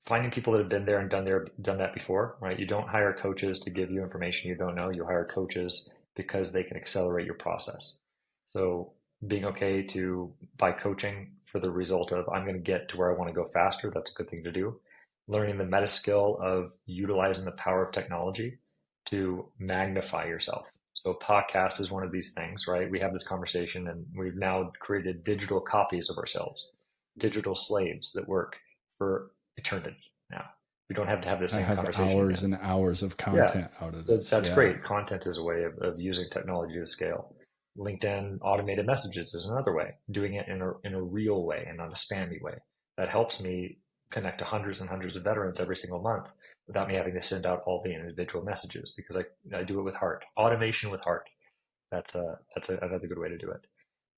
Speaker 2: finding people that have been there and done that before, right? You don't hire coaches to give you information you don't know. You hire coaches because they can accelerate your process. So being okay to buy coaching for the result of I'm going to get to where I want to go faster, that's a good thing to do. Learning the meta skill of utilizing the power of technology to magnify yourself. So podcast is one of these things, right? We have this conversation and we've now created digital copies of ourselves, digital slaves that work for eternity now. We don't have to have the
Speaker 1: I
Speaker 2: same
Speaker 1: have
Speaker 2: conversation
Speaker 1: hours
Speaker 2: again.
Speaker 1: and hours of
Speaker 2: Yeah.
Speaker 1: content out of
Speaker 2: So
Speaker 1: this.
Speaker 2: that's
Speaker 1: Yeah.
Speaker 2: great. Content is a way of using technology to scale. LinkedIn automated messages is another way, doing it in a real way and not a spammy way. That helps me connect to hundreds and hundreds of veterans every single month without me having to send out all the individual messages because I do it with heart. Automation with heart. Another good way to do it.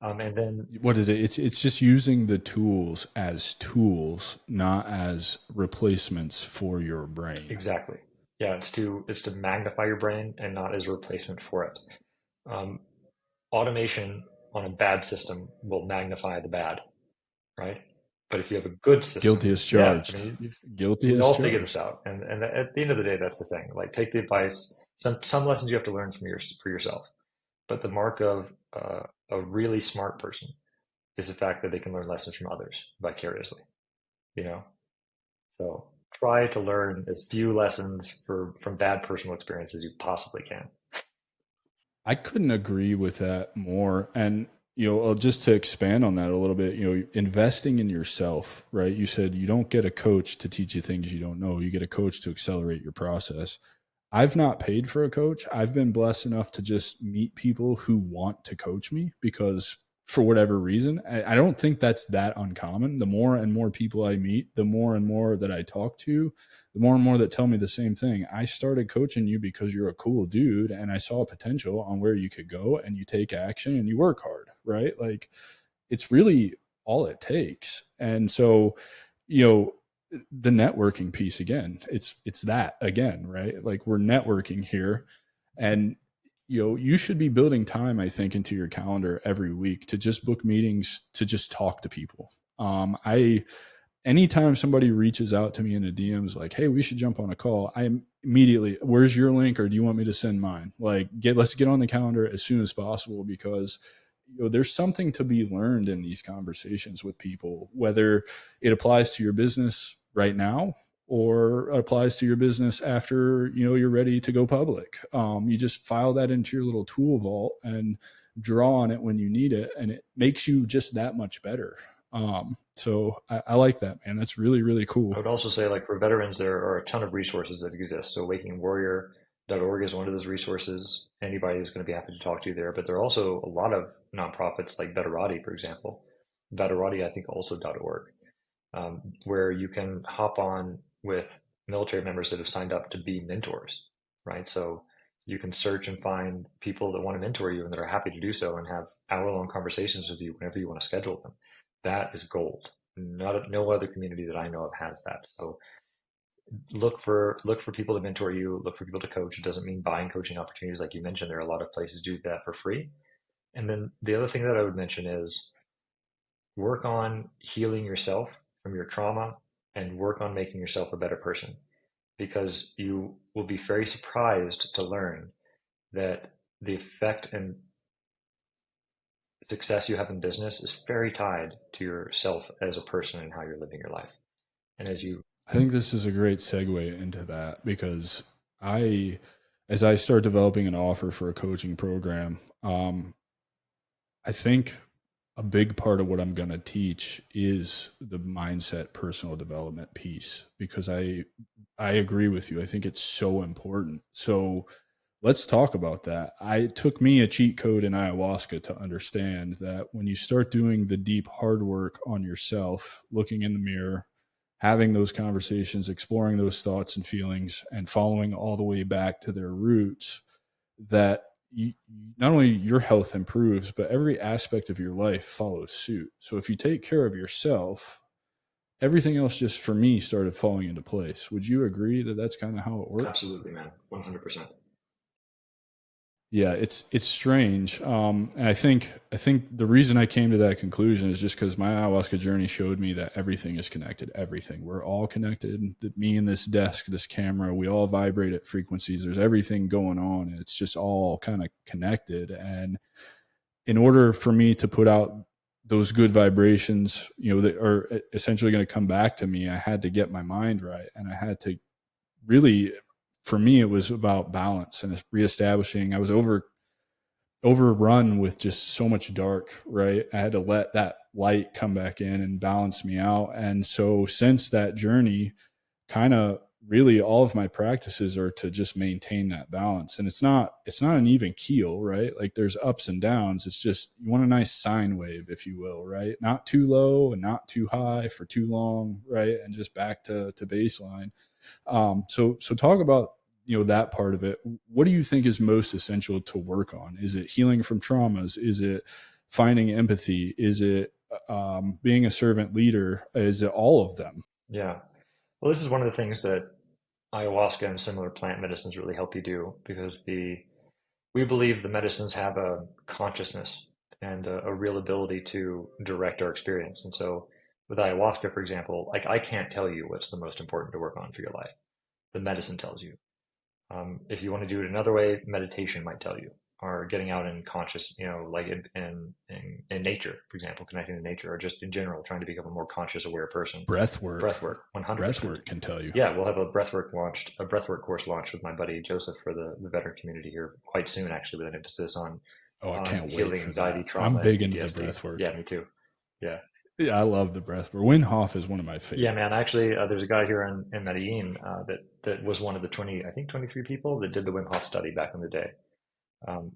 Speaker 2: And then
Speaker 1: What is it? It's just using the tools as tools, not as replacements for your brain.
Speaker 2: exactly, yeah, it's to magnify your brain and not as a replacement for it. Um, Automation on a bad system will magnify the bad, right? But if you have a good
Speaker 1: Guilty
Speaker 2: system,
Speaker 1: as
Speaker 2: yeah, I
Speaker 1: charged.
Speaker 2: mean,
Speaker 1: Guilty
Speaker 2: we
Speaker 1: as
Speaker 2: all figure this
Speaker 1: charged.
Speaker 2: out. And at the end of the day, that's the thing. Like, take the advice. Some lessons you have to learn for yourself. But the mark of a really smart person is the fact that they can learn lessons from others vicariously. You know, so try to learn as few lessons from bad personal experience as you possibly can.
Speaker 1: I couldn't agree with that more. And, just to expand on that a little bit, investing in yourself, right? You said you don't get a coach to teach you things you don't know. You get a coach to accelerate your process. I've not paid for a coach. I've been blessed enough to just meet people who want to coach me because for whatever reason, I don't think that's that uncommon. The more and more people I meet, the more and more that I talk to, the more and more that tell me the same thing. I started coaching you because you're a cool dude and I saw potential on where you could go and you take action and you work hard, right? Like it's really all it takes. And so, you know, the networking piece again, it's that again, right? Like we're networking here and you should be building time, I think, into your calendar every week to just book meetings to just talk to people. I anytime somebody reaches out to me in the DMs like, "Hey, we should jump on a call," I am immediately, "Where's your link, or do you want me to send mine?" Like, let's get on the calendar as soon as possible because there's something to be learned in these conversations with people, whether it applies to your business right now or applies to your business after you're ready to go public. You just file that into your little tool vault and draw on it when you need it, and it makes you just that much better. So I like that, man. That's really, really
Speaker 2: I
Speaker 1: cool.
Speaker 2: would also say, like, for veterans, there are a ton of resources that exist. So wakingwarrior.org is one of those resources. Anybody is going to be happy to talk to you there. But there are also a lot of nonprofits like Veterati, for example. Veterati, I think, also .org, where you can hop on with military members that have signed up to be mentors, right? So you can search and find people that want to mentor you and that are happy to do so and have hour-long conversations with you whenever you want to schedule them. That is gold. No other community that I know of has that. So look for people to mentor you, look for people to coach. It doesn't mean buying coaching opportunities like you mentioned. There are a lot of places to do that for free. And then the other thing that I would mention is work on healing yourself from your trauma and work on making yourself a better person, because you will be very surprised to learn that the effect and success you have in business is very tied to yourself as a person and how you're living your life. And as you
Speaker 1: I think this is a great segue into that because I, as I start developing an offer for a coaching program, I think a big part of what I'm going to teach is the mindset personal development piece because I agree with you. I think it's so important. So let's talk about that. It took me a cheat code in ayahuasca to understand that when you start doing the deep hard work on yourself, looking in the mirror, having those conversations, exploring those thoughts and feelings, and following all the way back to their roots, that not only your health improves, but every aspect of your life follows suit. So if you take care of yourself, everything else just for me started falling into place. Would you agree that that's kind of how it works?
Speaker 2: absolutely, man, 100%.
Speaker 1: Yeah, it's strange, and I think the reason I came to that conclusion is just because my ayahuasca journey showed me that everything is connected. Everything, we're all connected. Me and this desk, this camera, we all vibrate at frequencies. There's everything going on, and it's just all kind of connected. And in order for me to put out those good vibrations, that are essentially going to come back to me, I had to get my mind right, and I had to really, for me, it was about balance and reestablishing. I was overrun with just so much dark, right? I had to let that light come back in and balance me out. And so since that journey, kind of really all of my practices are to just maintain that balance. And it's not an even keel, right? Like there's ups and downs. It's just you want a nice sine wave, if you will, right? Not too low and not too high for too long, right? And just back to baseline. So talk about that part of it. What do you think is most essential to work on? Is it healing from traumas? Is it finding empathy? Is it being a servant leader? Is it all of them?
Speaker 2: Yeah. Well, this is one of the things that ayahuasca and similar plant medicines really help you do, because we believe the medicines have a consciousness and a real ability to direct our experience. And so With ayahuasca, for example, like I can't tell you what's the most important to work on for your life. The medicine tells you. If you want to do it another way, meditation might tell you, or getting out in conscious, like in nature, for example, connecting to nature, or just in general, trying to become a more conscious, aware person.
Speaker 1: Breath work.
Speaker 2: Breath work, 100%.
Speaker 1: Breath work can tell you.
Speaker 2: Yeah, we'll have a breathwork course launched with my buddy Joseph for the veteran community here quite soon, actually, with an emphasis on
Speaker 1: I can't
Speaker 2: healing
Speaker 1: wait for
Speaker 2: anxiety,
Speaker 1: that.
Speaker 2: trauma,
Speaker 1: I'm big
Speaker 2: and
Speaker 1: into the
Speaker 2: PTSD.
Speaker 1: breath work.
Speaker 2: Yeah, me too. Yeah.
Speaker 1: Yeah, I love the breath work. Wim Hof is one of my favorites.
Speaker 2: Yeah, man. Actually, there's a guy here in Medellin that was one of the 23 people that did the Wim Hof study back in the day.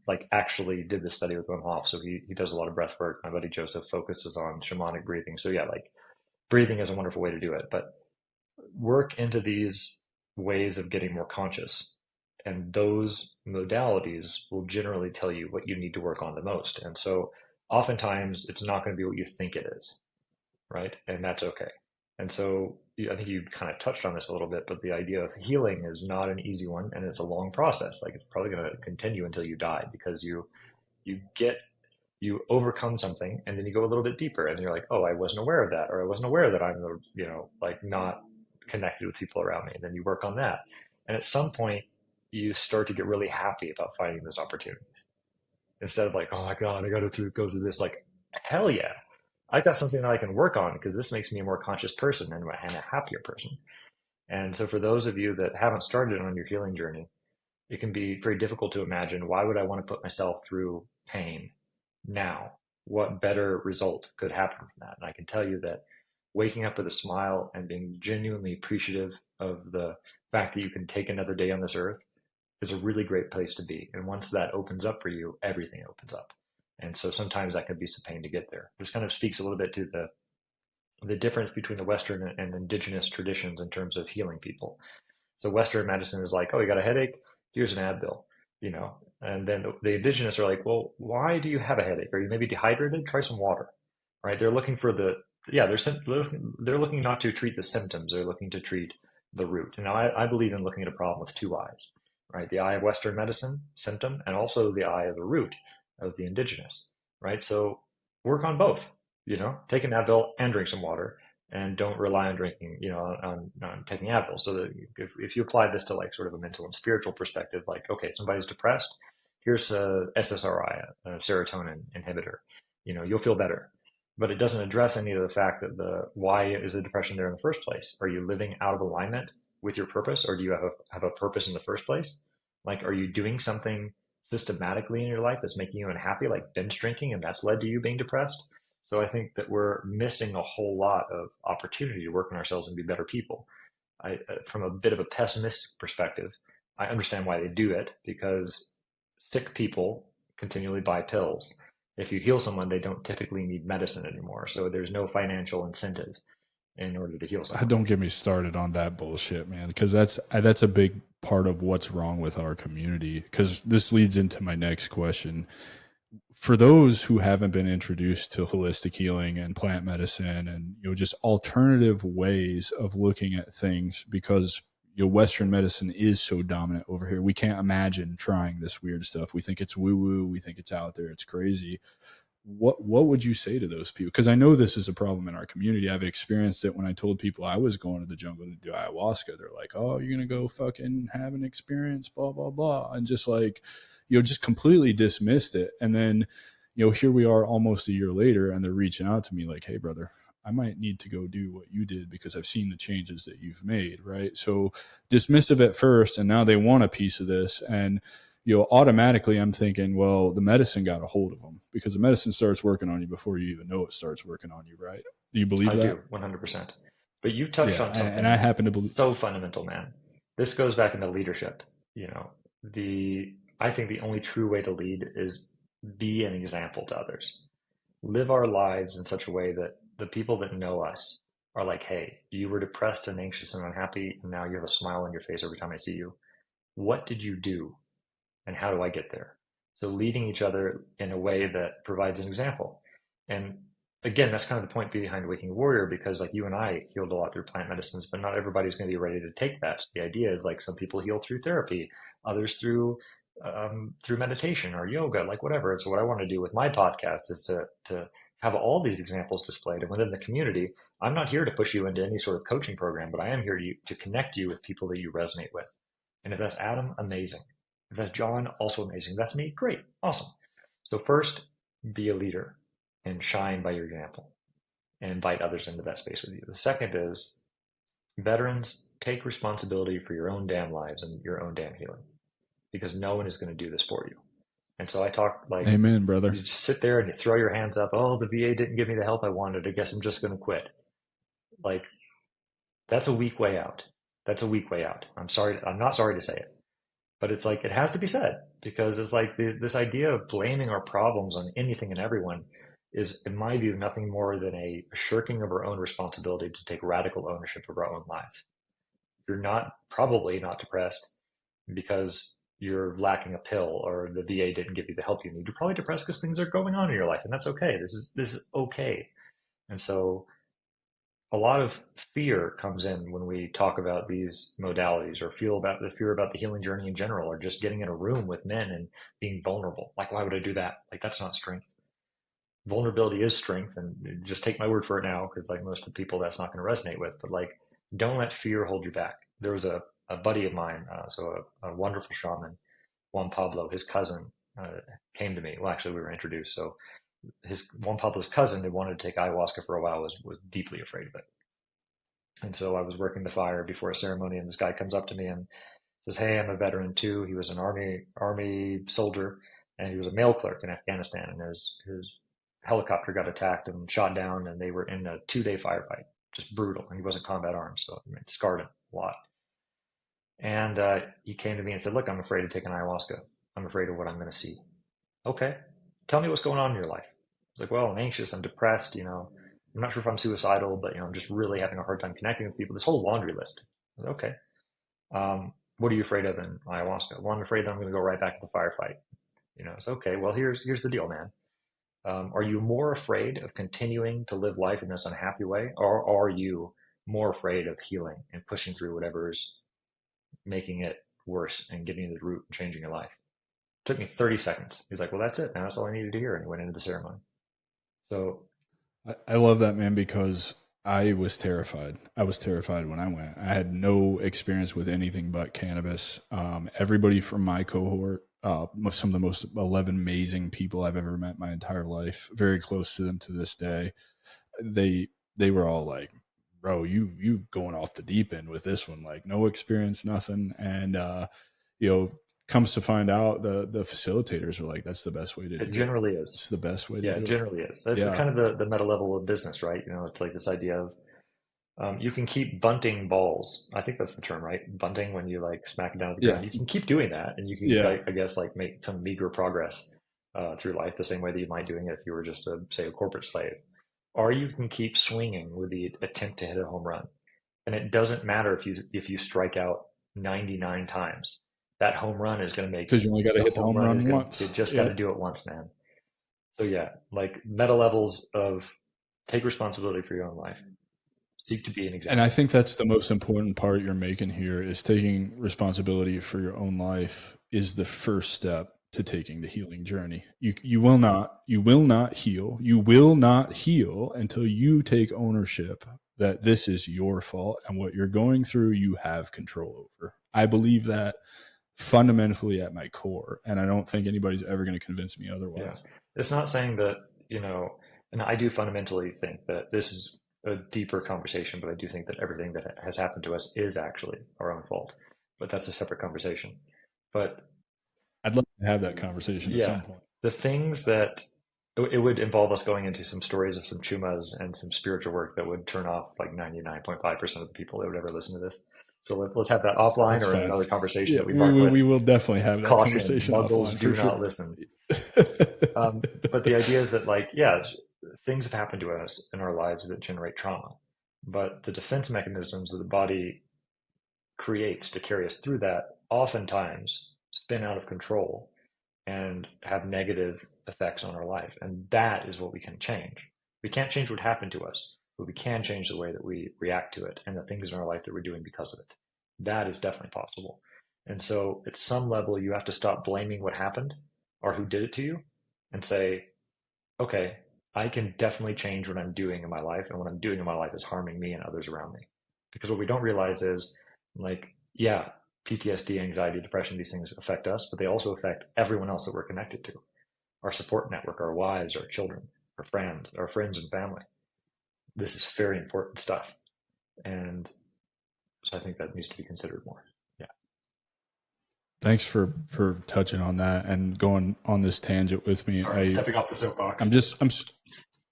Speaker 2: Like actually did the study with Wim Hof. So he does a lot of breath work. My buddy Joseph focuses on shamanic breathing. So yeah, like breathing is a wonderful way to do it. But work into these ways of getting more conscious. And those modalities will generally tell you what you need to work on the most. And so oftentimes it's not going to be what you think it is, right? And that's okay. And so I think you kind of touched on this a little bit, but the idea of healing is not an easy one, and it's a long process. Like it's probably going to continue until you die, because you overcome something, and then you go a little bit deeper, and you're like, oh, I wasn't aware of that, or I wasn't aware that I'm like not connected with people around me. And then you work on that, and at some point you start to get really happy about finding those opportunities, instead of like, oh my god, I got to go through this. Like, hell yeah, I got something that I can work on, because this makes me a more conscious person and a happier person. And so for those of you that haven't started on your healing journey, it can be very difficult to imagine, why would I want to put myself through pain now? What better result could happen from that? And I can tell you that waking up with a smile and being genuinely appreciative of the fact that you can take another day on this earth is a really great place to be. And once that opens up for you, everything opens up. And so sometimes that can be some pain to get there. This kind of speaks a little bit to the difference between the Western and indigenous traditions in terms of healing people. So Western medicine is like, oh, you got a headache? Here's an Advil, and then the indigenous are like, well, why do you have a headache? Are you maybe dehydrated? Try some water, right? They're looking for they're looking not to treat the symptoms. They're looking to treat the root. And I believe in looking at a problem with two eyes, right? The eye of Western medicine, symptom, and also the eye of the root of the indigenous, right? So work on both, take an Advil and drink some water, and don't rely on drinking, on taking Advil. So that if you apply this to like sort of a mental and spiritual perspective, like, okay, somebody's depressed, here's a SSRI, a serotonin inhibitor, you'll feel better. But it doesn't address any of the fact that why is the depression there in the first place? Are you living out of alignment with your purpose, or do you have a purpose in the first place? Like, are you doing something systematically in your life that's making you unhappy, like binge drinking, and that's led to you being depressed? So I think that we're missing a whole lot of opportunity to work on ourselves and be better people. From a bit of a pessimistic perspective, I understand why they do it, because sick people continually buy pills. If you heal someone, they don't typically need medicine anymore. So there's no financial incentive in order to heal someone.
Speaker 1: Don't get me started on that bullshit, man, because that's a big part of what's wrong with our community, because this leads into my next question. For those who haven't been introduced to holistic healing and plant medicine and just alternative ways of looking at things, because Western medicine is so dominant over here, we can't imagine trying this weird stuff. We think it's woo woo, we think it's out there, it's crazy. What would you say to those people? Because I know this is a problem in our community. I've experienced it when I told people I was going to the jungle to do ayahuasca. They're like, oh, you're gonna go fucking have an experience, blah blah blah, and just like just completely dismissed it. And then here we are almost a year later, and they're reaching out to me like, hey brother, I might need to go do what you did because I've seen the changes that you've made, right? So dismissive at first, and now they want a piece of this. And automatically I'm thinking, well, the medicine got a hold of them, because the medicine starts working on you before you even know it starts working on you, right? Do you believe that?
Speaker 2: I do, 100%. But you touched on something,
Speaker 1: and I happen to believe
Speaker 2: so fundamental, man. This goes back into leadership. I think the only true way to lead is be an example to others. Live our lives in such a way that the people that know us are like, hey, you were depressed and anxious and unhappy, and now you have a smile on your face every time I see you. What did you do? And how do I get there? So leading each other in a way that provides an example. And again, that's kind of the point behind Waking Warrior, because like you and I healed a lot through plant medicines, but not everybody's going to be ready to take that. So the idea is like some people heal through therapy, others through through meditation or yoga, like whatever. And so what I want to do with my podcast is to have all these examples displayed. And within the community, I'm not here to push you into any sort of coaching program, but I am here to connect you with people that you resonate with. And if that's Adam, amazing. If that's John, also amazing. If that's me, great, awesome. So first, be a leader and shine by your example and invite others into that space with you. The second is, veterans, take responsibility for your own damn lives and your own damn healing, because no one is going to do this for you. And so I talk like,
Speaker 1: amen, brother.
Speaker 2: you just sit there and you throw your hands up. Oh, the VA didn't give me the help I wanted. I guess I'm just going to quit. Like, that's a weak way out. That's a weak way out. I'm sorry. I'm not sorry to say it, but it's like, it has to be said, because it's like this idea of blaming our problems on anything and everyone is, in my view, nothing more than a shirking of our own responsibility to take radical ownership of our own lives. You're probably not depressed because you're lacking a pill or the VA didn't give you the help you need. You're probably depressed because things are going on in your life, and that's okay. This is okay. And so a lot of fear comes in when we talk about these modalities, or feel about the fear about the healing journey in general, or just getting in a room with men and being vulnerable. Like, why would I do that? Like, that's not strength. Vulnerability is strength, and just take my word for it now, because like most of the people, that's not going to resonate with. But like, don't let fear hold you back. There was a buddy of mine, a wonderful shaman, Juan Pablo, his cousin, came to me. Well, actually, we were introduced. So Juan Pablo's cousin, who wanted to take ayahuasca for a while, was deeply afraid of it. And so I was working the fire before a ceremony, and this guy comes up to me and says, "Hey, I'm a veteran too." He was an army soldier, and he was a mail clerk in Afghanistan, and his helicopter got attacked and shot down, and they were in a 2-day firefight, just brutal. And he wasn't combat armed, so it scarred him a lot. And he came to me and said, "Look, I'm afraid to take an ayahuasca. I'm afraid of what I'm going to see." Okay, tell me what's going on in your life. I was like, "Well, I'm anxious. I'm depressed. I'm not sure if I'm suicidal, but I'm just really having a hard time connecting with people." This whole laundry list. I was like, "Okay, what are you afraid of in ayahuasca?" "Well, I'm afraid that I'm going to go right back to the firefight." It's okay. Well, here's the deal, man. Are you more afraid of continuing to live life in this unhappy way, or are you more afraid of healing and pushing through whatever is making it worse and getting to the root and changing your life? It took me 30 seconds. He's like, "Well, that's it, man. That's all I needed to hear." And he went into the ceremony. So
Speaker 1: I love that, man, because I was terrified. I was terrified when I went. I had no experience with anything but cannabis. Everybody from my cohort, some of the most 11 amazing people I've ever met my entire life, very close to them to this day. They were all like, "Bro, you going off the deep end with this one, like no experience, nothing." And comes to find out, the facilitators are like, "That's the best way to do it.
Speaker 2: it generally is.
Speaker 1: It's the best way to
Speaker 2: Yeah,
Speaker 1: do
Speaker 2: it
Speaker 1: it."
Speaker 2: generally is. It's
Speaker 1: Yeah.
Speaker 2: kind of the meta level of business, right? It's like this idea of you can keep bunting balls. I think that's the term, right? Bunting, when you like smack it down to the
Speaker 1: Yeah.
Speaker 2: ground. You can keep doing that, and you can,
Speaker 1: Yeah.
Speaker 2: I guess, like make some meager progress through life, the same way that you might doing it if you were just say a corporate slave. Or you can keep swinging with the attempt to hit a home run, and it doesn't matter if you strike out 99 times. That home run is going to make
Speaker 1: Because you only got to hit the home run once.
Speaker 2: You just got to do it once, man. So yeah, like meta levels of take responsibility for your own life. Seek to be an example.
Speaker 1: And I think that's the most important part you're making here, is taking responsibility for your own life is the first step to taking the healing journey. You will not heal. You will not heal until you take ownership that this is your fault, and what you're going through, you have control over. I believe that fundamentally at my core, and I don't think anybody's ever going to convince me otherwise.
Speaker 2: Yeah. It's not saying that, and I do fundamentally think that this is a deeper conversation, but I do think that everything that has happened to us is actually our own fault. But that's a separate conversation. But
Speaker 1: I'd love to have that conversation at some point.
Speaker 2: The things that it would involve us going into some stories of some chumas and some spiritual work that would turn off like 99.5% of the people that would ever listen to this. So let's have that offline or in another conversation.
Speaker 1: Yeah, we will definitely have that conversation
Speaker 2: muggles,
Speaker 1: offline.
Speaker 2: Do not listen. But the idea is that, like, things have happened to us in our lives that generate trauma, but the defense mechanisms that the body creates to carry us through that oftentimes spin out of control and have negative effects on our life. And that is what we can change. We can't change what happened to us, but we can change the way that we react to it and the things in our life that we're doing because of it. That is definitely possible. And so at some level, you have to stop blaming what happened or who did it to you and say, okay, I can definitely change what I'm doing in my life. And what I'm doing in my life is harming me and others around me. Because what we don't realize is, like, yeah, PTSD, anxiety, depression, these things affect us, but they also affect everyone else that we're connected to, our support network, our wives, our children, our friends and family. This is very important stuff. And so I think that needs to be considered more. Yeah.
Speaker 1: Thanks for touching on that and going on this tangent with me.
Speaker 2: Sorry, stepping off the soapbox.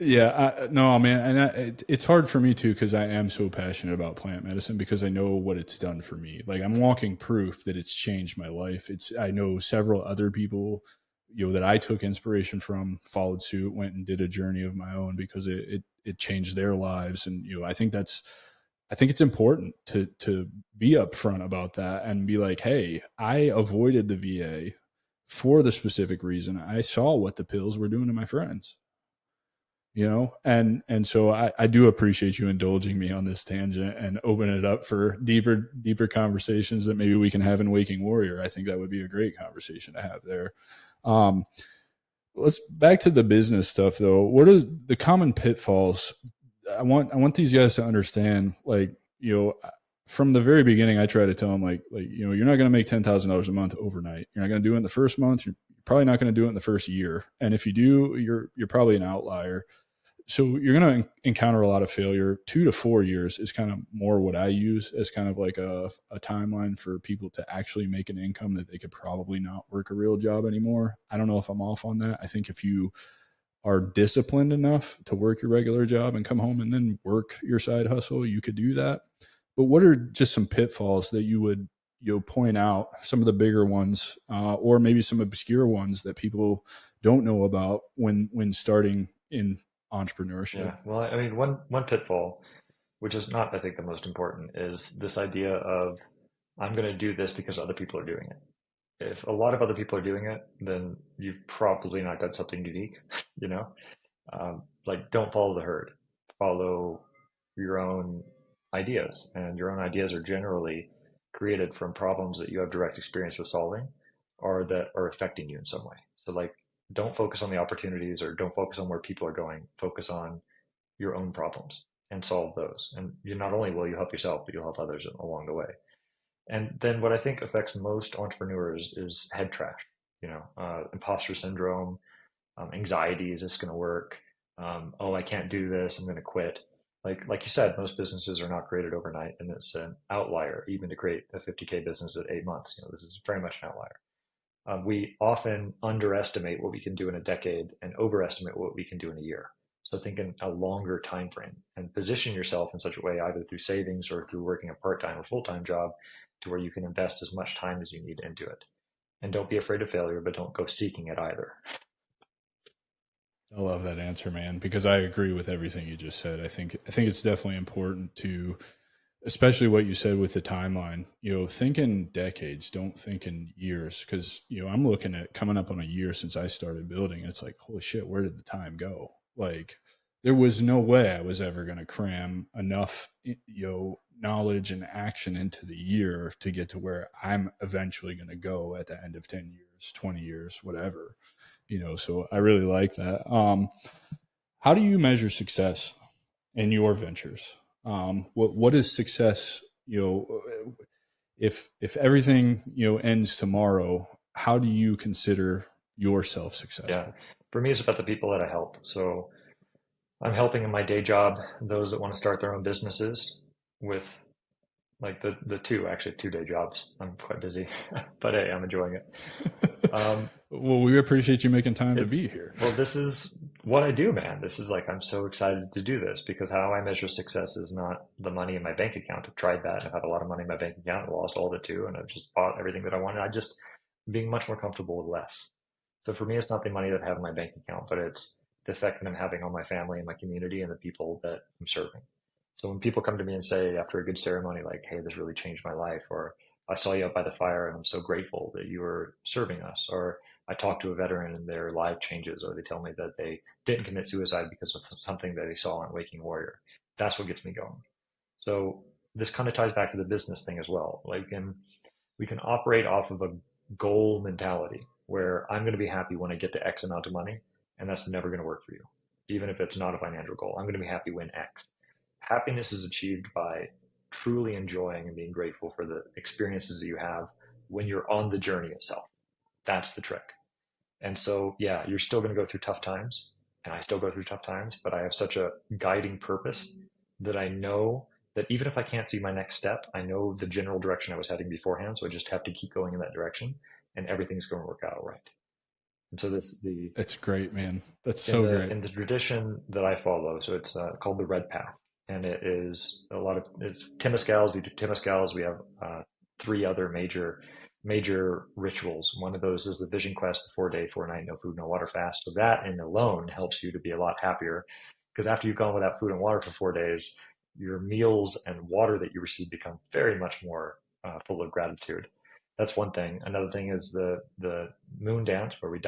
Speaker 1: Yeah, no, man, and it's hard for me too because I am so passionate about plant medicine because I know what it's done for me. Like I'm walking proof that it's changed my life. I know several other people, that I took inspiration from, followed suit, went and did a journey of my own because it changed their lives, and I think it's important to be upfront about that and be like, hey, I avoided the VA for the specific reason I saw what the pills were doing to my friends, and so I do appreciate you indulging me on this tangent and opening it up for deeper conversations that maybe we can have in Waking Warrior. I think that would be a great conversation to have there. um let's back to the business stuff though. What are the common pitfalls? I want these guys to understand, like, from the very beginning I try to tell them, like you're not going to make $10,000 a month overnight. You're not going to do it in the first month. You're probably not going to do it in the first year, and if you do, you're probably an outlier. So you're going to encounter a lot of failure. 2 to 4 years is kind of more what I use as kind of like a timeline for people to actually make an income that they could probably not work a real job anymore. I don't know if I'm off on that. I think if you are disciplined enough to work your regular job and come home and then work your side hustle, you could do that. But what are just some pitfalls that you would point out, some of the bigger ones, or maybe some obscure ones that people don't know about when starting in entrepreneurship?
Speaker 2: Yeah. Well, I mean, one pitfall, which is not, I think, the most important, is this idea of I'm going to do this because other people are doing it. If a lot of other people are doing it, then you've probably not got something unique, you know? Like, don't follow the herd. Follow your own ideas, and your own ideas are generally created from problems that you have direct experience with solving or that are affecting you in some way. So, like, don't focus on the opportunities or don't focus on where people are going. Focus on your own problems and solve those. And you not only will you help yourself, but you'll help others along the way. And then what I think affects most entrepreneurs is head trash, imposter syndrome, anxiety. Is this going to work? Oh, I can't do this. I'm going to quit. Like you said, most businesses are not created overnight, and it's an outlier even to create a 50K business at 8 months. This is very much an outlier. We often underestimate what we can do in a decade and overestimate what we can do in a year. So think in a longer time frame and position yourself in such a way, either through savings or through working a part-time or full-time job, to where you can invest as much time as you need into it. And don't be afraid of failure, but don't go seeking it either.
Speaker 1: I love that answer, man, because I agree with everything you just said. I think it's definitely important to, especially what you said with the timeline, think in decades, don't think in years. Cause I'm looking at coming up on a year since I started building. And it's like, holy shit, where did the time go? Like there was no way I was ever going to cram enough, knowledge and action into the year to get to where I'm eventually going to go at the end of 10 years, 20 years, whatever, so I really like that. How do you measure success in your ventures? What is success? If everything ends tomorrow, how do you consider yourself
Speaker 2: Yeah.
Speaker 1: successful?
Speaker 2: For me, it's about the people that I help. So I'm helping in my day job those that want to start their own businesses with like the actually 2 day jobs. I'm quite busy, but hey, I'm enjoying it. Um,
Speaker 1: Well, we appreciate you making time to be
Speaker 2: it's
Speaker 1: here.
Speaker 2: well, this is what I do, man. This is like I'm so excited to do this because how I measure success is not the money in my bank account. I've tried that. I've had a lot of money in my bank account and lost all of it too, and I've just bought everything that I wanted. I just being much more comfortable with less. So for me, it's not the money that I have in my bank account, but it's the effect that I'm having on my family and my community and the people that I'm serving. So when people come to me and say after a good ceremony, like, hey, this really changed my life, or I saw you out by the fire and I'm so grateful that you were serving us, or I talked to a veteran and their life changes, or they tell me that they didn't commit suicide because of something that they saw on Waking Warrior. That's what gets me going. So this kind of ties back to the business thing as well. Like, and We can operate off of a goal mentality where I'm going to be happy when I get to X amount of money, and that's never going to work for you. Even if it's not a financial goal, I'm going to be happy when X. Happiness is achieved by truly enjoying and being grateful for the experiences that you have when you're on the journey itself. That's the trick. And so, yeah, you're still going to go through tough times, and I still go through tough times, but I have such a guiding purpose that I know that even if I can't see my next step, I know the general direction I was heading beforehand. So I just have to keep going in that direction, and everything's going to work out all right. And so this the
Speaker 1: It's great, man. That's so great.
Speaker 2: in the tradition that I follow. So it's called the Red Path, and it is a lot of it's temescals. We do temescals. We have three other major rituals. One of those is the Vision Quest, the 4-day, 4-night, no food, no water fast. So that in alone helps you to be a lot happier, because after you've gone without food and water for 4 days, your meals and water that you receive become very much more full of gratitude. That's one thing. Another thing is the moon dance, where we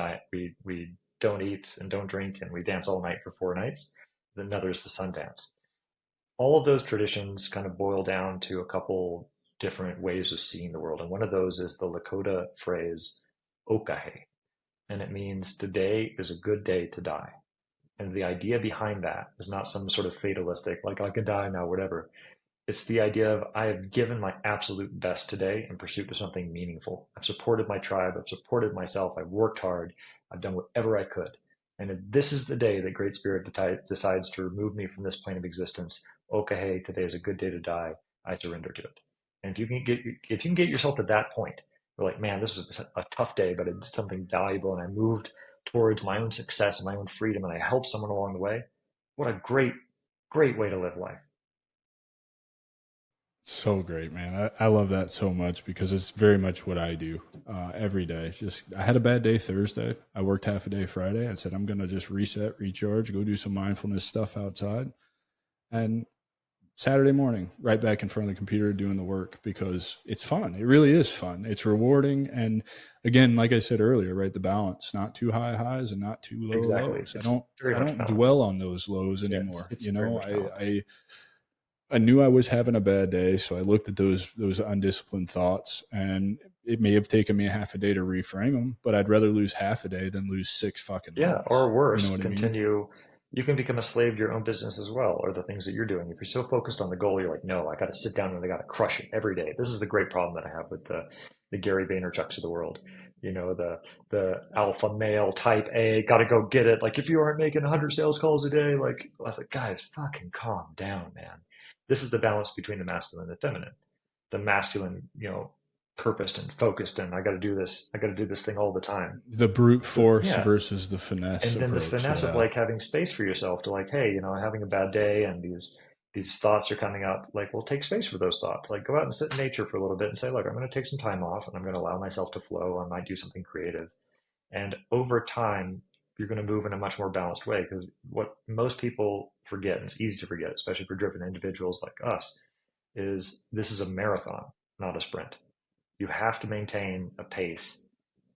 Speaker 2: don't eat and don't drink and we dance all night for 4 nights. Another is the sun dance. All of those traditions kind of boil down to a couple different ways of seeing the world. And one of those is the Lakota phrase, okahe. And it means today is a good day to die. And the idea behind that is not some sort of fatalistic, like I can die now, whatever. It's the idea of I have given my absolute best today in pursuit of something meaningful. I've supported my tribe. I've supported myself. I've worked hard. I've done whatever I could. And if this is the day that Great Spirit decides to remove me from this plane of existence, okay, today is a good day to die. I surrender to it. And if you can get yourself to that point, you're like, man, this was a tough day, but it's something valuable, and I moved towards my own success and my own freedom, and I helped someone along the way. What a great way to live life.
Speaker 1: So great, man. I love that so much because it's very much what I do every day. Just I had a bad day Thursday. I worked half a day Friday. I said I'm gonna just reset, recharge, go do some mindfulness stuff outside, and Saturday morning, right back in front of the computer doing the work because it's fun. It really is fun. It's rewarding, and again, like I said earlier, right, the balance, not too high highs and not too low
Speaker 2: Exactly.
Speaker 1: lows.
Speaker 2: It's
Speaker 1: I
Speaker 2: very much
Speaker 1: don't
Speaker 2: balanced.
Speaker 1: dwell on those lows
Speaker 2: Yeah,
Speaker 1: anymore.
Speaker 2: it's
Speaker 1: You
Speaker 2: very
Speaker 1: know,
Speaker 2: much balanced.
Speaker 1: I knew I was having a bad day, so I looked at those undisciplined thoughts, and it may have taken me a half a day to reframe them, but I'd rather lose half a day than lose 6 fucking months.
Speaker 2: Or
Speaker 1: You know
Speaker 2: worse,
Speaker 1: what I mean?
Speaker 2: continue. You can become a slave to your own business as well, or the things that you're doing. If you're so focused on the goal, you're like, no, I got to sit down and I got to crush it every day. This is the great problem that I have with the Gary Vaynerchuk's of the world. You know, the alpha male type A, got to go get it. Like, if you aren't making 100 sales calls a day, like, I was like, guys, fucking calm down, man. This is the balance between the masculine and the feminine. The masculine, purposed and focused, and I got to do this. I got to do this thing all the time.
Speaker 1: The brute force
Speaker 2: Yeah,
Speaker 1: versus the finesse
Speaker 2: and then the
Speaker 1: approach.
Speaker 2: finesse of
Speaker 1: Yeah.
Speaker 2: like having space for yourself to like, hey, having a bad day and these thoughts are coming up, like, well, take space for those thoughts. Like, go out and sit in nature for a little bit and say, look, I'm going to take some time off and I'm going to allow myself to flow. I might do something creative, and over time you're going to move in a much more balanced way, because what most people forget, and it's easy to forget, especially for driven individuals like us, is this is a marathon, not a sprint. You have to maintain a pace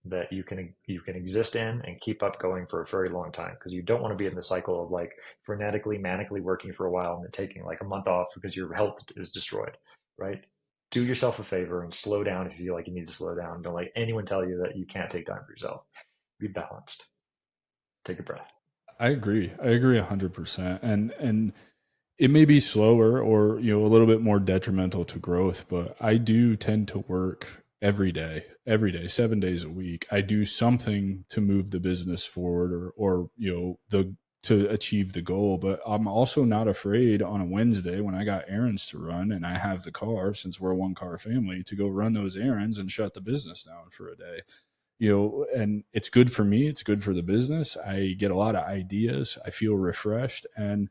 Speaker 2: that you can exist in and keep up going for a very long time, because you don't want to be in the cycle of like frenetically manically working for a while and then taking like a month off because your health is destroyed, right? Do yourself a favor and slow down if you feel like you need to slow down. Don't let anyone tell you that you can't take time for yourself. Be balanced. Take a breath.
Speaker 1: I agree. I agree 100%. And it may be slower or, a little bit more detrimental to growth, but I do tend to work every day, 7 days a week. I do something to move the business forward or, to achieve the goal. But I'm also not afraid on a Wednesday when I got errands to run and I have the car, since we're a 1 car family, to go run those errands and shut the business down for a day. And it's good for me. It's good for the business. I get a lot of ideas. I feel refreshed, and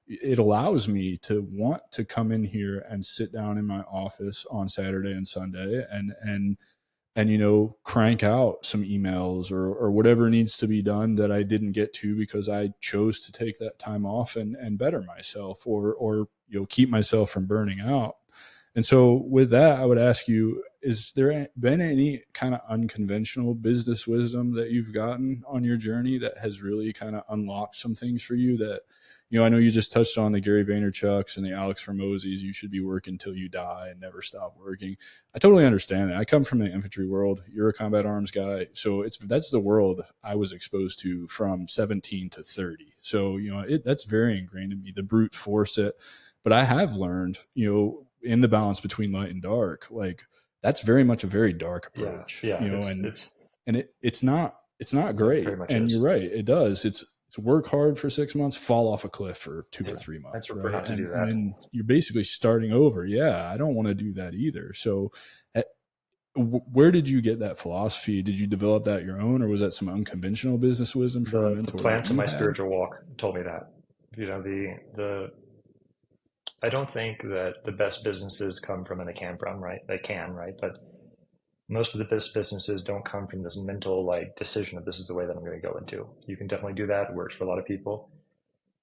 Speaker 1: it allows me to want to come in here and sit down in my office on Saturday and Sunday and crank out some emails or whatever needs to be done that I didn't get to because I chose to take that time off and better myself or keep myself from burning out. And so with that, I would ask you, is there been any kind of unconventional business wisdom that you've gotten on your journey that has really kind of unlocked some things for you that, I know you just touched on the Gary Vaynerchuk's and the Alex Hormozis. You should be working till you die and never stop working. I totally understand that. I come from the infantry world. You're a combat arms guy. So that's the world I was exposed to from 17 to 30. So, that's very ingrained in me, the brute force it. But I have learned, in the balance between light and dark, like that's very much a very dark approach, and it's not great. And you're right. It does. It's work hard for 6 months, fall off a cliff for 2 or 3 months, right? And then you're basically starting over. Yeah, I don't want to do that either. So where did you get that philosophy? Did you develop that your own, or was that some unconventional business wisdom from a mentor?
Speaker 2: The plants of my spiritual walk told me that. I don't think that the best businesses come from an can from, right? They can, right? But most of the best businesses don't come from this mental decision of this is the way that I'm going to go into. You can definitely do that. It works for a lot of people.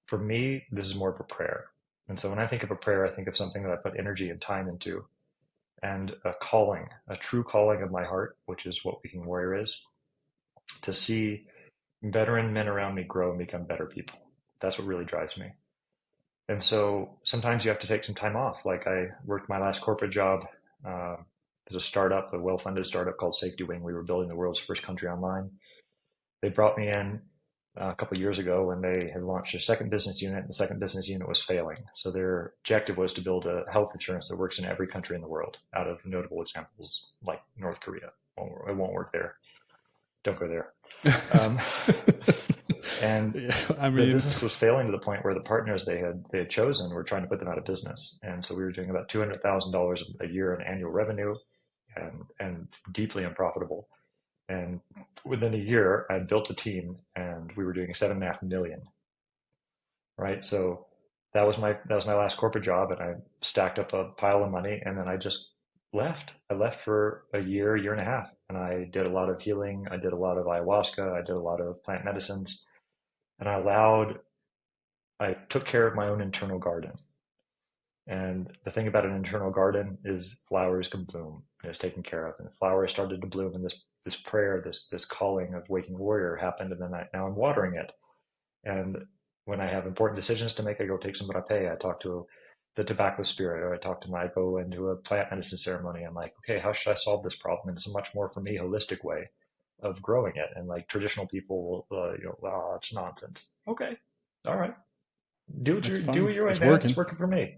Speaker 2: For me, this is more of a prayer. And so when I think of a prayer, I think of something that I put energy and time into, and a calling, a true calling of my heart, which is what Waking Warrior is, to see veteran men around me grow and become better people. That's what really drives me. And so sometimes you have to take some time off. Like I worked my last corporate job. There's a startup, a well-funded startup called Safety Wing. We were building the world's first country online. They brought me in a couple of years ago when they had launched their second business unit, and the second business unit was failing. So their objective was to build a health insurance that works in every country in the world, out of notable examples like North Korea. It won't work there. Don't go there. And the business was failing to the point where the partners they had chosen were trying to put them out of business. And so we were doing about $200,000 a year in annual revenue, and deeply unprofitable. And within a year, I built a team, and we were doing $7.5 million. Right. So that was my last corporate job, and I stacked up a pile of money, and then I just left. I left for a year and a half, and I did a lot of healing. I did a lot of ayahuasca. I did a lot of plant medicines, and I took care of my own internal garden. And the thing about an internal garden is flowers can bloom, and it's taken care of. And flowers started to bloom, and this prayer, this calling of Waking Warrior happened, and then now I'm watering it. And when I have important decisions to make, I go take some rapé. I talk to the tobacco spirit, or I go into a plant medicine ceremony. I'm like, okay, how should I solve this problem? And it's a much more, for me, holistic way of growing it. And like traditional people will, it's nonsense. Okay, all right, do what you're way, man. It's working for me.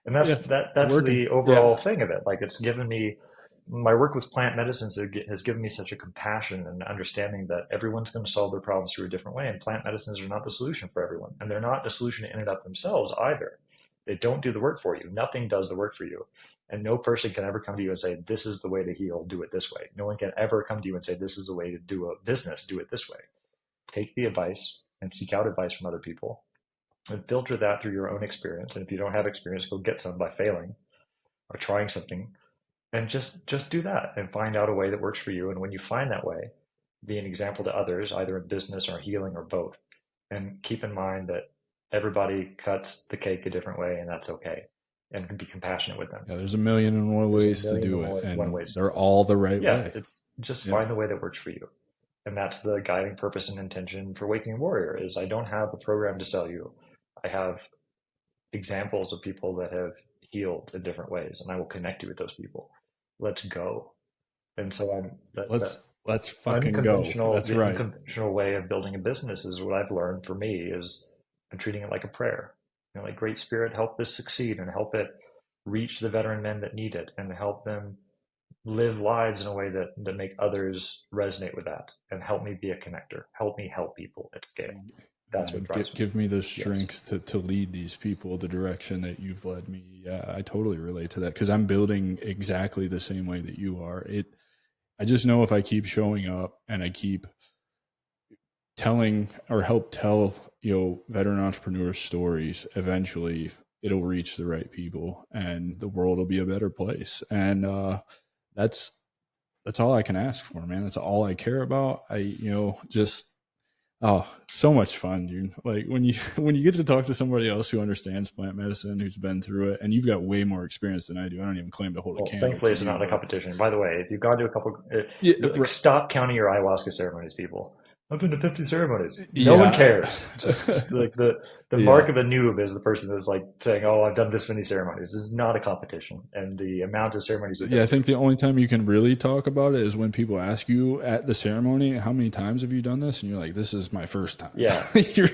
Speaker 2: And that's the overall thing of it. Like it's given me, my work with plant medicines has given me such a compassion and understanding that everyone's going to solve their problems through a different way. And plant medicines are not the solution for everyone. And they're not the solution in and of themselves either. They don't do the work for you. Nothing does the work for you. And no person can ever come to you and say, this is the way to heal, do it this way. No one can ever come to you and say, this is the way to do a business, do it this way. Take the advice and seek out advice from other people, and filter that through your own experience. And if you don't have experience, go get some by failing or trying something, and just do that and find out a way that works for you. And when you find that way, be an example to others, either in business or healing or both. And keep in mind that everybody cuts the cake a different way, and that's okay. And be compassionate with them.
Speaker 1: Yeah, there's a million and one ways to do it, and they're all the right way.
Speaker 2: Yeah, it's just find the way that works for you. And that's the guiding purpose and intention for Waking Warrior. Is I don't have a program to sell you. I have examples of people that have healed in different ways, and I will connect you with those people. Let's go. And so
Speaker 1: let's fucking go. That's right.
Speaker 2: The unconventional way of building a business is what I've learned for me is I'm treating it like a prayer. Like Great Spirit, help this succeed and help it reach the veteran men that need it, and help them live lives in a way that make others resonate with that, and help me be a connector. Help me help people at scale. That's what drives me.
Speaker 1: Give me the strength to lead these people the direction that you've led me. Yeah, I totally relate to that, because I'm building exactly the same way that you are. I just know if I keep showing up and I keep telling or help tell veteran entrepreneur stories, eventually it'll reach the right people and the world will be a better place. And that's all I can ask for, man. That's all I care about. So much fun, dude. Like when you get to talk to somebody else who understands plant medicine, who's been through it, and you've got way more experience than I do. I don't even claim to hold a candle.
Speaker 2: Thankfully, it's not a competition. By the way, if you've gone to a couple, stop counting your ayahuasca ceremonies, people. I've been to 50 ceremonies. No one
Speaker 1: Yeah.
Speaker 2: cares. Just like the mark
Speaker 1: Yeah.
Speaker 2: of a noob is the person that's like saying, "Oh, I've done this many ceremonies." This is not a competition, and the amount of ceremonies you've
Speaker 1: Yeah,
Speaker 2: been
Speaker 1: I
Speaker 2: to.
Speaker 1: think the only time you can really talk about it is when people ask you at the ceremony, how many times have you done this? And you're like, this is my first time.
Speaker 2: Yeah,
Speaker 1: you're,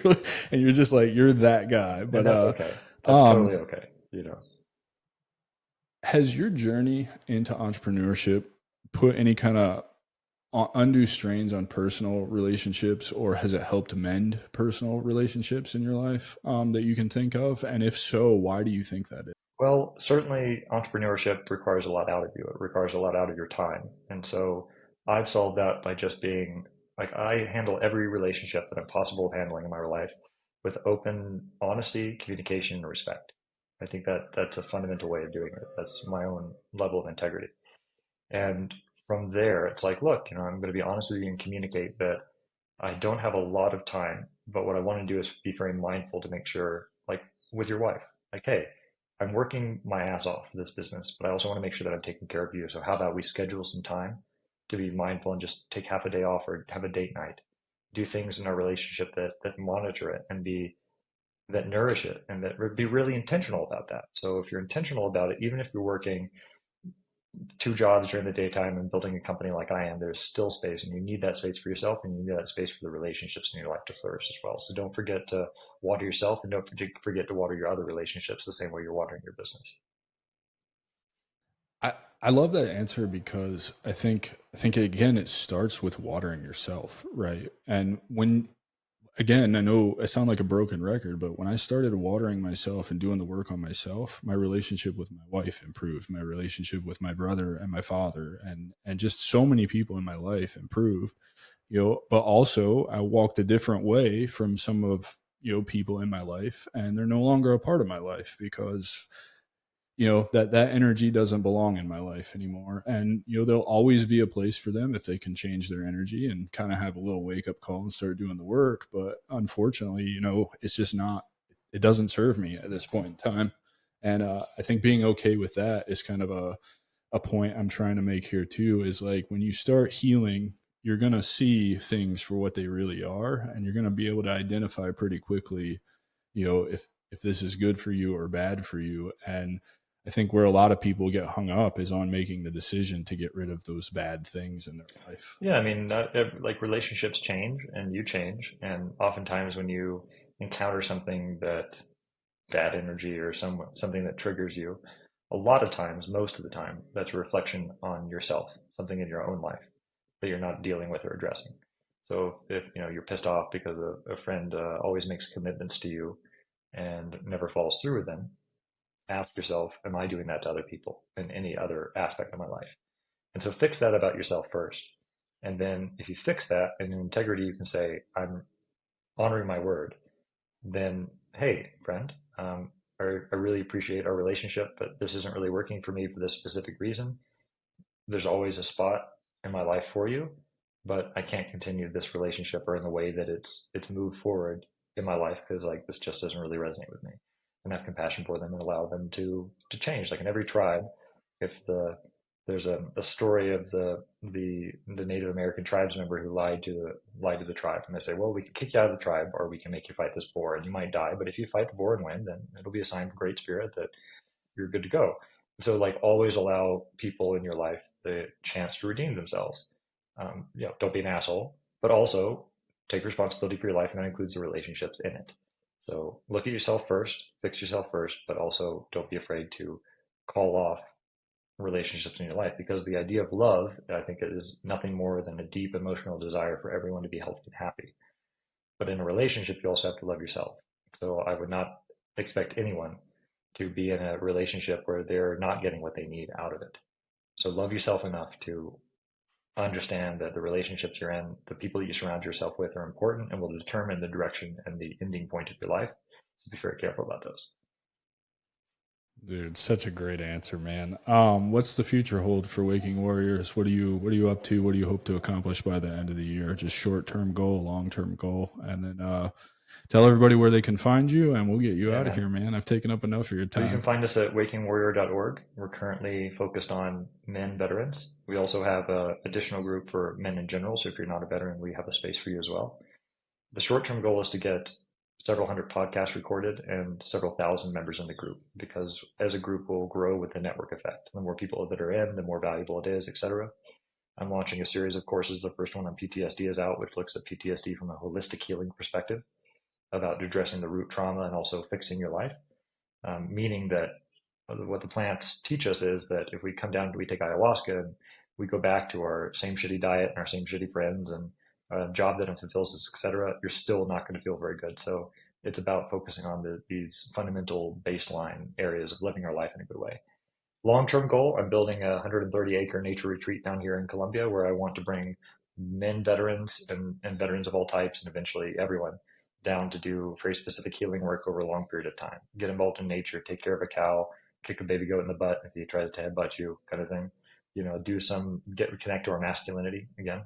Speaker 1: and you're just like, you're that guy.
Speaker 2: and
Speaker 1: But
Speaker 2: that's okay. That's
Speaker 1: um,
Speaker 2: totally okay. You know.
Speaker 1: has your journey into entrepreneurship put any kind of undue strains on personal relationships, or has it helped mend personal relationships in your life that you can think of? And if so, why do you think that is?
Speaker 2: Well, certainly entrepreneurship requires a lot out of you. It requires a lot out of your time. And so I've solved that by just being like, I handle every relationship that I'm possible of handling in my life with open honesty, communication, and respect. I think that that's a fundamental way of doing it. That's my own level of integrity. And from there, it's like, look, I'm going to be honest with you and communicate that I don't have a lot of time, but what I want to do is be very mindful to make sure, like with your wife, like, hey, I'm working my ass off for this business, but I also want to make sure that I'm taking care of you. So how about we schedule some time to be mindful and just take half a day off or have a date night, do things in our relationship that monitor it and be that nourish it and that be really intentional about that. So if you're intentional about it, even if you're working two jobs during the daytime and building a company like I am, there's still space, and you need that space for yourself, and you need that space for the relationships in your life to flourish as well. So don't forget to water yourself, and don't forget to water your other relationships the same way you're watering your business.
Speaker 1: I, I love that answer because I think again it starts with watering yourself, right? And when again, I know I sound like a broken record, but when I started watering myself and doing the work on myself, my relationship with my wife improved, my relationship with my brother and my father and just so many people in my life improved, but also I walked a different way from some of, people in my life, and they're no longer a part of my life because that energy doesn't belong in my life anymore. And there'll always be a place for them if they can change their energy and kind of have a little wake up call and start doing the work. But unfortunately, it's just not, it doesn't serve me at this point in time. And I think being okay with that is kind of a point I'm trying to make here too, is like when you start healing, you're going to see things for what they really are, and you're going to be able to identify pretty quickly, if this is good for you or bad for you. And I think where a lot of people get hung up is on making the decision to get rid of those bad things in their life.
Speaker 2: Yeah, I mean, like relationships change and you change, and oftentimes when you encounter something that bad energy or something that triggers you, a lot of times, most of the time, that's a reflection on yourself, something in your own life that you're not dealing with or addressing. So if you're pissed off because a friend always makes commitments to you and never follows through with them, ask yourself, am I doing that to other people in any other aspect of my life? And so fix that about yourself first. And then if you fix that and in integrity, you can say, I'm honoring my word. Then, hey, friend, I really appreciate our relationship, but this isn't really working for me for this specific reason. There's always a spot in my life for you, but I can't continue this relationship or in the way that it's moved forward in my life because like this just doesn't really resonate with me. And have compassion for them and allow them to change. Like in every tribe, if there's a story of the Native American tribes member who lied to the tribe, and they say, well, we can kick you out of the tribe, or we can make you fight this boar, and you might die, but if you fight the boar and win, then it'll be a sign from Great Spirit that you're good to go. So like always allow people in your life the chance to redeem themselves. Don't be an asshole, but also take responsibility for your life, and that includes the relationships in it. So look at yourself first, fix yourself first, but also don't be afraid to call off relationships in your life, because the idea of love, I think, is nothing more than a deep emotional desire for everyone to be healthy and happy. But in a relationship, you also have to love yourself. So I would not expect anyone to be in a relationship where they're not getting what they need out of it. So love yourself enough to understand that the relationships you're in, the people that you surround yourself with are important and will determine the direction and the ending point of your life. So be very careful about those.
Speaker 1: Dude, such a great answer, man. What's the future hold for Waking Warriors? What are you up to? What do you hope to accomplish by the end of the year? Just short term goal, long term goal, and then tell everybody where they can find you, and we'll get you out of here, man. I've taken up enough of your time.
Speaker 2: You can find us at wakingwarrior.org. We're currently focused on men veterans. We also have an additional group for men in general. So if you're not a veteran, we have a space for you as well. The short-term goal is to get several hundred podcasts recorded and several thousand members in the group, because as a group we'll grow with the network effect. The more people that are in, the more valuable it is, etc. I'm launching a series of courses. The first one on PTSD is out, which looks at PTSD from a holistic healing perspective, about addressing the root trauma and also fixing your life. Meaning that what the plants teach us is that if we come down and we take ayahuasca and we go back to our same shitty diet and our same shitty friends and a job that fulfills us, etc., you're still not going to feel very good. So it's about focusing on these fundamental baseline areas of living our life in a good way. Long-term goal, I'm building a 130-acre nature retreat down here in Colombia, where I want to bring men veterans and veterans of all types, and eventually everyone, down to do very specific healing work over a long period of time. Get involved in nature, take care of a cow, kick a baby goat in the butt if he tries to headbutt you, kind of thing. Connect to our masculinity again,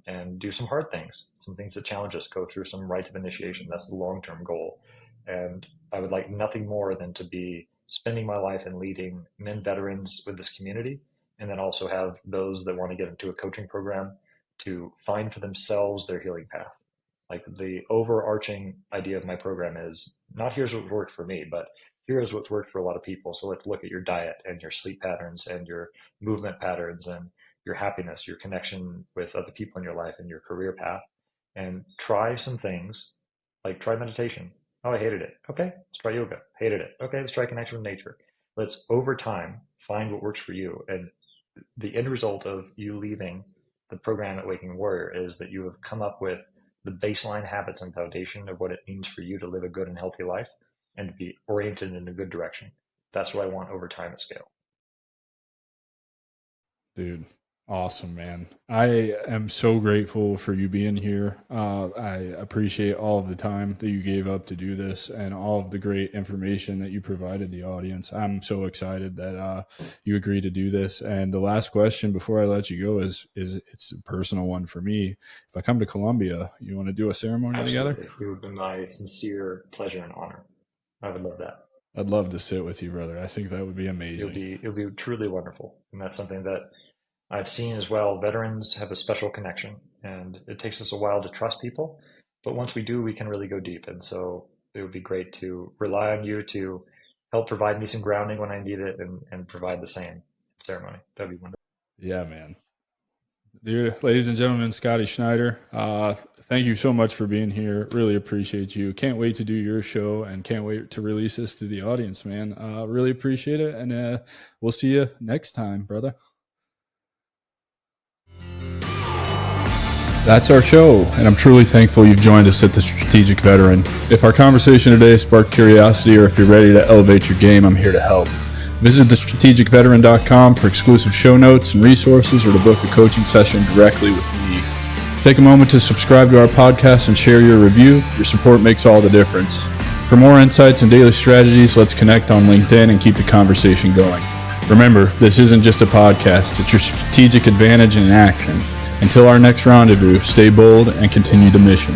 Speaker 2: and do some hard things, some things that challenge us, go through some rites of initiation. That's the long-term goal. And I would like nothing more than to be spending my life in leading men veterans with this community, and then also have those that want to get into a coaching program to find for themselves their healing path. Like, the overarching idea of my program is not here's what worked for me, but here's what's worked for a lot of people. So let's look at your diet and your sleep patterns and your movement patterns and your happiness, your connection with other people in your life and your career path, and try some things, like try meditation. Oh, I hated it. Okay, let's try yoga. Hated it. Okay, let's try connection with nature. Let's, over time, find what works for you. And the end result of you leaving the program at Waking Warrior is that you have come up with the baseline habits and foundation of what it means for you to live a good and healthy life and to be oriented in a good direction. That's what I want over time at scale.
Speaker 1: Dude, awesome, man. I am so grateful for you being here. I appreciate all of the time that you gave up to do this and all of the great information that you provided the audience. I'm so excited that you agreed to do this. And the last question before I let you go is it's a personal one for me. If I come to Colombia, you want to do a ceremony
Speaker 2: Absolutely.
Speaker 1: together?
Speaker 2: It would be my sincere pleasure and honor. I would love that.
Speaker 1: I'd love to sit with you, brother. I think that would be amazing.
Speaker 2: It'll be truly wonderful. And that's something that I've seen as well. Veterans have a special connection, and it takes us a while to trust people. But once we do, we can really go deep. And so it would be great to rely on you to help provide me some grounding when I need it, and provide the same ceremony. That'd be wonderful.
Speaker 1: Yeah, man. Dear ladies and gentlemen, Scottie Schneider, thank you so much for being here. Really appreciate you. Can't wait to do your show and can't wait to release this to the audience, man. Really appreciate it. And we'll see you next time, brother. That's our show, and I'm truly thankful you've joined us at the Strategic Veteran. If our conversation today sparked curiosity, or if you're ready to elevate your game, I'm here to help. Visit thestrategicveteran.com for exclusive show notes and resources, or to book a coaching session directly with me. Take a moment to subscribe to our podcast and share your review. Your support makes all the difference. For more insights and daily strategies, let's connect on LinkedIn and keep the conversation going. Remember, this isn't just a podcast, it's your strategic advantage in action. Until our next rendezvous, stay bold and continue the mission.